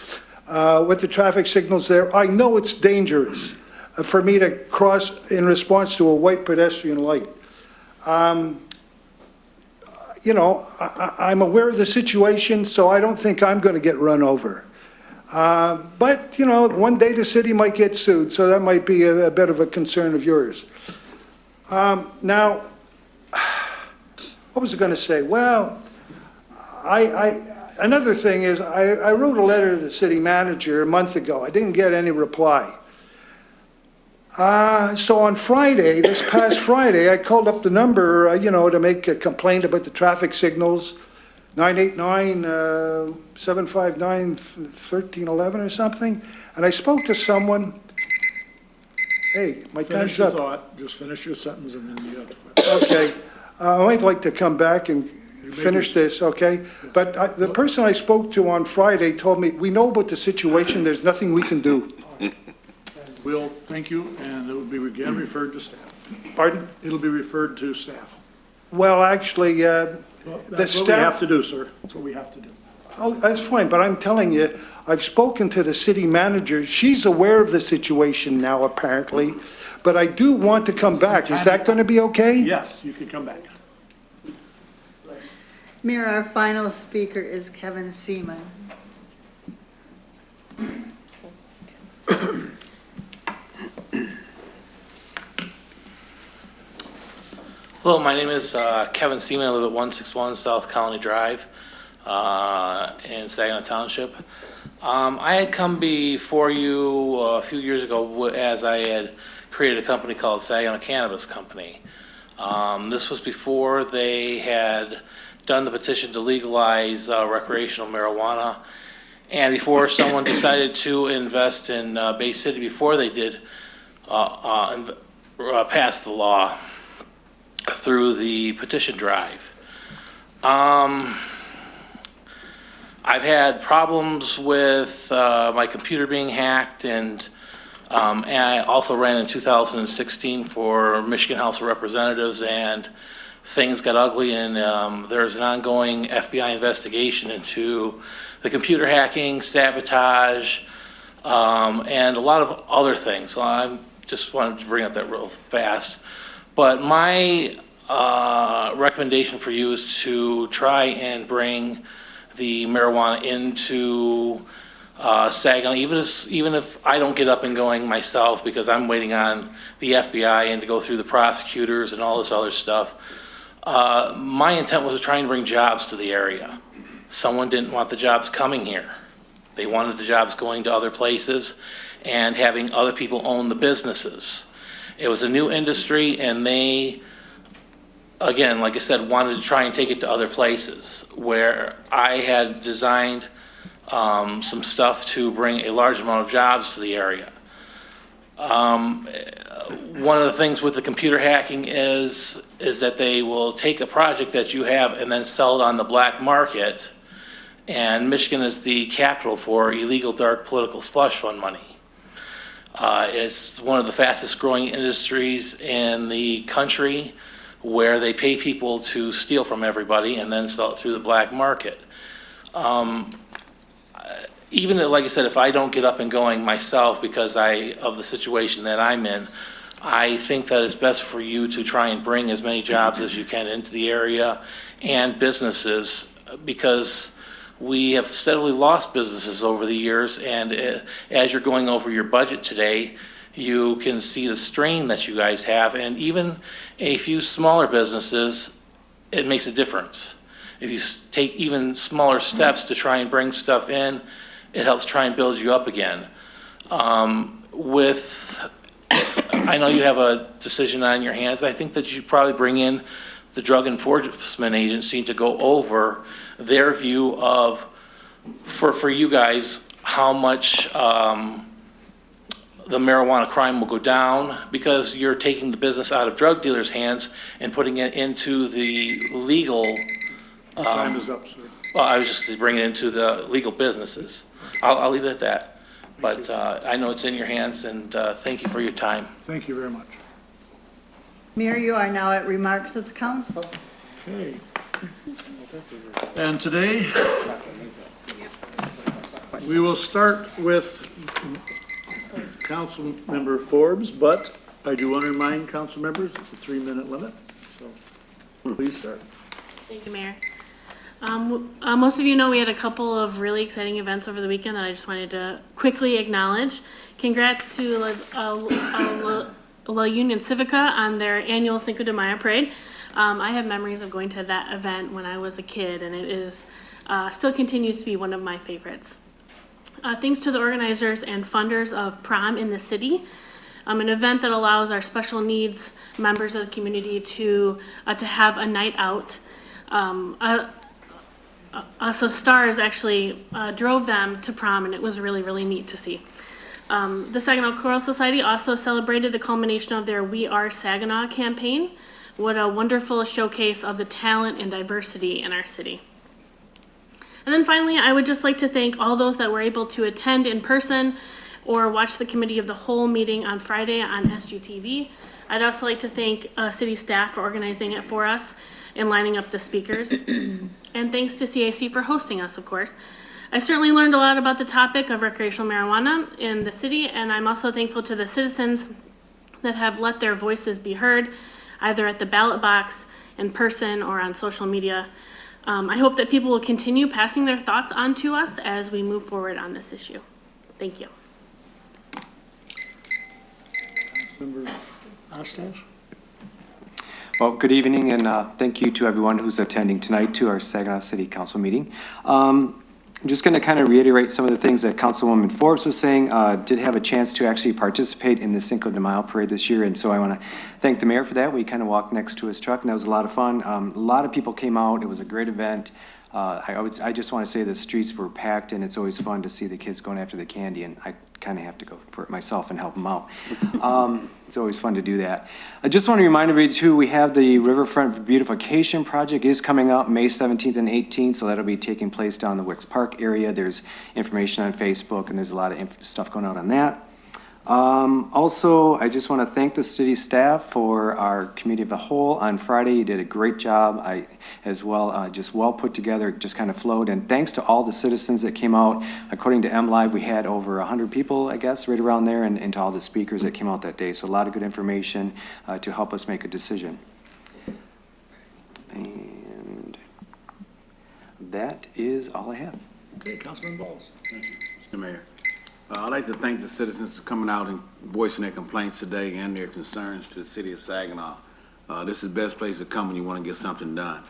with the traffic signals there. I know it's dangerous for me to cross in response to a white pedestrian light. I'm aware of the situation, so I don't think I'm going to get run over. But one day the city might get sued, so that might be a bit of a concern of yours. Now, what was I going to say? Well, another thing is I wrote a letter to the city manager a month ago. I didn't get any reply. So on Friday, this past Friday, I called up the number, to make a complaint about the traffic signals, 989-759-1311 or something. And I spoke to someone. Hey, my Finish time's your up. thought, just finish your sentence and then you have to. Okay, I might like to come back and finish this, okay? But the person I spoke to on Friday told me, we know about the situation, there's nothing we can do. We'll, thank you, and it will be again referred to staff. Pardon? It'll be referred to staff. Well, actually, the That's what we have staff, to do, sir. That's what we have to do. oh, that's fine, but I'm telling you, I've spoken to the city manager. She's aware of the situation now, apparently, but I do want to come back. Is that going to be okay? Yes, you can come back. Mayor, our final speaker is Kevin Seaman. Hello, my name is Kevin Seaman. I live at 161 South Colony Drive in Saginaw Township. I had come before you a few years ago as I had created a company called Saginaw Cannabis Company. This was before they had done the petition to legalize recreational marijuana, and before someone decided to invest in Bay City before they did pass the law through the petition drive. I've had problems with my computer being hacked, and I also ran in 2016 for Michigan House of Representatives, and things got ugly, and there's an ongoing FBI investigation into the computer hacking, sabotage, and a lot of other things. So I just wanted to bring up that real fast. But my recommendation for you is to try and bring the marijuana into Saginaw, even if I don't get up and going myself, because I'm waiting on the FBI and to go through the prosecutors and all this other stuff. My intent was to try and bring jobs to the area. Someone didn't want the jobs coming here. They wanted the jobs going to other places and having other people own the businesses. It was a new industry, and they, again, like I said, wanted to try and take it to other places, where I had designed some stuff to bring a large amount of jobs to the area. One of the things with the computer hacking is that they will take a project that you have and then sell it on the black market, and Michigan is the capital for illegal dark political slush fund money. It's one of the fastest growing industries in the country, where they pay people to steal from everybody and then sell it through the black market. even like I said, if I don't get up and going myself because of the situation that I'm in, I think that it's best for you to try and bring as many jobs as you can into the area and businesses, because we have steadily lost businesses over the years, and as you're going over your budget today, you can see the strain that you guys have, and even a few smaller businesses, it makes a difference. If you take even smaller steps to try and bring stuff in, it helps try and build you up again. I know you have a decision on your hands. I think that you should probably bring in the Drug Enforcement Agency to go over their view of, for you guys, how much the marijuana crime will go down, because you're taking the business out of drug dealers' hands and putting it into the legal. Time is up, sir. Well, I was just bringing it into the legal businesses. I'll leave it at that. But I know it's in your hands, and thank you for your time. Thank you very much. Mayor, you are now at remarks of the council. Okay. And today, we will start with Councilmember Forbes, but I do want to remind council members, it's a 3-minute limit, so please start. Thank you, Mayor. Most of you know we had a couple of really exciting events over the weekend that I just wanted to quickly acknowledge. Congrats to La Union Civica on their annual Cinco de Mayo parade. I have memories of going to that event when I was a kid, and it is still continues to be one of my favorites. Thanks to the organizers and funders of Prom in the City, an event that allows our special needs members of the community to have a night out. So Stars actually drove them to prom, and it was really, really neat to see. The Saginaw Choral Society also celebrated the culmination of their We Are Saginaw campaign. What a wonderful showcase of the talent and diversity in our city. And then finally, I would just like to thank all those that were able to attend in person or watch the Committee of the Whole meeting on Friday on SGTV. I'd also like to thank city staff for organizing it for us and lining up the speakers. And thanks to CAC for hosting us, of course. I certainly learned a lot about the topic of recreational marijuana in the city, and I'm also thankful to the citizens that have let their voices be heard, either at the ballot box, in person, or on social media. I hope that people will continue passing their thoughts on to us as we move forward on this issue. Thank you. Councilmember Ostash? Well, good evening, and thank you to everyone who's attending tonight to our Saginaw City Council meeting. I'm just going to kind of reiterate some of the things that Councilwoman Forbes was saying. Did have a chance to actually participate in the Cinco de Mayo parade this year, and so I want to thank the mayor for that. We kind of walked next to his truck, and that was a lot of fun. A lot of people came out. It was a great event. I just want to say the streets were packed, and it's always fun to see the kids going after the candy, and I kind of have to go for it myself and help them out. It's always fun to do that. I just want to remind everybody too, we have the Riverfront Beautification Project is coming up May 17th and 18th, so that'll be taking place down the Wicks Park area. There's information on Facebook, and there's a lot of stuff going out on that. Also, I just want to thank the city staff for our committee of the whole on Friday. You did a great job. As well, just well put together, just kind of flowed. And thanks to all the citizens that came out. According to MLive, we had over 100 people, I guess, right around there, and to all the speakers that came out that day. So a lot of good information to help us make a decision. And that is all I have. Okay, Councilman Balls. Thank you, Mr. Mayor. I'd like to thank the citizens for coming out and voicing their complaints today and their concerns to the city of Saginaw. This is the best place to come when you want to get something done.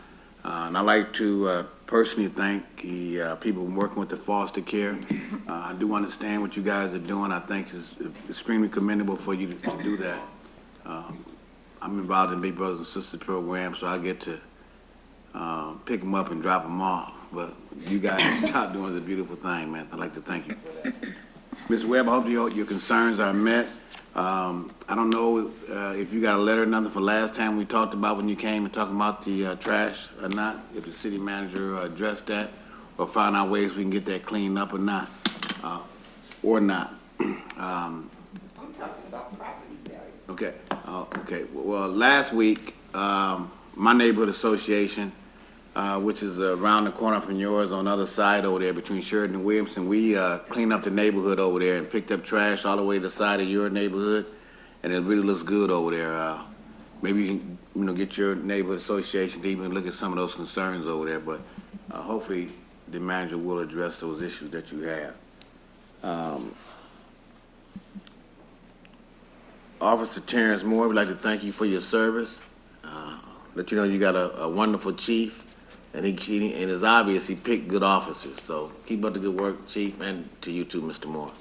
And I'd like to personally thank the people working with the foster care. I do understand what you guys are doing. I think it's extremely commendable for you to do that. I'm involved in Big Brothers and Sisters program, so I get to pick them up and drop them off. But you guys top doing is a beautiful thing, man. I'd like to thank you for that. Ms. Webb, I hope your concerns are met. I don't know if you got a letter or nothing for last time we talked about when you came and talking about the trash or not, if the city manager addressed that or found out ways we can get that cleaned up or not. I'm talking about property value. Okay. Well, last week, my neighborhood association which is around the corner from yours on the other side over there between Sheridan and Williamson. We cleaned up the neighborhood over there and picked up trash all the way to the side of your neighborhood, and it really looks good over there. Maybe you can, get your neighborhood association to even look at some of those concerns over there, but hopefully the manager will address those issues that you have. Officer Terrence Moore, we'd like to thank you for your service. Let you know you got a wonderful chief, and and it's obvious he picked good officers. So keep up the good work, Chief, and to you too, Mr. Moore.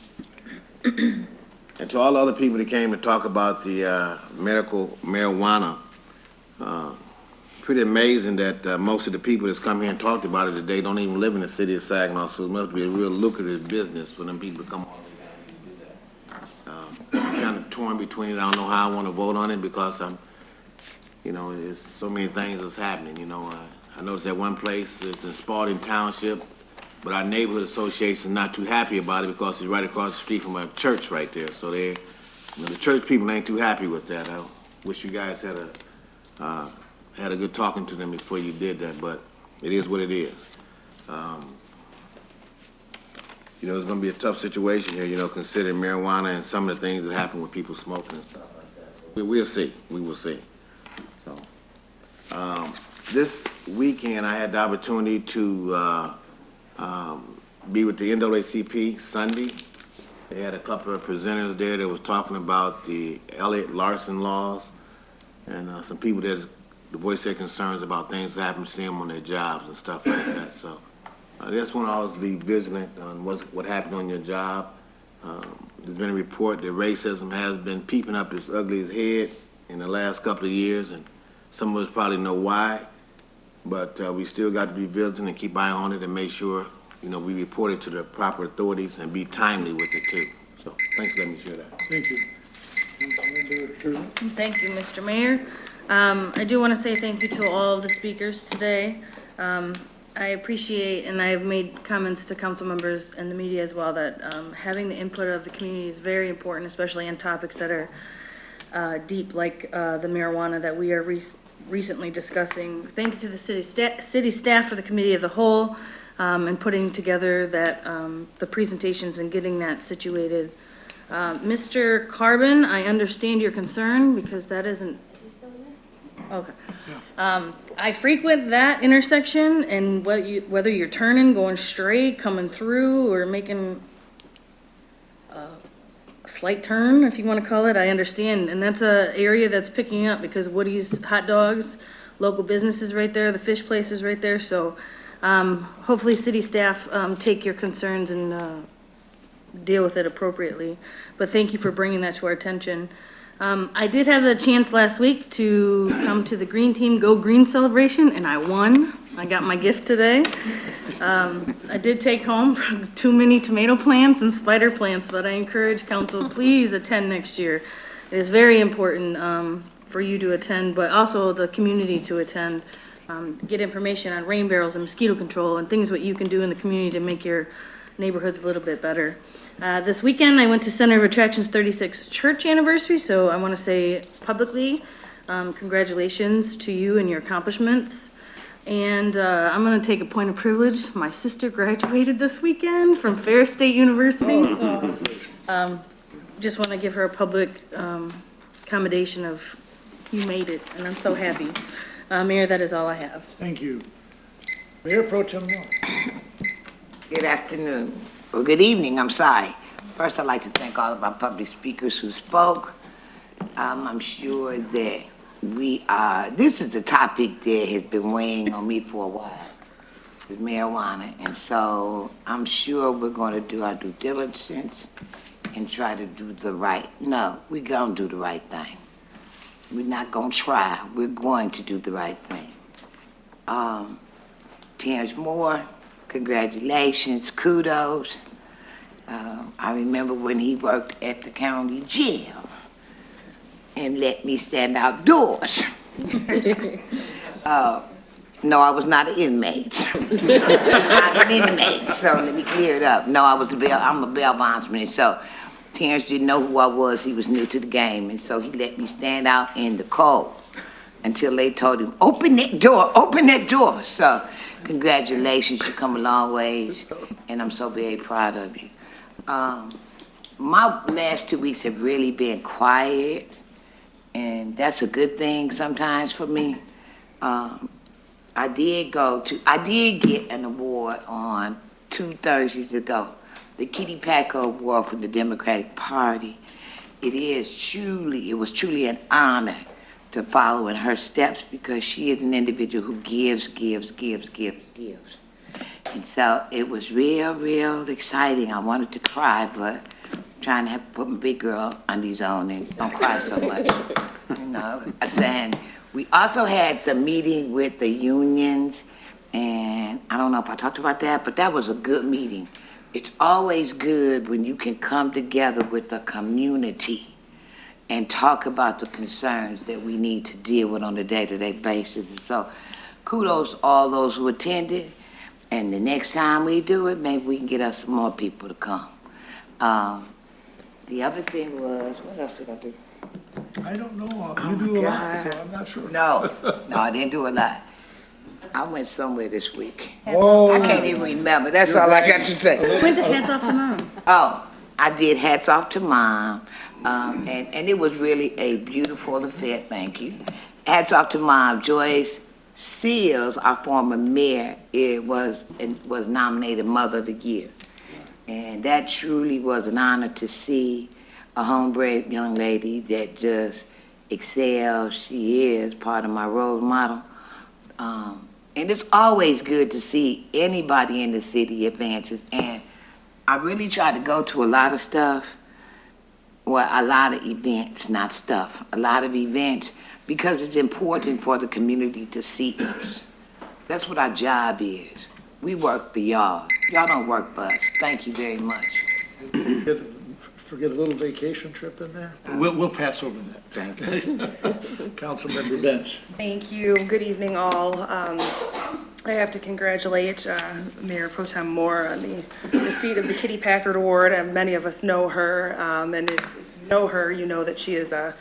And to all the other people that came to talk about the medical marijuana, pretty amazing that most of the people that's come here and talked about it today don't even live in the city of Saginaw, so it must be a real lucrative business for them people to come all the way down here and do that. I'm kind of torn between it. I don't know how I want to vote on it because there's so many things that's happening. I noticed that one place, it's in Spalding Township, but our neighborhood association is not too happy about it because it's right across the street from a church right there. So the church people ain't too happy with that. I wish you guys had a good talking to them before you did that, but it is what it is. It's going to be a tough situation here, considering marijuana and some of the things that happen with people smoking and stuff like that. We'll see. We will see. So, this weekend I had the opportunity to be with the NAACP Sunday. They had a couple of presenters there that was talking about the Elliott Larson laws and some people that voice their concerns about things that happen to them on their jobs and stuff like that. So I just want to always be vigilant on what happened on your job. There's been a report that racism has been peeping up its ugly head in the last couple of years, and some of us probably know why, but we still got to be vigilant and keep eye on it and make sure, we report it to the proper authorities and be timely with it too. So thanks for letting me share that. Thank you. Thank you, Mr. Mayor. I do want to say thank you to all of the speakers today. I appreciate, and I have made comments to council members and the media as well, that having the input of the community is very important, especially on topics that are deep, like the marijuana that we are recently discussing. Thank you to the city staff for the committee of the whole and putting together the presentations and getting that situated. Mr. Carbon, I understand your concern because that isn't. Is he still there? Okay. I frequent that intersection, and whether you're turning, going straight, coming through, or making a slight turn, if you want to call it, I understand. And that's a area that's picking up because Woody's Hot Dogs, local businesses right there, the fish places right there. So hopefully city staff take your concerns and deal with it appropriately. But thank you for bringing that to our attention. I did have the chance last week to come to the Green Team Go Green celebration, and I won. I got my gift today. I did take home too many tomato plants and spider plants, but I encourage council, please attend next year. It is very important for you to attend, but also the community to attend. Get information on rain barrels and mosquito control and things what you can do in the community to make your neighborhoods a little bit better. This weekend, I went to Center of Attractions 36th church anniversary, so I want to say publicly, congratulations to you and your accomplishments. And I'm going to take a point of privilege. My sister graduated this weekend from Ferris State University. So, just want to give her a public commendation of you made it, and I'm so happy. Mayor, that is all I have. Thank you. Mayor Pro Tem Moore. Good afternoon, or good evening, I'm sorry. First, I'd like to thank all of our public speakers who spoke. I'm sure that this is a topic that has been weighing on me for a while, with marijuana. And so I'm sure we're going to do our due diligence and try to do we're going to do the right thing. We're not going to try, we're going to do the right thing. Terrence Moore, congratulations, kudos. I remember when he worked at the county jail and let me stand outdoors. No, I was not an inmate. Not an inmate, so let me clear it up. No, I'm a bail bondsman, so Terrence didn't know who I was. He was new to the game, and so he let me stand out in the cold. until they told him, open that door, open that door. So congratulations, you come a long ways, and I'm so very proud of you. My last 2 weeks have really been quiet, and that's a good thing sometimes for me. I did get an award on 2 Thursdays ago, the Kitty Packer Award from the Democratic Party. It was truly an honor to follow in her steps because she is an individual who gives. And so it was real exciting. I wanted to cry, but I'm trying to put my big girl undies on and don't cry so much. You know, saying we also had the meeting with the unions, and I don't know if I talked about that, but that was a good meeting. It's always good when you can come together with the community and talk about the concerns that we need to deal with on a day-to-day basis. And so kudos to all those who attended. And the next time we do it, maybe we can get us some more people to come. The other thing was, what else did I do? I don't know. You do a lot, so I'm not sure. No, I didn't do a lot. I went somewhere this week. Oh. I can't even remember. That's all I got to say. Went to Hats Off to Mom. Oh, I did Hats Off to Mom, and it was really a beautiful affair, thank you. Hats Off to Mom. Joyce Seals, our former mayor, was nominated Mother of the Year. And that truly was an honor to see a homebred young lady that just excels. She is part of my role model. And it's always good to see anybody in the city advances. And I really try to go to a lot of stuff, well, a lot of events, not stuff, a lot of events, because it's important for the community to see us. That's what our job is. We work for y'all. Y'all don't work for us. Thank you very much. Forget a little vacation trip in there? We'll pass over that. Thank you. Councilmember Bench. Thank you. Good evening, all. I have to congratulate Mayor Pro Tem Moore on the receipt of the Kitty Packard Award. Many of us know her, and if you know her, you know that she is a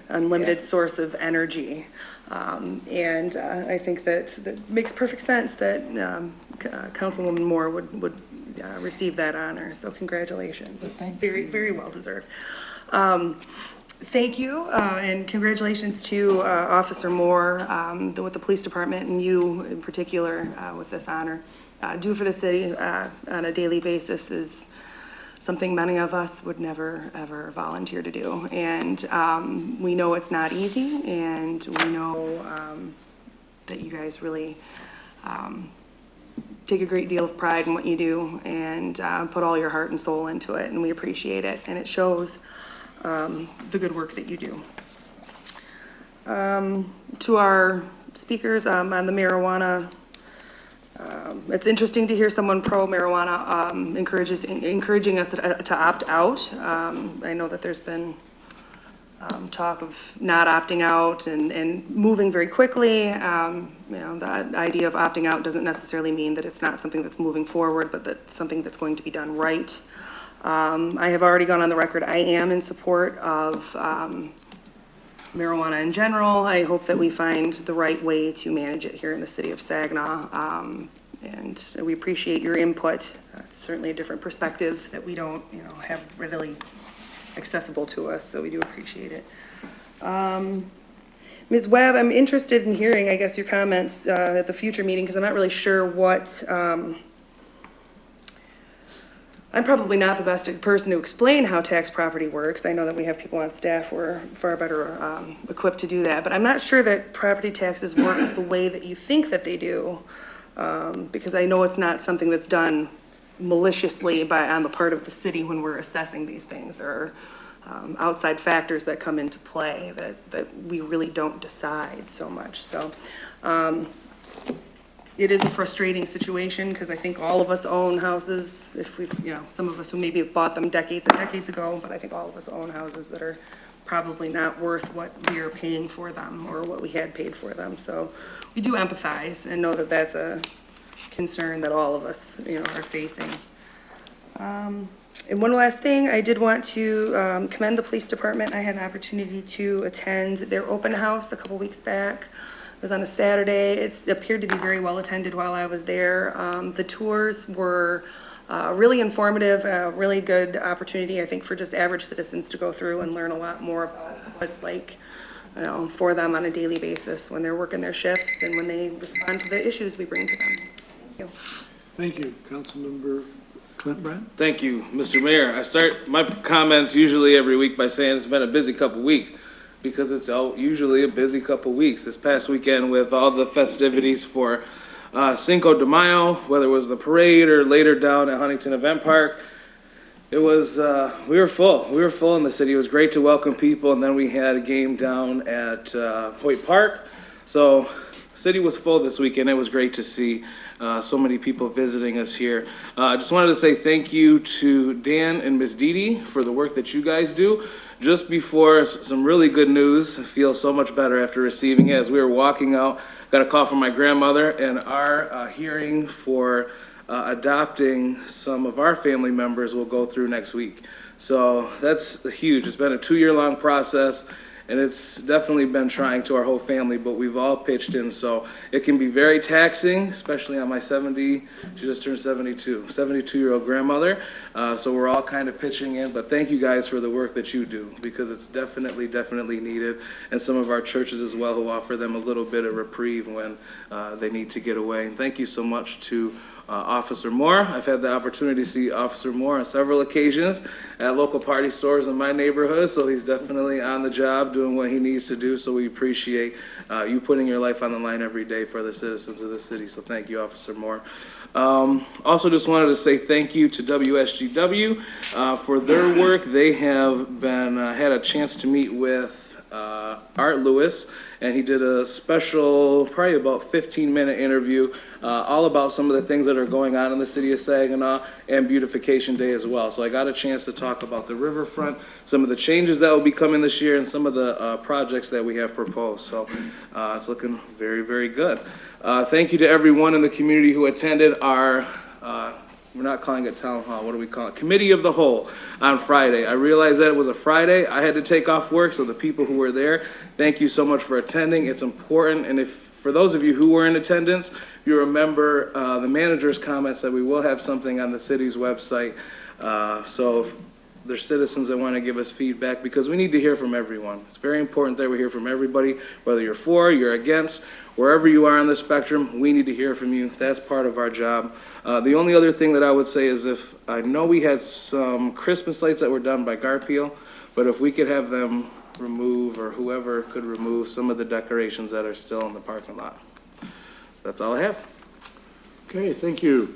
unlimited source of energy. And I think that makes perfect sense that Councilwoman Moore would receive that honor. So congratulations. It's very, very well deserved. Thank you, and congratulations to Officer Moore with the police department, and you in particular with this honor. Do for the city on a daily basis is something many of us would never, ever volunteer to do. And we know it's not easy, and we know that you guys really take a great deal of pride in what you do and put all your heart and soul into it, and we appreciate it, and it shows the good work that you do. To our speakers on the marijuana, it's interesting to hear someone pro-marijuana encouraging us to opt out. I know that there's been talk of not opting out and moving very quickly. You know, the idea of opting out doesn't necessarily mean that it's not something that's moving forward, but that's something that's going to be done right. I have already gone on the record. I am in support of marijuana in general. I hope that we find the right way to manage it here in the city of Saginaw. And we appreciate your input. It's certainly a different perspective that we don't, have readily accessible to us, so we do appreciate it. Ms. Webb, I'm interested in hearing, I guess, your comments at the future meeting, because I'm not really sure what, I'm probably not the best person to explain how tax property works. I know that we have people on staff who are far better equipped to do that, but I'm not sure that property taxes work the way that you think that they do, because I know it's not something that's done maliciously on the part of the city when we're assessing these things. There are outside factors that come into play that we really don't decide so much. So it is a frustrating situation because I think all of us own houses. If we've, some of us who maybe have bought them decades and decades ago, but I think all of us own houses that are probably not worth what we are paying for them or what we had paid for them. So we do empathize and know that that's a concern that all of us, are facing. And one last thing, I did want to commend the police department. I had an opportunity to attend their open house a couple weeks back. It was on a Saturday. It appeared to be very well attended while I was there. The tours were really informative, a really good opportunity, I think, for just average citizens to go through and learn a lot more about what it's like, you know, for them on a daily basis when they're working their shifts and when they respond to the issues we bring to them. Thank you. Thank you. Councilmember Clint Brandt? Thank you, Mr. Mayor. I start my comments usually every week by saying it's been a busy couple weeks, because it's usually a busy couple weeks. This past weekend with all the festivities for Cinco de Mayo, whether it was the parade or later down at Huntington Event Park, it was, we were full. We were full in the city. It was great to welcome people, and then we had a game down at Hoyt Park. So the city was full this weekend. It was great to see so many people visiting us here. I just wanted to say thank you to Dan and Ms. Didi for the work that you guys do. Just before, some really good news. I feel so much better after receiving it. As we were walking out, got a call from my grandmother, and our hearing for adopting some of our family members will go through next week. So that's huge. It's been a 2-year-long process, and it's definitely been trying to our whole family, but we've all pitched in. So it can be very taxing, especially on my she just turned 72-year-old grandmother. So we're all kind of pitching in, but thank you guys for the work that you do, because it's definitely needed. And some of our churches as well, who offer them a little bit of reprieve when they need to get away. And thank you so much to Officer Moore. I've had the opportunity to see Officer Moore on several occasions at local party stores in my neighborhood, so he's definitely on the job doing what he needs to do. So we appreciate you putting your life on the line every day for the citizens of the city. So thank you, Officer Moore. Also just wanted to say thank you to WSGW for their work. They have been had a chance to meet with Art Lewis, and he did a special, probably about 15-minute interview all about some of the things that are going on in the city of Saginaw and Beautification Day as well. So I got a chance to talk about the riverfront, some of the changes that will be coming this year, and some of the projects that we have proposed. So it's looking very good. Thank you to everyone in the community who attended our we're not calling it town hall, what do we call it? Committee of the Whole on Friday. I realized that it was a Friday. I had to take off work, so the people who were there, thank you so much for attending. It's important, and for those of you who were in attendance, you remember the manager's comments that we will have something on the city's website. So if there's citizens that want to give us feedback, because we need to hear from everyone. It's very important that we hear from everybody, whether you're for, you're against, wherever you are on the spectrum, we need to hear from you. That's part of our job. The only other thing that I would say is I know we had some Christmas lights that were done by Garfield, but if we could have them remove, or whoever could remove, some of the decorations that are still in the parking lot. That's all I have. Okay, thank you.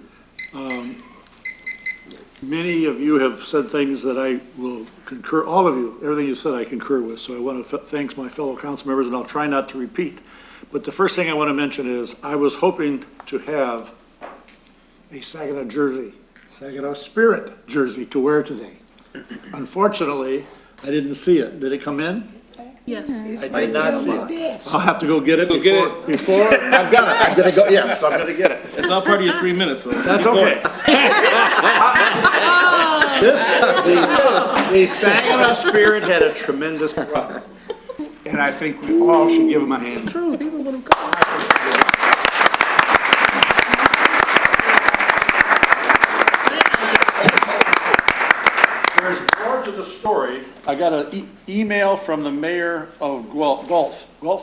Many of you have said things that I will concur, all of you, everything you said I concur with, so I want to thank my fellow council members, and I'll try not to repeat. But the first thing I want to mention is I was hoping to have a Saginaw jersey, Saginaw Spirit jersey to wear today. Unfortunately, I didn't see it. Did it come in? Yes. I did not see it. I'll have to go get it before. I've got it. I'm gonna go, yes, I'm gonna get it. It's all part of your 3 minutes, so. That's okay. The Saginaw Spirit had a tremendous run, and I think we all should give them a hand. True, these are little guys. There's more to the story. I got an email from the mayor of Gulf. Gonna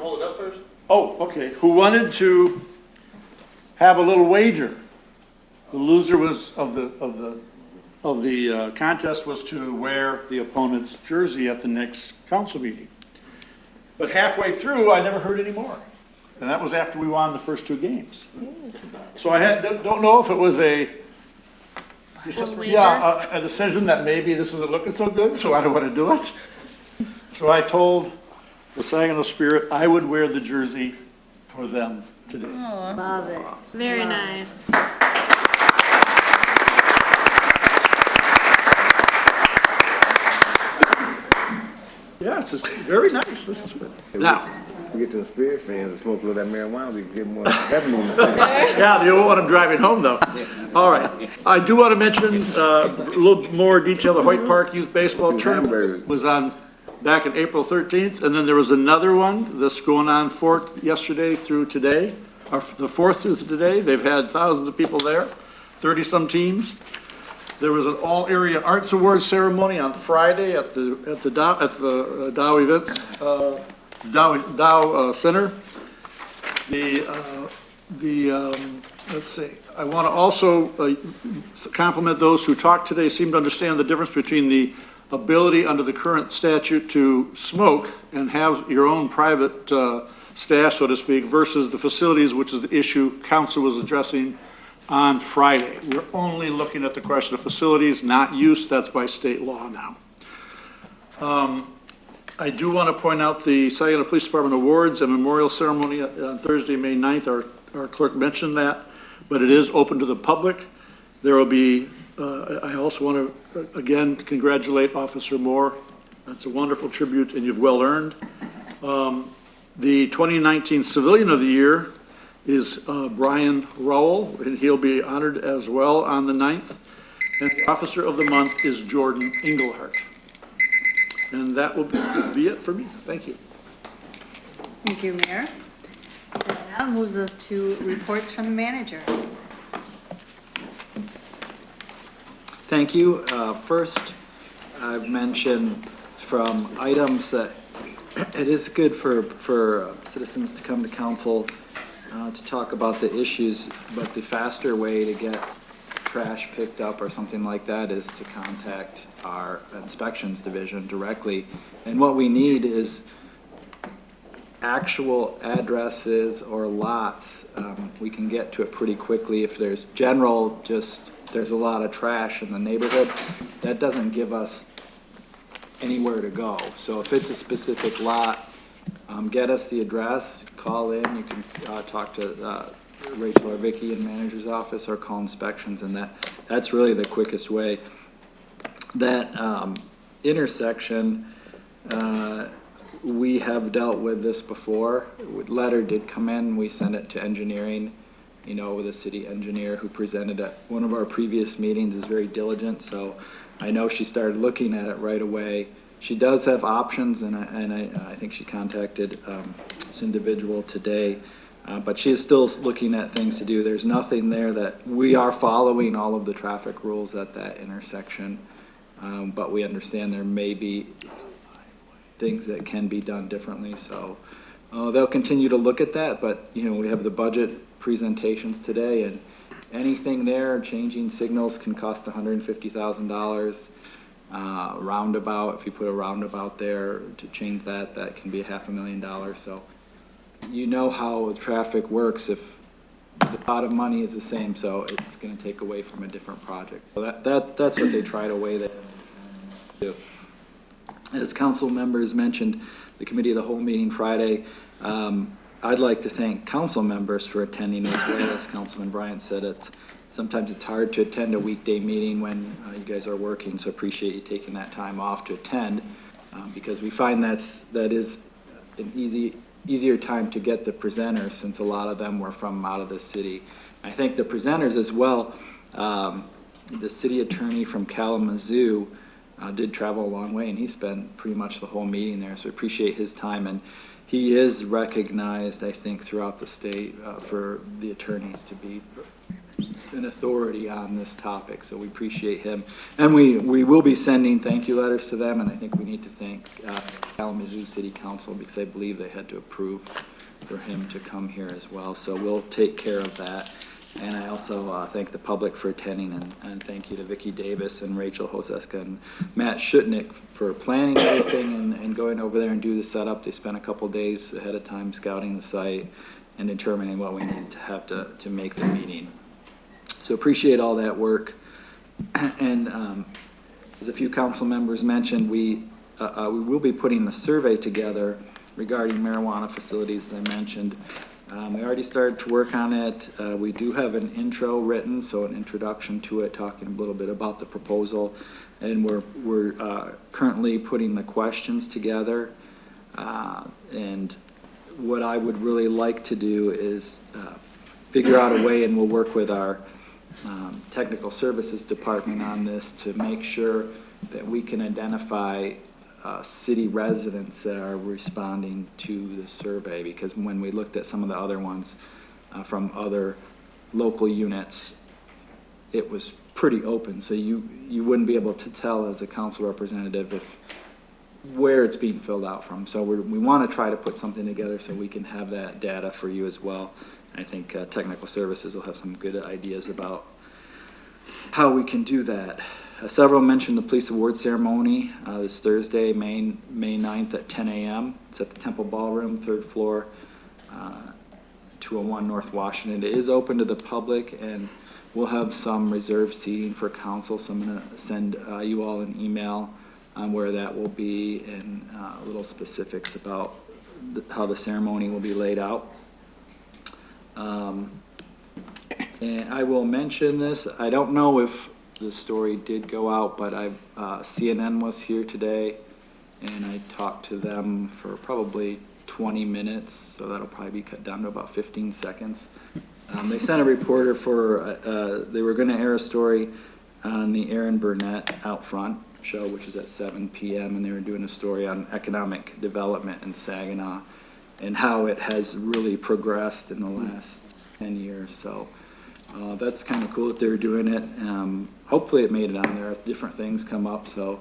hold it up first? Oh, okay. Who wanted to have a little wager. The loser was of the contest was to wear the opponent's jersey at the next council meeting. But halfway through, I never heard any more. And that was after we won the first 2 games. So I don't know if it was a decision that maybe this isn't looking so good, so I don't want to do it. So I told the Saginaw Spirit I would wear the jersey for them today. Love it. Very nice. Yes, it's very nice. This is good. Now, We get to the spirit fans and smoke a little of that marijuana, we can get more revenue in the city. Yeah, you won't want them driving home, though. All right. I do want to mention a little more detail. The Hoyt Park Youth Baseball Tournament was on back in April 13th, and then there was another one that's going on yesterday through today, or the 4th through today. They've had thousands of people there, 30-some teams. There was an all-area arts awards ceremony on Friday at the Dow events, Dow Center. Let's see, I want to also compliment those who talked today, seem to understand the difference between the ability under the current statute to smoke and have your own private stash, so to speak, versus the facilities, which is the issue council was addressing on Friday. We're only looking at the question of facilities, not use. That's by state law now. I do want to point out the Saginaw Police Department Awards and Memorial Ceremony on Thursday, May 9th. Our clerk mentioned that, but it is open to the public. There will be, I also want to, again, congratulate Officer Moore. That's a wonderful tribute, and you've well earned. The 2019 Civilian of the Year is Brian Rowell, and he'll be honored as well on the 9th. And the Officer of the Month is Jordan Englehart. And that will be it for me. Thank you. Thank you, Mayor. That now moves us to reports from the manager. Thank you. First, I've mentioned from items that it is good for citizens to come to council to talk about the issues, but the faster way to get trash picked up or something like that is to contact our inspections division directly. And what we need is actual addresses or lots. We can get to it pretty quickly. If there's there's a lot of trash in the neighborhood, that doesn't give us anywhere to go. So if it's a specific lot, get us the address, call in, you can talk to Rachel or Vicky in manager's office or call inspections, and that's really the quickest way. That intersection, we have dealt with this before. Letter did come in, we sent it to engineering, with the city engineer who presented at one of our previous meetings, is very diligent, so I know she started looking at it right away. She does have options, and I think she contacted this individual today, but she is still looking at things to do. There's nothing there that we are following all of the traffic rules at that intersection, but we understand there may be things that can be done differently. So they'll continue to look at that, but we have the budget presentations today, and anything there, changing signals can cost $150,000. Roundabout, if you put a roundabout there to change that can be $500,000. So how traffic works. If the pot of money is the same, so it's going to take away from a different project. So that's what they try to weigh that do. As council members mentioned, the committee of the whole meeting Friday, I'd like to thank council members for attending as well. As Councilman Bryant said, sometimes it's hard to attend a weekday meeting when you guys are working, so appreciate you taking that time off to attend, because we find that is an easier time to get the presenters, since a lot of them were from out of the city. I think the presenters as well, the city attorney from Kalamazoo did travel a long way, and he spent pretty much the whole meeting there, so appreciate his time. And he is recognized, I think, throughout the state for the attorneys to be an authority on this topic, so we appreciate him. And we will be sending thank you letters to them, and I think we need to thank Kalamazoo City Council, because I believe they had to approve for him to come here as well, so we'll take care of that. And I also thank the public for attending, and thank you to Vicki Davis and Rachel Hoseska and Matt Schutnick for planning everything and going over there and do the setup. They spent a couple days ahead of time scouting the site and determining what we needed to have to make the meeting. So appreciate all that work. And as a few council members mentioned, we will be putting the survey together regarding marijuana facilities, as I mentioned. We already started to work on it. We do have an intro written, so an introduction to it, talking a little bit about the proposal. And we're currently putting the questions together. And what I would really like to do is figure out a way, and we'll work with our technical services department on this to make sure that we can identify city residents that are responding to the survey, because when we looked at some of the other ones from other local units, it was pretty open, so you wouldn't be able to tell as a council representative where it's being filled out from. So we want to try to put something together so we can have that data for you as well. I think technical services will have some good ideas about how we can do that. Several mentioned the police award ceremony this Thursday, May 9th at 10 a.m. It's at the Temple Ballroom, 3rd floor, 201 North Washington. It is open to the public, and we'll have some reserved seating for council, so I'm going to send you all an email on where that will be and little specifics about how the ceremony will be laid out. And I will mention this, I don't know if the story did go out, but CNN was here today, and I talked to them for probably 20 minutes, so that'll probably be cut down to about 15 seconds. They sent a reporter for, they were gonna air a story on the Aaron Burnett Out Front show, which is at 7 p.m., and they were doing a story on economic development in Saginaw and how it has really progressed in the last 10 years, so that's kind of cool that they're doing it. Hopefully it made it on there. Different things come up, so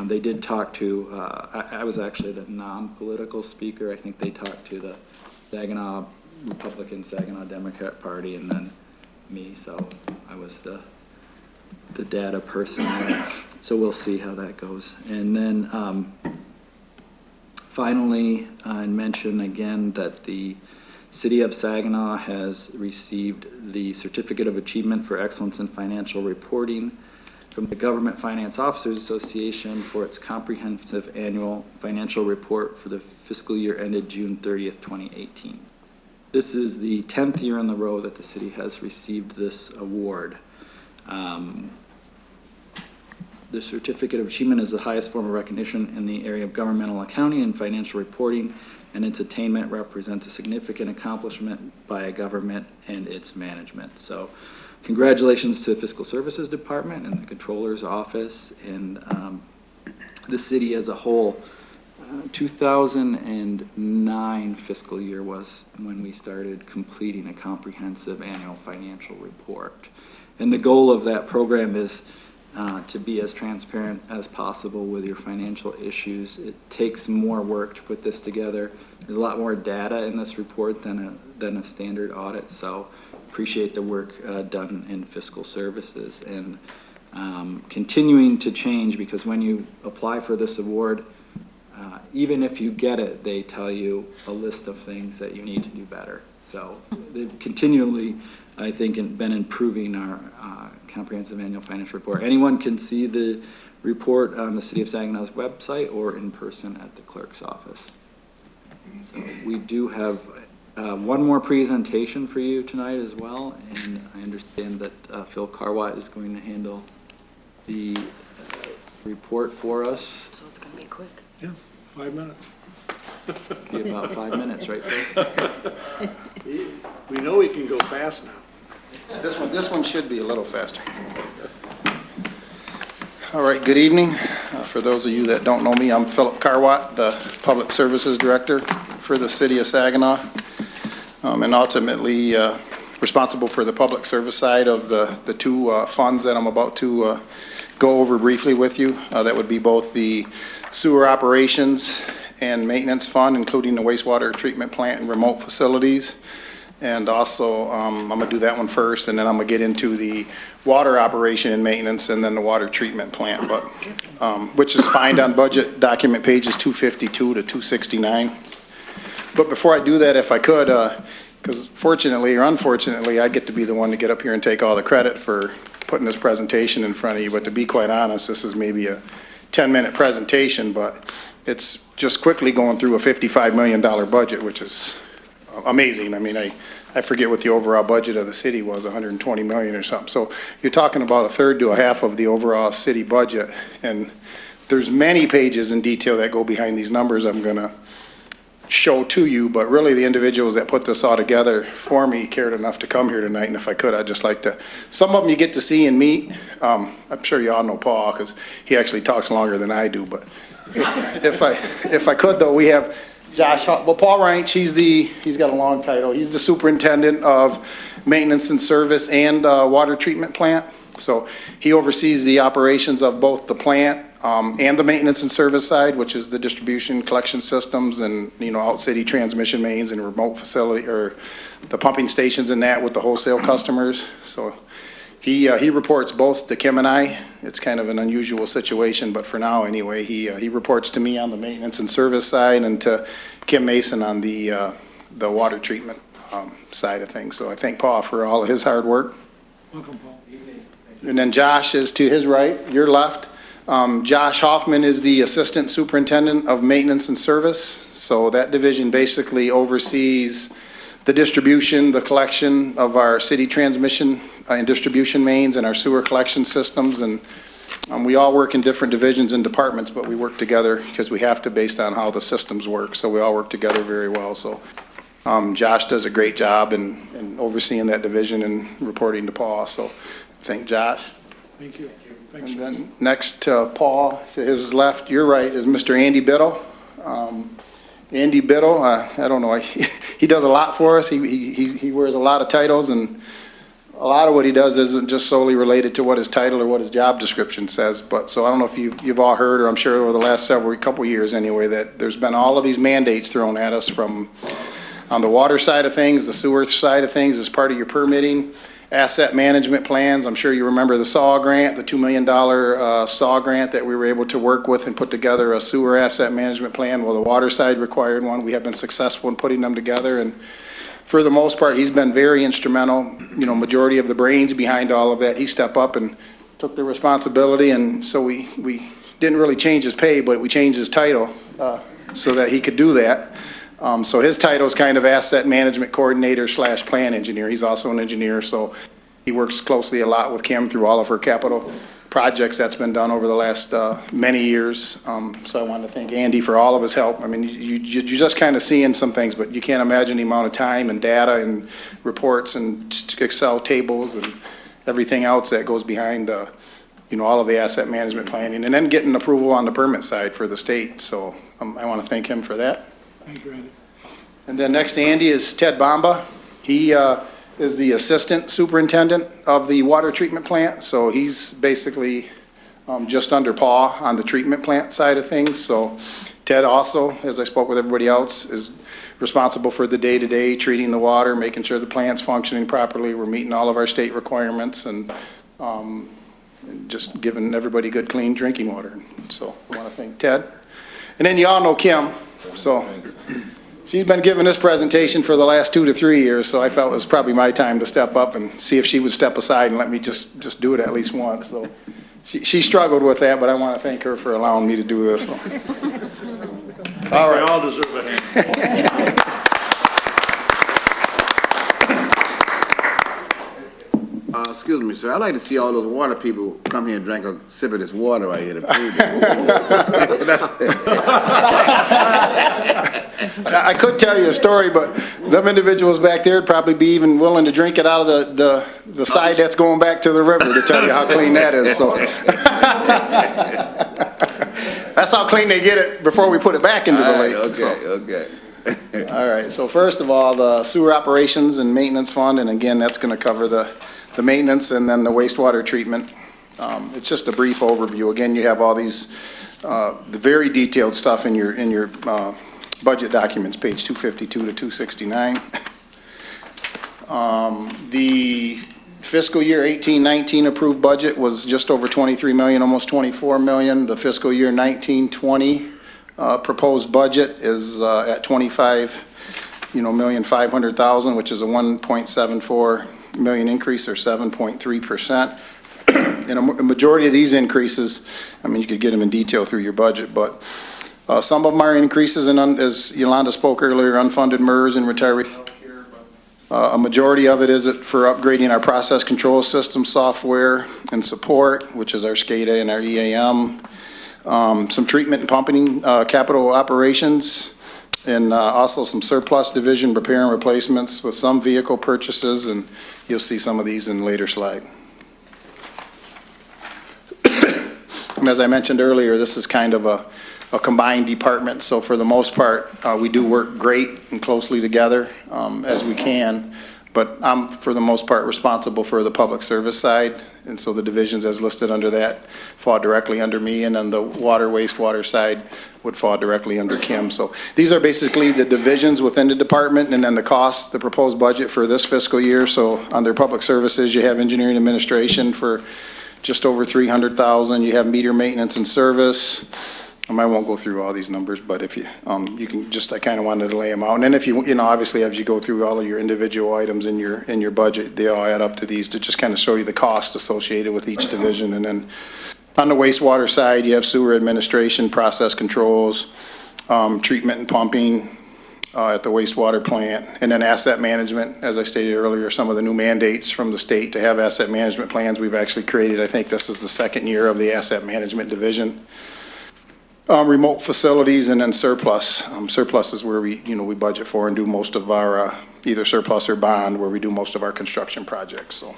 they did talk to, I was actually the non-political speaker. I think they talked to the Saginaw Republican, Saginaw Democrat Party, and then me, so I was the data person there. So we'll see how that goes. And then finally, I mention again that the City of Saginaw has received the Certificate of Achievement for Excellence in Financial Reporting from the Government Finance Officers Association for its comprehensive annual financial report for the fiscal year ended June 30th, 2018. This is the 10th year in a row that the city has received this award. The Certificate of Achievement is the highest form of recognition in the area of governmental accounting and financial reporting, and its attainment represents a significant accomplishment by a government and its management. So congratulations to the Fiscal Services Department and the Controller's Office and the city as a whole. 2009 fiscal year was when we started completing a comprehensive annual financial report. And the goal of that program is to be as transparent as possible with your financial issues. It takes more work to put this together. There's a lot more data in this report than a standard audit, so appreciate the work done in fiscal services and continuing to change, because when you apply for this award, even if you get it, they tell you a list of things that you need to do better. So they've continually, I think, been improving our comprehensive annual financial report. Anyone can see the report on the City of Saginaw's website or in person at the clerk's office. So we do have one more presentation for you tonight as well, and I understand that Phil Carwatt is going to handle the report for us. So it's gonna be quick. Yeah, 5 minutes. Be about 5 minutes, right, Phil? We know we can go fast now. This one should be a little faster. All right, good evening. For those of you that don't know me, I'm Philip Carwatt, the Public Services Director for the City of Saginaw, and ultimately responsible for the public service side of the two funds that I'm about to go over briefly with you. That would be both the sewer operations and maintenance fund, including the wastewater treatment plant and remote facilities. And also, I'm gonna do that one first, and then I'm gonna get into the water operation and maintenance, and then the water treatment plant, but, which is found on budget document pages 252 to 269. But before I do that, if I could, because fortunately or unfortunately, I get to be the one to get up here and take all the credit for putting this presentation in front of you, but to be quite honest, this is maybe a 10-minute presentation, but it's just quickly going through a $55 million budget, which is amazing. I mean, I forget what the overall budget of the city was, 120 million or something. So you're talking about a third to a half of the overall city budget. And there's many pages in detail that go behind these numbers. I'm gonna show to you, but really the individuals that put this all together for me cared enough to come here tonight, and if I could, I'd just like to, some of them you get to see and meet. I'm sure you all know Paul, because he actually talks longer than I do, but if I could though, we have Josh, well, Paul Reinch, he's got a long title. He's the superintendent of maintenance and service and water treatment plant. So he oversees the operations of both the plant and the maintenance and service side, which is the distribution collection systems and, out city transmission mains and remote facility, or the pumping stations and that with the wholesale customers. So he reports both to Kim and I. It's kind of an unusual situation, but for now anyway, he reports to me on the maintenance and service side and to Kim Mason on the water treatment side of things. So I thank Paul for all of his hard work. Welcome, Paul. And then Josh is to his right, your left. Josh Hoffman is the Assistant Superintendent of Maintenance and Service. So that division basically oversees the distribution, the collection of our city transmission and distribution mains and our sewer collection systems. And we all work in different divisions and departments, but we work together because we have to based on how the systems work. So we all work together very well. So Josh does a great job in overseeing that division and reporting to Paul. So thank Josh. Thank you. Thanks. And then next to Paul, to his left, your right, is Mr. Andy Biddle. Andy Biddle, I don't know, he does a lot for us. He wears a lot of titles, and a lot of what he does isn't just solely related to what his title or what his job description says. But so I don't know if you've all heard, or I'm sure over the last couple years anyway, that there's been all of these mandates thrown at us from on the water side of things, the sewer side of things, as part of your permitting, asset management plans. I'm sure you remember the SAW grant, the $2 million SAW grant that we were able to work with and put together a sewer asset management plan. Well, the water side required one. We have been successful in putting them together, and for the most part, he's been very instrumental. Majority of the brains behind all of that. He stepped up and took the responsibility, and so we didn't really change his pay, but we changed his title so that he could do that. So his title is kind of asset management coordinator / plan engineer. He's also an engineer, so he works closely a lot with Kim through all of her capital projects that's been done over the last many years. So I want to thank Andy for all of his help. I mean, you're just kind of seeing some things, but you can't imagine the amount of time and data and reports and Excel tables and everything else that goes behind all of the asset management planning, and then getting approval on the permit side for the state. So I want to thank him for that. Thank you, Andy. And then next to Andy is Ted Bomba. He is the assistant superintendent of the water treatment plant. So he's basically just under Paul on the treatment plant side of things. So Ted also, as I spoke with everybody else, is responsible for the day-to-day treating the water, making sure the plant's functioning properly. We're meeting all of our state requirements and just giving everybody good, clean drinking water. So I want to thank Ted. And then you all know Kim. So she's been giving this presentation for the last 2 to 3 years, so I felt it was probably my time to step up and see if she would step aside and let me just do it at least once. So she struggled with that, but I want to thank her for allowing me to do this. All right. We all deserve a hand. Excuse me, sir. I'd like to see all those water people come here and drink a sip of this water right here. To prove I could tell you a story, but them individuals back there would probably be even willing to drink it out of the side that's going back to the river to tell you how clean that is. So that's how clean they get it before we put it back into the lake. Okay. All right. So first of all, the sewer operations and maintenance fund, and again, that's going to cover the maintenance and then the wastewater treatment. It's just a brief overview. Again, you have all these the very detailed stuff in your budget documents, page 252 to 269. The fiscal year 18-19 approved budget was just over 23 million, almost 24 million. The fiscal year 19-20 proposed budget is at 25,500,000, which is a 1.74 million increase, or 7.3%. And a majority of these increases, I mean, you could get them in detail through your budget, but some of them are increases in, as Yolanda spoke earlier, unfunded MERS and retiree healthcare. A majority of it is for upgrading our process control system software and support, which is our SCADA and our EAM. Some treatment and pumping capital operations, And also some surplus division repair and replacements with some vehicle purchases, and you'll see some of these in a later slide. And as I mentioned earlier, this is kind of a combined department, so for the most part, we do work great and closely together as we can, but I'm, for the most part, responsible for the public service side, and so the divisions as listed under that fall directly under me, and then the water, wastewater side would fall directly under Kim. So these are basically the divisions within the department, and then the cost, the proposed budget for this fiscal year. So under public services, you have engineering administration for just over 300,000. You have meter maintenance and service. I won't go through all these numbers, but if you, you can just, I kind of wanted to lay them out. And then if you know, obviously as you go through all of your individual items in your budget, they all add up to these to just kind of show you the cost associated with each division. And then on the wastewater side, you have sewer administration, process controls, treatment and pumping at the wastewater plant, and then asset management. As I stated earlier, some of the new mandates from the state to have asset management plans we've actually created. I think this is the second year of the asset management division. Remote facilities, and then surplus. Surplus is where we budget for and do most of our either surplus or bond, where we do most of our construction projects. So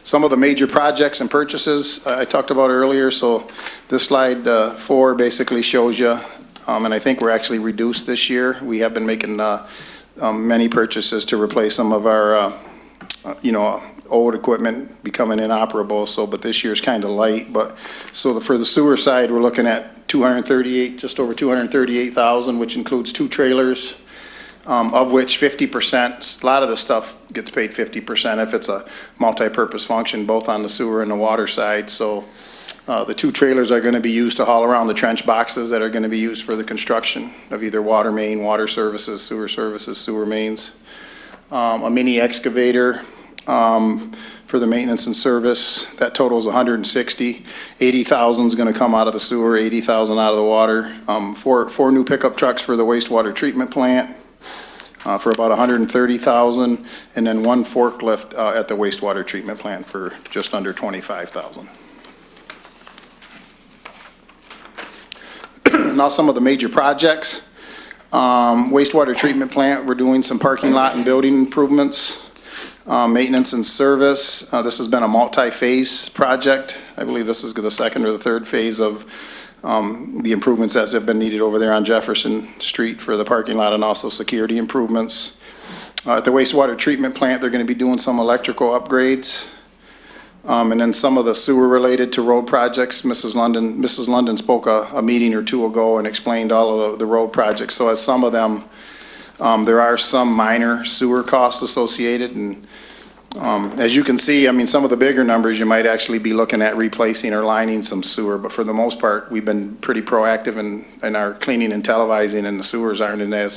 some of the major projects and purchases I talked about earlier. So this slide 4 basically shows you, and I think we're actually reduced this year. We have been making many purchases to replace some of our old equipment becoming inoperable, so, but this year's kind of light. But so for the sewer side, we're looking at just over 238,000, which includes 2 trailers, of which 50%, a lot of the stuff gets paid 50% if it's a multi-purpose function, both on the sewer and the water side. So the 2 trailers are going to be used to haul around the trench boxes that are going to be used for the construction of either water main, water services, sewer mains. A mini excavator for the maintenance and service, that totals 160. 80,000 is going to come out of the sewer, 80,000 out of the water. 4 new pickup trucks for the wastewater treatment plant for about 130,000, and then 1 forklift at the wastewater treatment plant for just under 25,000. Now some of the major projects. Wastewater treatment plant, we're doing some parking lot and building improvements. Maintenance and service, this has been a multi-phase project. I believe this is the second or the third phase of the improvements that have been needed over there on Jefferson Street for the parking lot, and also security improvements. At the wastewater treatment plant, they're going to be doing some electrical upgrades. And then some of the sewer related to road projects. Mrs. London spoke a meeting or 2 ago and explained all of the road projects. So as some of them, there are some minor sewer costs associated, and as you can see, I mean, some of the bigger numbers you might actually be looking at replacing or lining some sewer, but for the most part, we've been pretty proactive in our cleaning and televising, and the sewers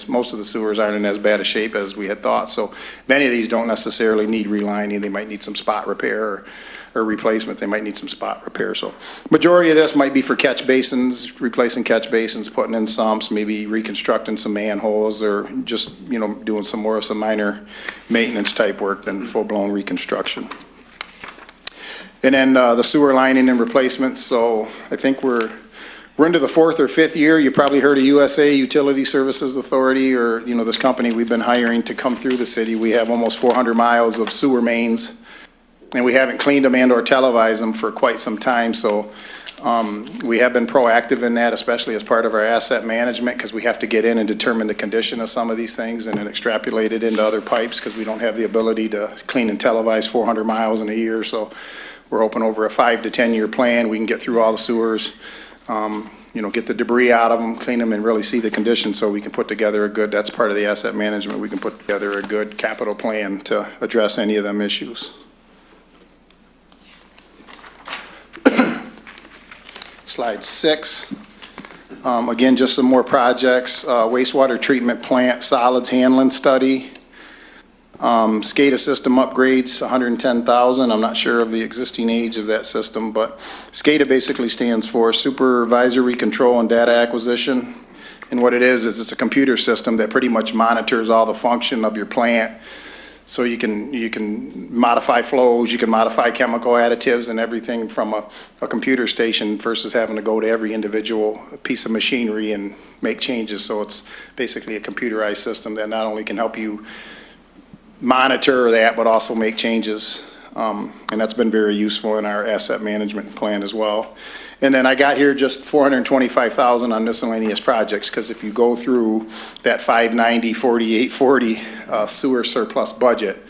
most of the sewers aren't in as bad a shape as we had thought. So many of these don't necessarily need relining. They might need some spot repair or replacement. They might need some spot repair. So majority of this might be for catch basins, replacing catch basins, putting in sumps, maybe reconstructing some manholes, or just, doing some minor maintenance type work than full-blown reconstruction. And then the sewer lining and replacements. So I think we're into the 4th or 5th year. You probably heard of USA, Utility Services Authority, or, this company we've been hiring to come through the city. We have almost 400 miles of sewer mains, and we haven't cleaned them and or televised them for quite some time. So we have been proactive in that, especially as part of our asset management, because we have to get in and determine the condition of some of these things and then extrapolate it into other pipes, because we don't have the ability to clean and televise 400 miles in a year. So we're hoping over a 5 to 10 year plan, we can get through all the sewers, get the debris out of them, clean them, and really see the condition, so we can put together that's part of the asset management, we can put together a good capital plan to address any of them issues. Slide 6. Again, just some more projects. Wastewater treatment plant solids handling study. SCADA system upgrades, 110,000. I'm not sure of the existing age of that system, but SCADA basically stands for Supervisory Control and Data Acquisition. And what it is it's a computer system that pretty much monitors all the function of your plant, So you can modify flows, you can modify chemical additives and everything from a computer station versus having to go to every individual piece of machinery and make changes. So it's basically a computerized system that not only can help you monitor that, but also make changes. And that's been very useful in our asset management plan as well. And then I got here just 425,000 on miscellaneous projects, because if you go through that 590, 4840 sewer surplus budget,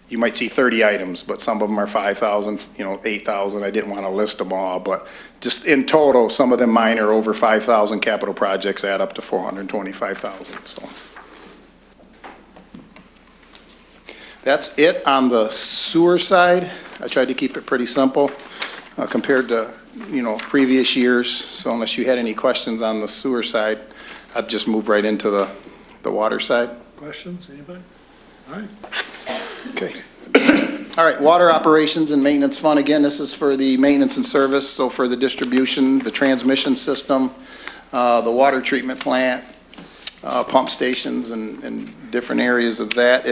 you might see 30 items, but some of them are 5,000, 8,000. I didn't want to list them all, but just in total, some of them minor over 5,000 capital projects add up to 425,000. So that's it on the sewer side. I tried to keep it pretty simple compared to previous years. So unless you had any questions on the sewer side, I'd just move right into the water side. Questions, anybody? All right. Okay. All right, water operations and maintenance fund. Again, this is for the maintenance and service. So for the distribution, the transmission system, the water treatment plant, pump stations and different areas of that.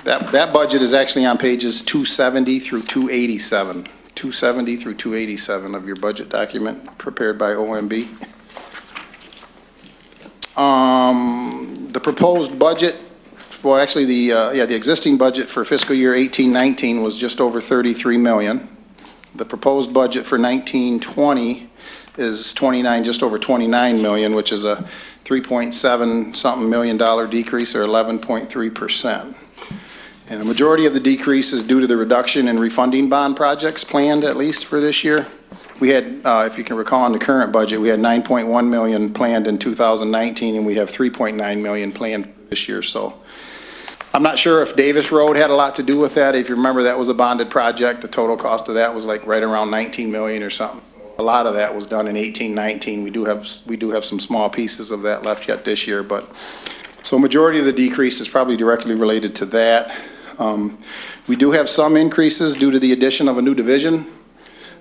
That budget is actually on pages 270 through 287. 270 through 287 of your budget document prepared by OMB. The proposed budget, well, actually the existing budget for fiscal year 18-19 was just over 33 million. The proposed budget for 19-20 is just over 29 million, which is a 3.7 something million dollar decrease, or 11.3%. And the majority of the decrease is due to the reduction in refunding bond projects planned, at least for this year. We had, if you can recall, in the current budget, we had 9.1 million planned in 2019, and we have 3.9 million planned this year. So I'm not sure if Davis Road had a lot to do with that. If you remember, that was a bonded project. The total cost of that was like right around 19 million or something. A lot of that was done in 18-19. We do have some small pieces of that left yet this year, but so majority of the decrease is probably directly related to that. We do have some increases due to the addition of a new division,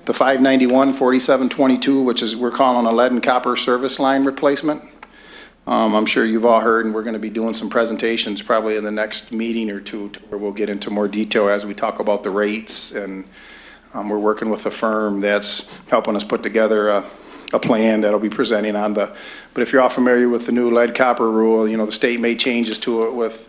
the 591-4722, which is we're calling a lead and copper service line replacement. I'm sure you've all heard, and we're going to be doing some presentations probably in the next meeting or two where we'll get into more detail as we talk about the rates, and we're working with a firm that's helping us put together a plan that'll be presenting on but if you're all familiar with the new lead copper rule, the state made changes to it with,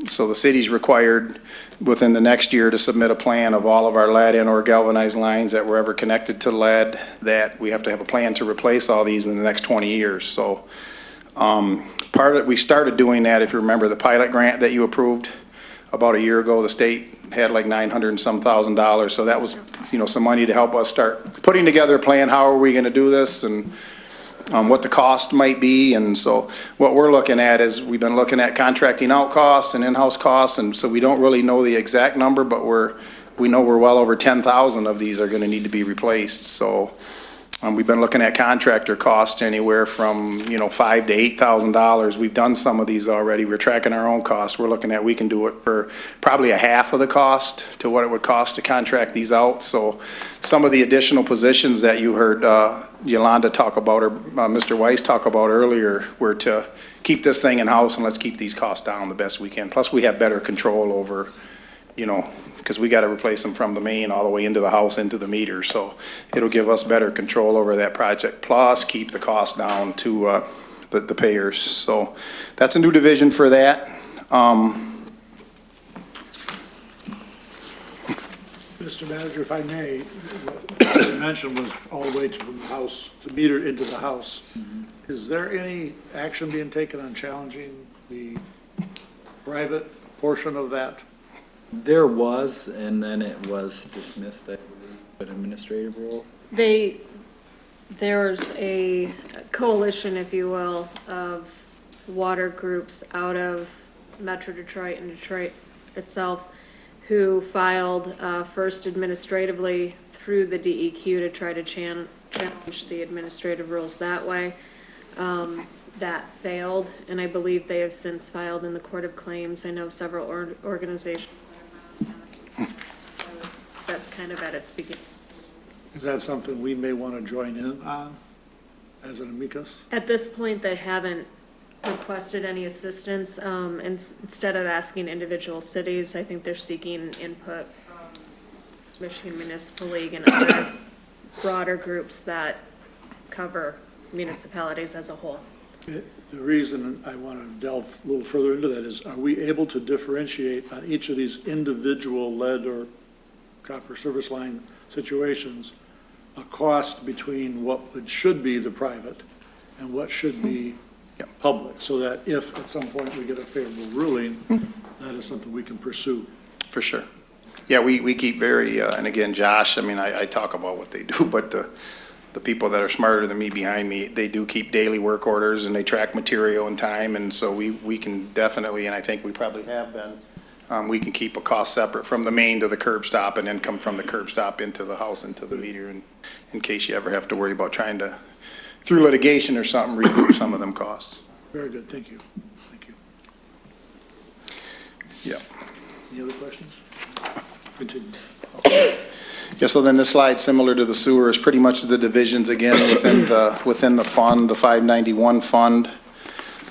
so the city's required within the next year to submit a plan of all of our lead and or galvanized lines that were ever connected to lead, that we have to have a plan to replace all these in the next 20 years. So we started doing that, if you remember the pilot grant that you approved about a year ago. The state had like $900 and some thousand. So that was, some money to help us start putting together a plan. How are we going to do this, and what the cost might be. And so what we're looking at is we've been looking at contracting out costs and in-house costs. And so we don't really know the exact number, but we know we're well over 10,000 of these are going to need to be replaced. So we've been looking at contractor costs anywhere from, $5,000 to $8,000. We've done some of these already. We're tracking our own costs. We're looking at, we can do it for probably a half of the cost to what it would cost to contract these out. So some of the additional positions that you heard Yolanda talk about, or Mr. Weiss talk about earlier, were to keep this thing in-house, and let's keep these costs down the best we can. Plus we have better control over, because we got to replace them from the main all the way into the house, into the meter. So it'll give us better control over that project, plus keep the cost down to the payers. So that's a new division for that. Mr. Manager, if I may, what you mentioned was all the way to the house, to meter into the house. Is there any action being taken on challenging the private portion of that? There was, and then it was dismissed, I believe, an administrative rule. There's a coalition, if you will, of water groups out of Metro Detroit and Detroit itself who filed first administratively through the DEQ to try to challenge the administrative rules that way. That failed, and I believe they have since filed in the Court of Claims. I know several organizations. So that's kind of at its beginning. Is that something we may want to join in on? as an amicus? At this point, they haven't requested any assistance. Instead of asking individual cities, I think they're seeking input from Michigan Municipal League and other broader groups that cover municipalities as a whole. The reason I want to delve a little further into that is, are we able to differentiate on each of these individual lead or copper service line situations a cost between what should be the private and what should be public, so that if at some point we get a favorable ruling, that is something we can pursue? For sure. Yeah, we keep very, and again, Josh, I mean, I talk about what they do, but the people that are smarter than me behind me, they do keep daily work orders and they track material and time, and so we can definitely, and I think we probably have been, we can keep a cost separate from the main to the curb stop and then come from the curb stop into the house, into the meter, and in case you ever have to worry about trying to, through litigation or something, recoup some of them costs. Very good, thank you. Thank you. Yeah. Any other questions? Continue. Yeah, so then this slide, similar to the sewer, is pretty much the divisions again within the fund, the 591 fund.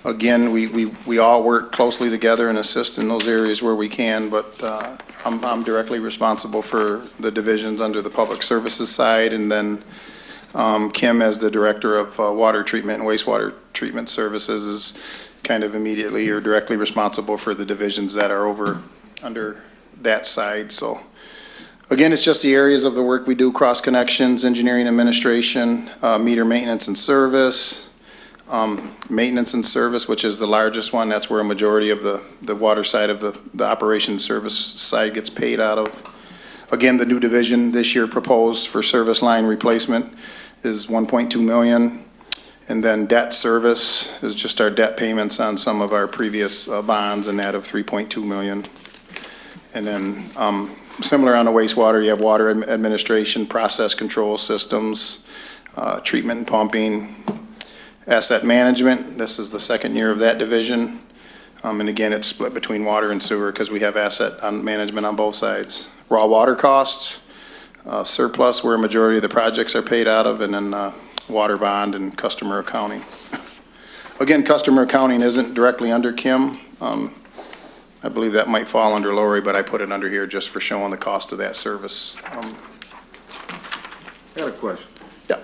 Again, we all work closely together and assist in those areas where we can, but I'm directly responsible for the divisions under the public services side, and then Kim, as the director of water treatment and wastewater treatment services, is kind of immediately or directly responsible for the divisions that are over under that side. So again, it's just the areas of the work we do: cross connections, engineering, administration, meter maintenance and service, maintenance and service, which is the largest one. That's where a majority of the water side of the operation service side gets paid out of. Again, the new division this year proposed for service line replacement is 1.2 million. And then debt service is just our debt payments on some of our previous bonds, and that of 3.2 million. And then similar on the wastewater, you have water administration, process control systems, treatment and pumping, asset management. This is the second year of that division. And again, it's split between water and sewer because we have asset management on both sides. Raw water costs, surplus, where a majority of the projects are paid out of, and then water bond and customer accounting. Again, customer accounting isn't directly under Kim. I believe that might fall under Lori, but I put it under here just for showing the cost of that service. I got a question. Yeah.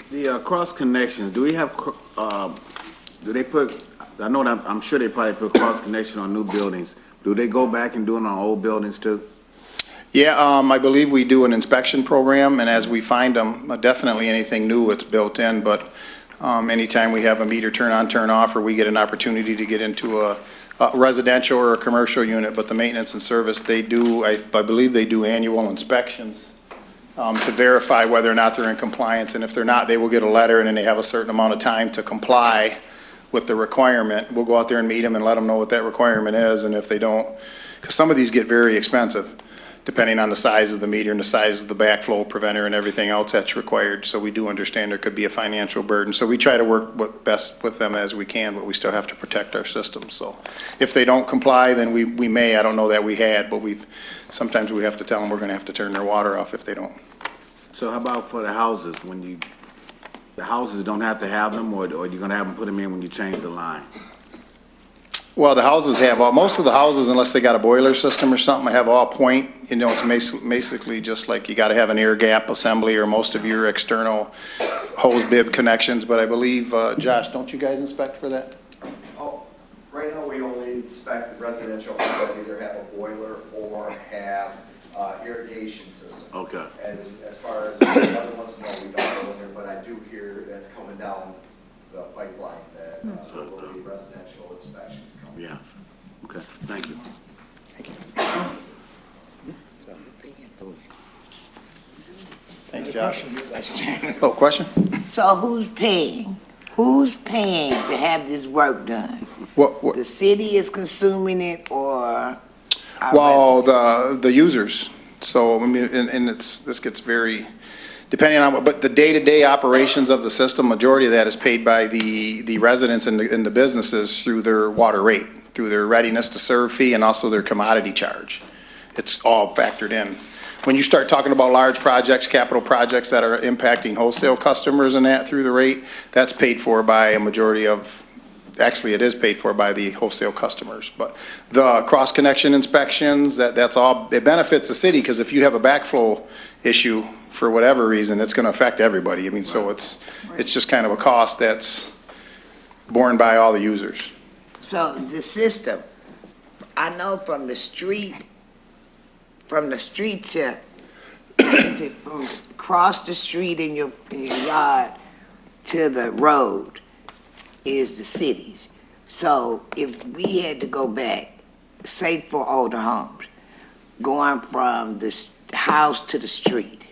The cross connections, do we have, do they put, I know that, I'm sure they probably put cross connection on new buildings. Do they go back and do it on old buildings too? Yeah, I believe we do an inspection program, and as we find them, definitely anything new, it's built in, but anytime we have a meter turn on, turn off, or we get an opportunity to get into a residential or a commercial unit, but the maintenance and service, they do, I believe they do annual inspections to verify whether or not they're in compliance, and if they're not, they will get a letter, and then they have a certain amount of time to comply with the requirement. We'll go out there and meet them and let them know what that requirement is, and if they don't, because some of these get very expensive, depending on the size of the meter and the size of the backflow preventer and everything else that's required. So we do understand there could be a financial burden. So we try to work best with them as we can, but we still have to protect our system. So if they don't comply, then we may, I don't know that we had, but sometimes we have to tell them we're gonna have to turn their water off if they don't. So how about for the houses, when the houses don't have to have them, or you're gonna have them put them in when you change the lines? Well, the houses have most of the houses, unless they got a boiler system or something, have all point. You know, it's basically just like you got to have an air gap assembly or most of your external hose bib connections. But I believe, Josh, don't you guys inspect for that? Oh, right now we only inspect residential homes that either have a boiler or have irrigation system. Okay. As far as the other ones, no, we don't go in there, but I do hear that's coming down the pipeline that there will be residential inspections coming. Yeah. Okay. Thank you. Thanks, Josh. Oh, question? So who's paying? Who's paying to have this work done? What? The city is consuming it, or? Well, the users. So, I mean, and this gets very, depending on, but the day-to-day operations of the system, majority of that is paid by the residents and the businesses through their water rate, through their readiness to serve fee and also their commodity charge. It's all factored in. when you start talking about large projects, capital projects that are impacting wholesale customers and that through the rate, that's paid for by a majority of, actually, it is paid for by the wholesale customers. But the cross-connection inspections, that's all, it benefits the city, because if you have a backflow issue for whatever reason, it's gonna affect everybody. I mean, so it's just kind of a cost that's borne by all the users. So the system, I know from the street to, is it from across the street in your yard to the road is the cities. So if we had to go back, say for older homes, going from the house to the street,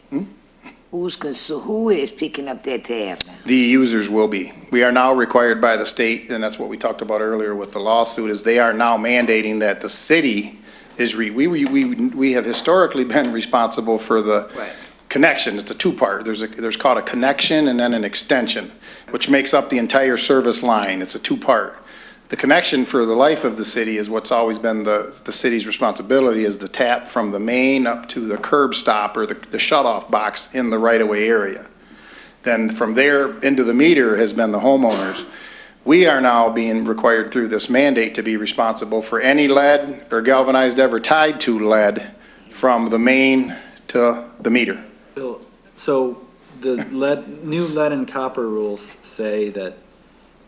who is picking up that tab now? The users will be. We are now required by the state, and that's what we talked about earlier with the lawsuit, is they are now mandating that the city is, we have historically been responsible for the connection. It's a two-part. There's called a connection and then an extension, which makes up the entire service line. It's a two-part. The connection for the life of the city is what's always been the city's responsibility, is the tap from the main up to the curb stop or the shut-off box in the right-of-way area. Then from there into the meter has been the homeowners. We are now being required through this mandate to be responsible for any lead or galvanized ever tied to lead from the main to the meter. Bill, so the new lead and copper rules say that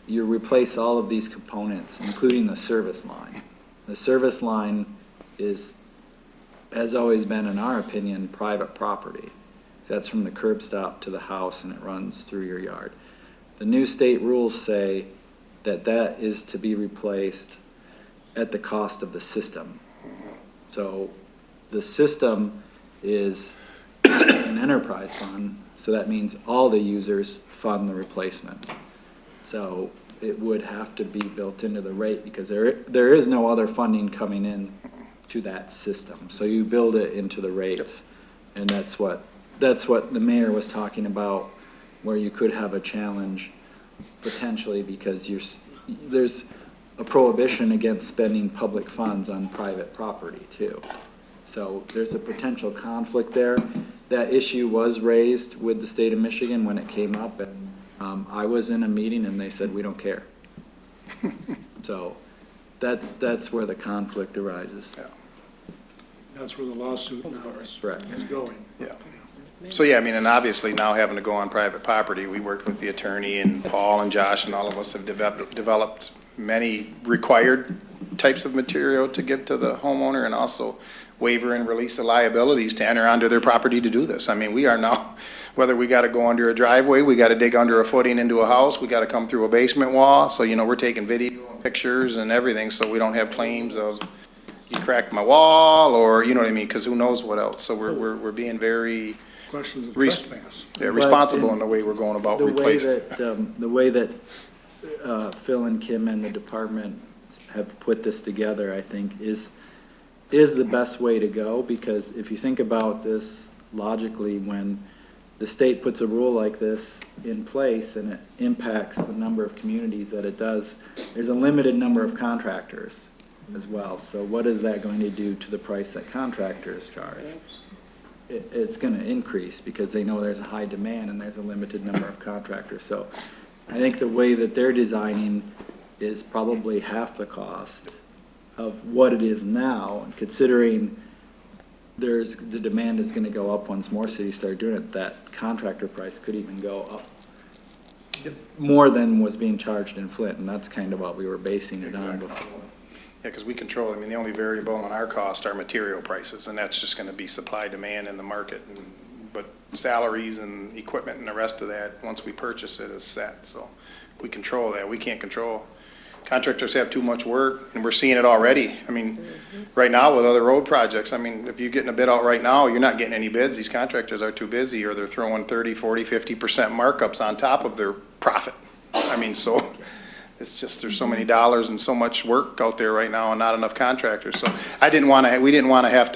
you replace all of these components, including the service line. The service line has always been, in our opinion, private property. So that's from the curb stop to the house, and it runs through your yard. The new state rules say that is to be replaced at the cost of the system. So the system is an enterprise fund, so that means all the users fund the replacements. So it would have to be built into the rate, because there is no other funding coming in to that system. So you build it into the rates, and that's what the mayor was talking about, where you could have a challenge potentially, because there's a prohibition against spending public funds on private property too. So there's a potential conflict there. That issue was raised with the state of Michigan when it came up, and I was in a meeting and they said, we don't care. So that's where the conflict arises. That's where the lawsuit now is going. Yeah. So, yeah, I mean, and obviously now having to go on private property, we worked with the attorney, and Paul and Josh and all of us have developed many required types of material to give to the homeowner, and also waiver and release of liabilities to enter onto their property to do this. I mean, we are now, whether we got to go under a driveway, we got to dig under a footing into a house, we got to come through a basement wall. So, we're taking video and pictures and everything, so we don't have claims of you cracked my wall, or, you know what I mean, because who knows what else. So we're being very questions of trespass. Yeah, responsible in the way we're going about replacing. The way that Phil and Kim and the department have put this together, I think, is the best way to go, because if you think about this logically, when the state puts a rule like this in place and it impacts the number of communities that it does, there's a limited number of contractors as well. So what is that going to do to the price that contractors charge? It's going to increase, because they know there's a high demand and there's a limited number of contractors. So I think the way that they're designing is probably half the cost of what it is now, and considering the demand is going to go up once more cities start doing it, that contractor price could even go up more than was being charged in Flint, and that's kind of what we were basing it on before. Yeah, because we control, the only variable on our cost are material prices, and that's just going to be supply, demand in the market. But salaries and equipment and the rest of that, once we purchase it, is set. So we control that. We can't control. Contractors have too much work, and we're seeing it already. Right now with other road projects, if you're getting a bid out right now, you're not getting any bids. These contractors are too busy, or they're throwing 30, 40, 50% markups on top of their profit. So it's just, there's so many dollars and so much work out there right now and not enough contractors. So we didn't want to have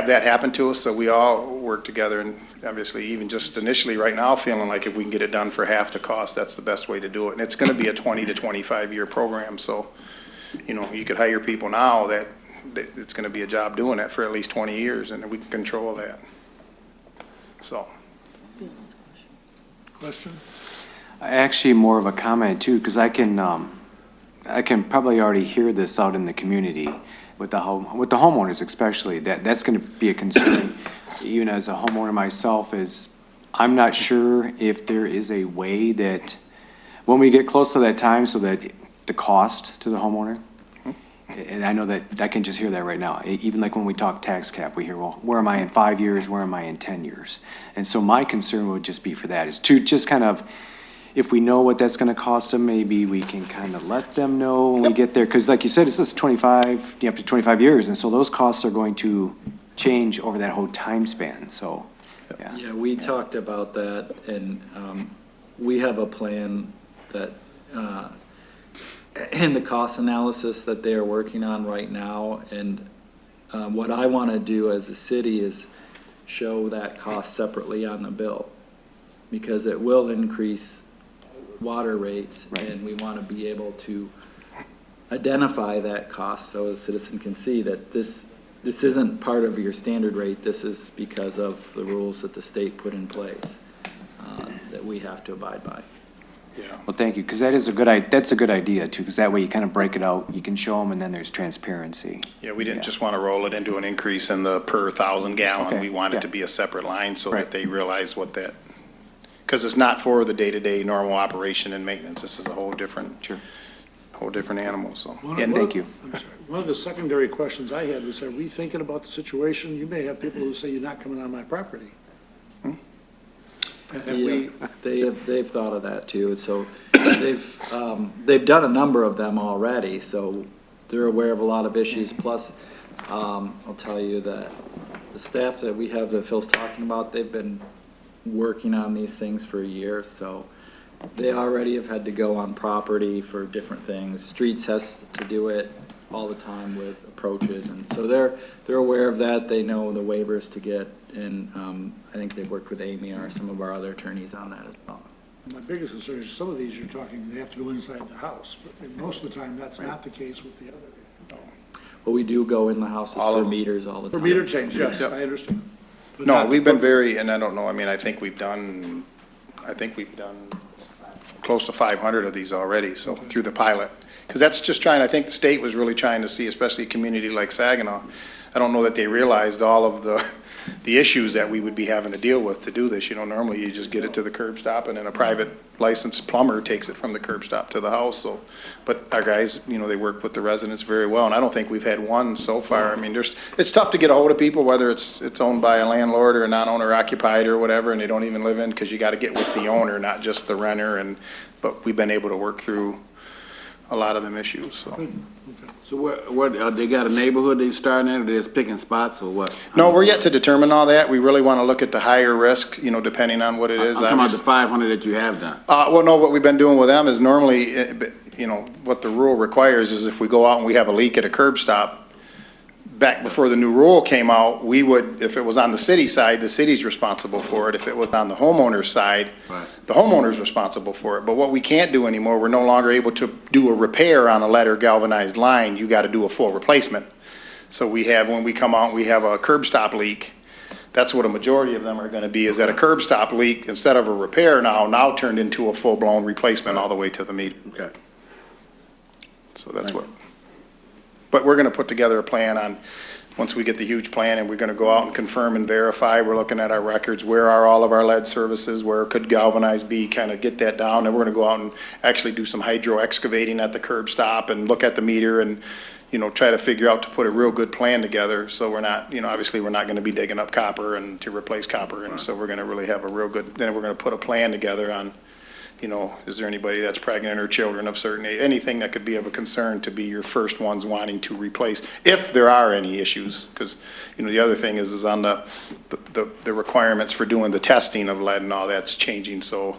that happen to us, so we all work together, and obviously even just initially right now feeling like if we can get it done for half the cost, that's the best way to do it. And it's going to be a 20 to 25 year program. So, you could hire people now that it's gonna be a job doing that for at least 20 years, and we can control that. So. Question? Actually, more of a comment too, because I can probably already hear this out in the community with the homeowners especially, that's gonna be a concern, even as a homeowner myself, is I'm not sure if there is a way that, when we get close to that time, so that the cost to the homeowner, and I know that, I can just hear that right now, even like when we talk tax cap, we hear, well, where am I in 5 years, where am I in 10 years? And so my concern would just be for that, is to just kind of, if we know what that's gonna cost them, maybe we can kind of let them know when we get there, because like you said, this is 25, up to 25 years, and so those costs are going to change over that whole time span, so, yeah. Yeah, we talked about that, and we have a plan that, in the cost analysis that they are working on right now, and what I want to do as a city is show that cost separately on the bill, because it will increase water rates, and we want to be able to identify that cost so a citizen can see that this isn't part of your standard rate, this is because of the rules that the state put in place that we have to abide by. Yeah. Well, thank you, because that's a good idea too, because that way you kind of break it out, you can show them, and then there's transparency. Yeah, we didn't just want to roll it into an increase in the per 1,000 gallon. Okay, We want it yeah. to be a separate line so Right. that they realize what that, because it's not for the day-to-day normal operation and maintenance. This is a whole different, whole different animal, so. And thank you. I'm sorry. One of the secondary questions I had was, are we thinking about the situation? You may have people who say you're not coming on my property. And we, They've thought of that too, so they've done a number of them already, so they're aware of a lot of issues, plus, I'll tell you that the staff that we have that Phil's talking about, they've been working on these things for years, so they already have had to go on property for different things. Streets has to do it all the time with approaches, and so they're aware of that, they know the waivers to get, and I think they've worked with Amy or some of our other attorneys on that as well. my biggest concern is some of these you're talking, they have to go inside the house, but most of the time, that's not the case with the other. But we do go in the houses for meters all the time. For meter change, yes, Yep. I understand. But No, not- we've been very, and I don't know, I mean, I think we've done close to 500 of these already, so, through the pilot. Because that's just trying, I think the state was really trying to see, especially a community like Saginaw, I don't know that they realized all of the issues that we would be having to deal with to do this. You know, normally you just get it to the curb stop, and then a private licensed plumber takes it from the curb stop to the house, so. But our guys, you know, they work with the residents very well, and I don't think we've had one so far. I mean, it's tough to get a hold of people, whether it's owned by a landlord or a non-owner occupied or whatever, and they don't even live in, because you gotta get with the owner, not just the renter, but we've been able to work through a lot of them issues, so. So what, they got a neighborhood they starting at, or they just picking spots, or what? No, we're yet to determine all that. We really want to look at the higher risk, you know, depending on what it is. I'm talking about the 500 that you have done. Well, no, what we've been doing with them is normally, you know, what the rule requires is if we go out and we have a leak at a curb stop, back before the new rule came out, we would, if it was on the city side, the city's responsible for it. If it was on the homeowner's side, the homeowner's responsible for it. But what we can't do anymore, we're no longer able to do a repair on a lead or galvanized line. You got to do a full replacement. So we have, when we come out, we have a curb stop leak. That's what a majority of them are going to be, is that a curb stop leak, instead of a repair now turned into a full-blown replacement all the way to the meter. Okay. So that's what. But we're gonna put together a plan on, once we get the huge plan, and we're gonna go out and confirm and verify. We're looking at our records, where are all of our lead services, where could galvanized be, kind of get that down. And we're gonna go out and actually do some hydro excavating at the curb stop and look at the meter and, you know, try to figure out to put a real good plan together. So we're not, you know, obviously we're not gonna be digging up copper and to replace copper. And so we're gonna really have a real good, then we're gonna put a plan together on, you know, is there anybody that's pregnant or children of certain age, anything that could be of a concern to be your first ones wanting to replace, if there are any issues. Because, you know, the other thing is on the requirements for doing the testing of lead and all that's changing, so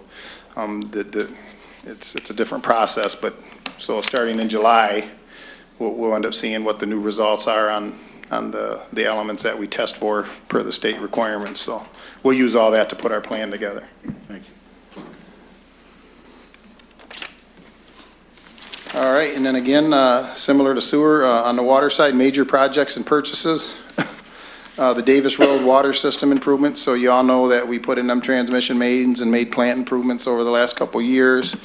it's a different process, but, so starting in July, we'll end up seeing what the new results are on the elements that we test for per the state requirements, so we'll use all that to put our plan together. Thank you. All right, and then again, similar to sewer, on the water side, major projects and purchases. The Davis Road water system improvements, so you all know that we put in them transmission mains and made plant improvements over the last couple years.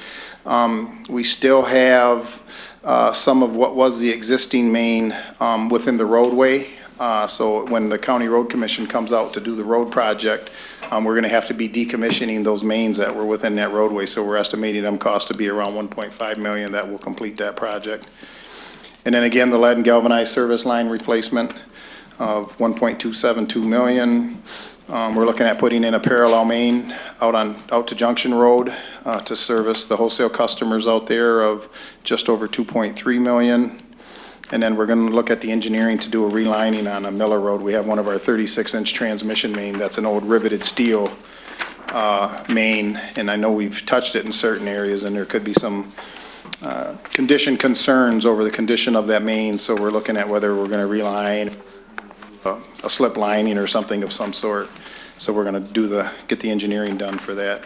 We still have some of what was the existing main within the roadway. So when the County Road Commission comes out to do the road project, we're gonna have to be decommissioning those mains that were within that roadway. So we're estimating them cost to be around 1.5 million that will complete that project. And then again, the lead and galvanized service line replacement of 1.272 million. We're looking at putting in a parallel main out to Junction Road to service the wholesale customers out there of just over 2.3 million. And then we're gonna look at the engineering to do a relining on a Miller Road. We have one of our 36-inch transmission main, that's an old riveted steel main, and I know we've touched it in certain areas, and there could be some condition concerns over the condition of that main, so we're looking at whether we're gonna reline a slip lining or something of some sort. So we're gonna get the engineering done for that.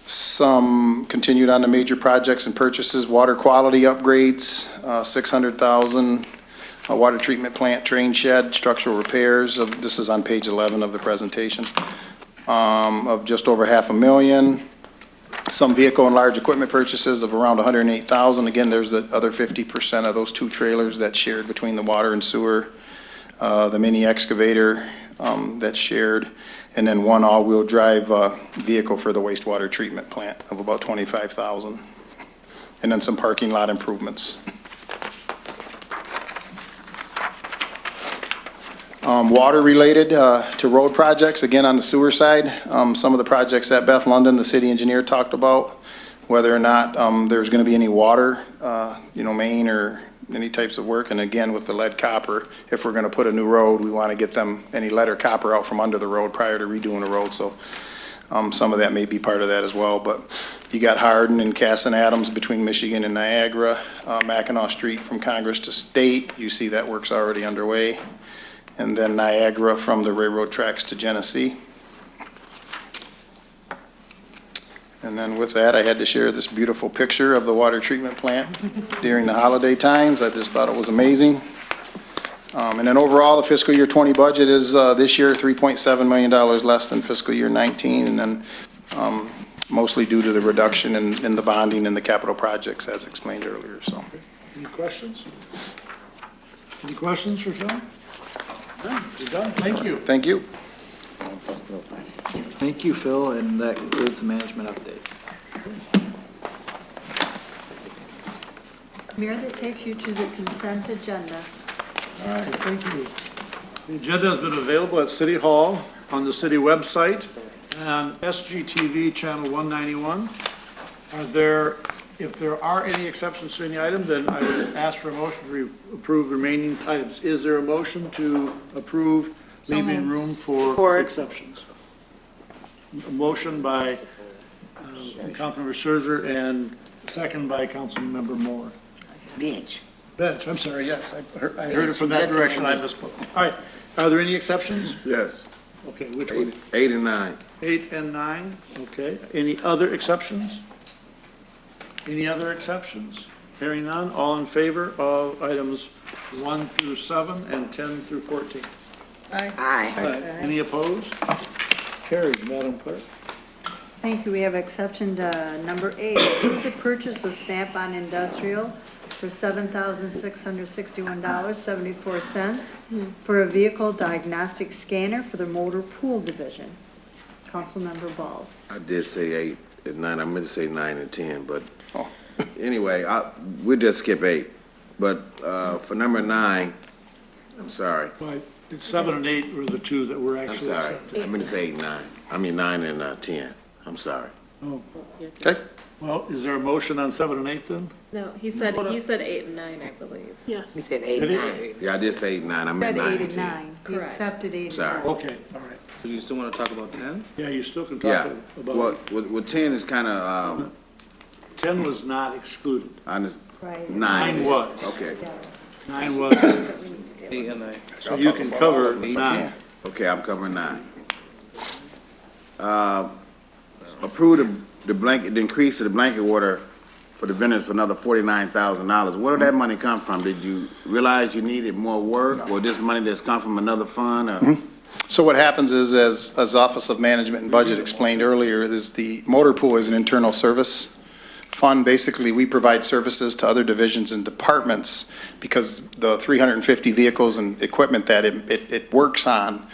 Some continued on the major projects and purchases, water quality upgrades, 600,000, a water treatment plant, train shed, structural repairs, this is on page 11 of the presentation, of just over $500,000. Some vehicle and large equipment purchases of around 108,000. Again, there's the other 50% of those 2 trailers that's shared between the water and sewer, the mini excavator that's shared, and then 1 all-wheel drive vehicle for the wastewater treatment plant of about 25,000. And then some parking lot improvements. Water related to road projects, again on the sewer side, some of the projects that Beth London, the city engineer, talked about, whether or not there's going to be any water, main or any types of work. And again, with the lead copper, if we're going to put a new road, we want to get them any lead or copper out from under the road prior to redoing the road. So some of that may be part of that as well. But you got Hardin and Casson Adams between Michigan and Niagara, Mackinac Street from Congress to State. You see that work's already underway. And then Niagara from the railroad tracks to Genesee. And then with that, I had to share this beautiful picture of the water treatment plant during the holiday times. I just thought it was amazing. And then overall, the fiscal year 20 budget is this year $3.7 million less than fiscal year 19, and then mostly due to the reduction in the bonding and the capital projects as explained earlier. So, any questions? Any questions for Phil? No, you're done. Thank you. Thank you. Thank you, Phil, and that concludes the management update. Mayor, that takes you to the consent agenda. All right, thank you. The agenda has been available at City Hall, on the city website, and SGTV channel 191. If there are any exceptions to any item, then I would ask for a motion to approve the remaining items. Is there a motion to approve leaving room for exceptions? A motion by Councilmember Scherzer and second by Councilmember Moore. Bench. I'm sorry, yes, I heard it from that direction, I misspoke. All right, are there any exceptions? Yes. Okay, which one? 8 and 9. 8 and 9, okay. Any other exceptions? Any other exceptions? Hearing none, all in favor of items 1 through 7 and 10 through 14? Aye. Any opposed? Carried, Madam Clerk. Thank you. We have exception to number 8, approve the purchase of Snap-on Industrial for $7,661.74 for a vehicle diagnostic scanner for the motor pool division. Councilmember Balls. I did say 8 and 9. I meant to say 9 and 10, but anyway, we'll just skip 8. But for number 9, I'm sorry. Right, it's 7 and 8 were the two that were I'm actually sorry. accepted. I meant to say 8 and 9. I mean 9 and 10. I'm sorry. Oh, Okay. well, is there a motion on 7 and 8 then? No, he said 8 and 9, I believe. Yes. He said 8 and 9. Yeah, I did say 8 and 9. I meant Said 9 8 and and 10. 9. You Correct. accepted 8 and Sorry. 9. Okay, all right. Do you still want to talk about 10? Yeah, you still can Yeah. talk about Well, it. with 10 is kind of, 10 was not excluded. Right. 9 was. Okay. Yes. 9 was, 8 and 9. so you can cover 9. Okay, I'm covering 9. Approve the the increase of the blanket water for the vendors for another $49,000. Where did that money come from? Did you realize you needed more work, or this money that's come from another fund, or? So what happens is, as Office of Management and Budget explained earlier, is the motor pool is an internal service fund. Basically, we provide services to other divisions and departments because the 350 vehicles and equipment that it works on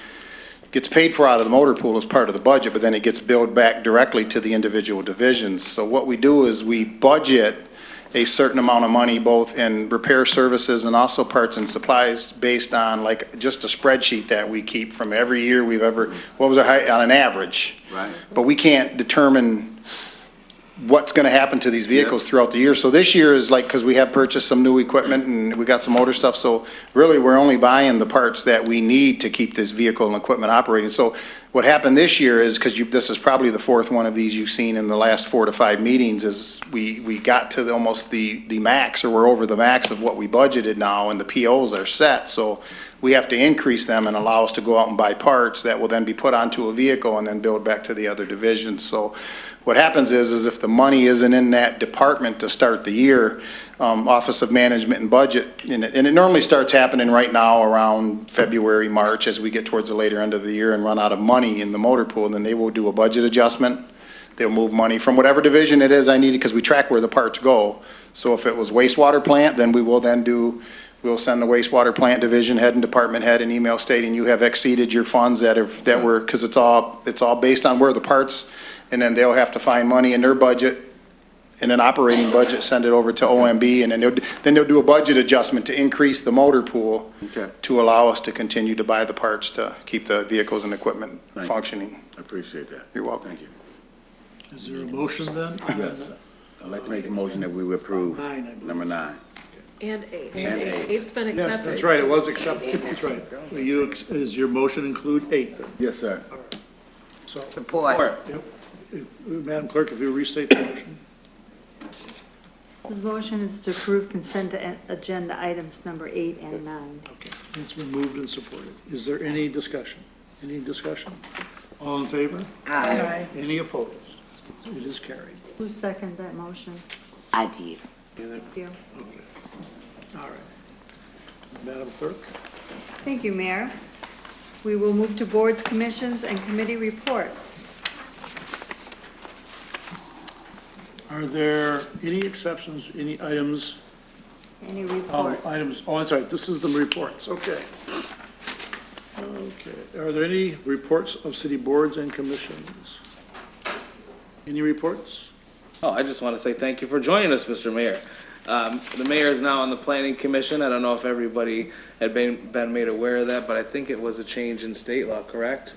gets paid for out of the motor pool as part of the budget, but then it gets billed back directly to the individual divisions. So what we do is we budget a certain amount of money both in repair services and also parts and supplies based on like just a spreadsheet that we keep from every year we've ever, what was our high, on an average. Right. But we can't determine what's gonna happen to these vehicles throughout the year. So this year is like, because we have purchased some new equipment and we got some motor stuff, so really we're only buying the parts that we need to keep this vehicle and equipment operating. So what happened this year is, because this is probably the fourth one of these you've seen in the last 4 to 5 meetings, is we got to almost the max, or we're over the max of what we budgeted now, and the POs are set. So we have to increase them and allow us to go out and buy parts that will then be put onto a vehicle and then billed back to the other divisions. So what happens is if the money isn't in that department to start the year, Office of Management and Budget, and it normally starts happening right now around February, March, as we get towards the later end of the year and run out of money in the motor pool, and then they will do a budget adjustment. They'll move money from whatever division it is I need, because we track where the parts go. So if it was wastewater plant, then we'll send the wastewater plant division head and department head an email stating you have exceeded your funds that were, because it's all based on where the parts, and then they'll have to find money in their budget, in an operating budget, send it over to OMB, and then they'll do a budget adjustment to increase the motor pool to allow us to continue to buy the parts to keep the vehicles and equipment functioning. I appreciate that. You're welcome. Thank you. Is there a motion then? Yes. I'd like to make a motion that we approve number 9. And eight. And eight. Eight's been accepted. Yes, that's right, it was accepted, that's right. Does your motion include 8 then? Yes, sir. So, Support. yep. Madam Clerk, if you restate the motion. This motion is to approve consent agenda items number 8 and 9. Okay, it's been moved and supported. Is there any discussion? Any discussion? All in favor? Aye. Any opposed? It is carried. Who seconded that motion? I did. Thank you. Okay. All right. Madam Clerk? Thank you, Mayor. We will move to boards, commissions, and committee reports. Are there any exceptions, any items? Any reports? Items, oh, that's right, this is the reports, okay. Okay, are there any reports of city boards and commissions? Any reports? Oh, I just want to say thank you for joining us, Mr. Mayor. The mayor is now on the planning commission. I don't know if everybody had been made aware of that, but I think it was a change in state law, correct?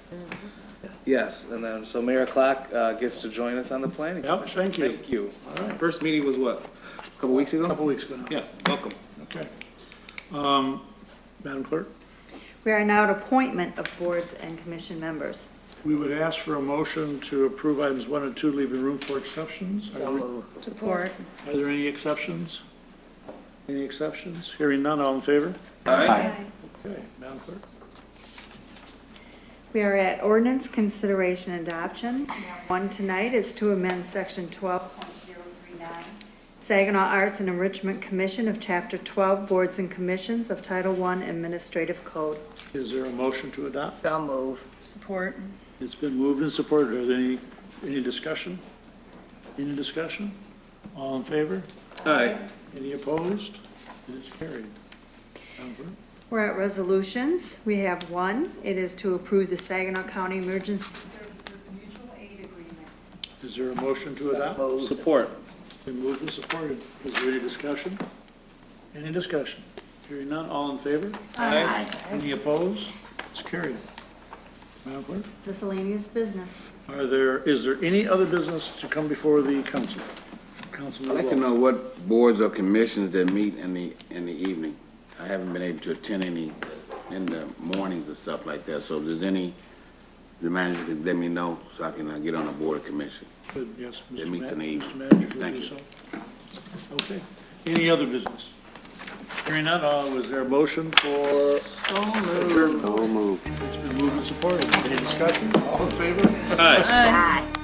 Yes, and then, so Mayor Clark gets to join us on the planning Yep, commission. thank you. Thank you. All right. First meeting was what, a couple weeks ago? A couple weeks ago now. Yeah, welcome. Okay. Madam Clerk, We are now at appointment of boards and commission members. we would ask for a motion to approve items 1 and 2, leaving room for exceptions. Support. Are there any exceptions? Any exceptions? Hearing none, all in favor? Aye. Okay, Madam Clerk. We are at ordinance consideration and adoption. One tonight is to amend section 12.039, Saginaw Arts and Enrichment Commission of Chapter 12, Boards and Commissions of Title I Administrative Code. Is there a motion to adopt? So move. Support. It's been moved and supported. Are there any discussion? Any discussion? All in favor? Aye. Any opposed? It is carried. Madam Clerk. We're at resolutions. We have one. It is to approve the Saginaw County Emergency Services Mutual Aid Agreement. Is there a motion to adopt? Support. Been moved and supported. Is there any discussion? Any discussion? Hearing none, all in favor? Aye. Any opposed? It's carried. Madam Clerk? Miscellaneous business. Is there any other business to come before the council? Councilman I'd like to know what boards or commissions that meet in the evening. I haven't been able to attend any in the mornings and stuff like that, so if there's any, the manager can let me know so I can get on a board or commission. Good, yes. It meets in the evening. Mr. Manager, if you Thank do you. so. Okay. Any other business? Hearing none, was there a motion for? So moved. So moved. It's been moved and supported. Any discussion? All in favor? Aye. Aye.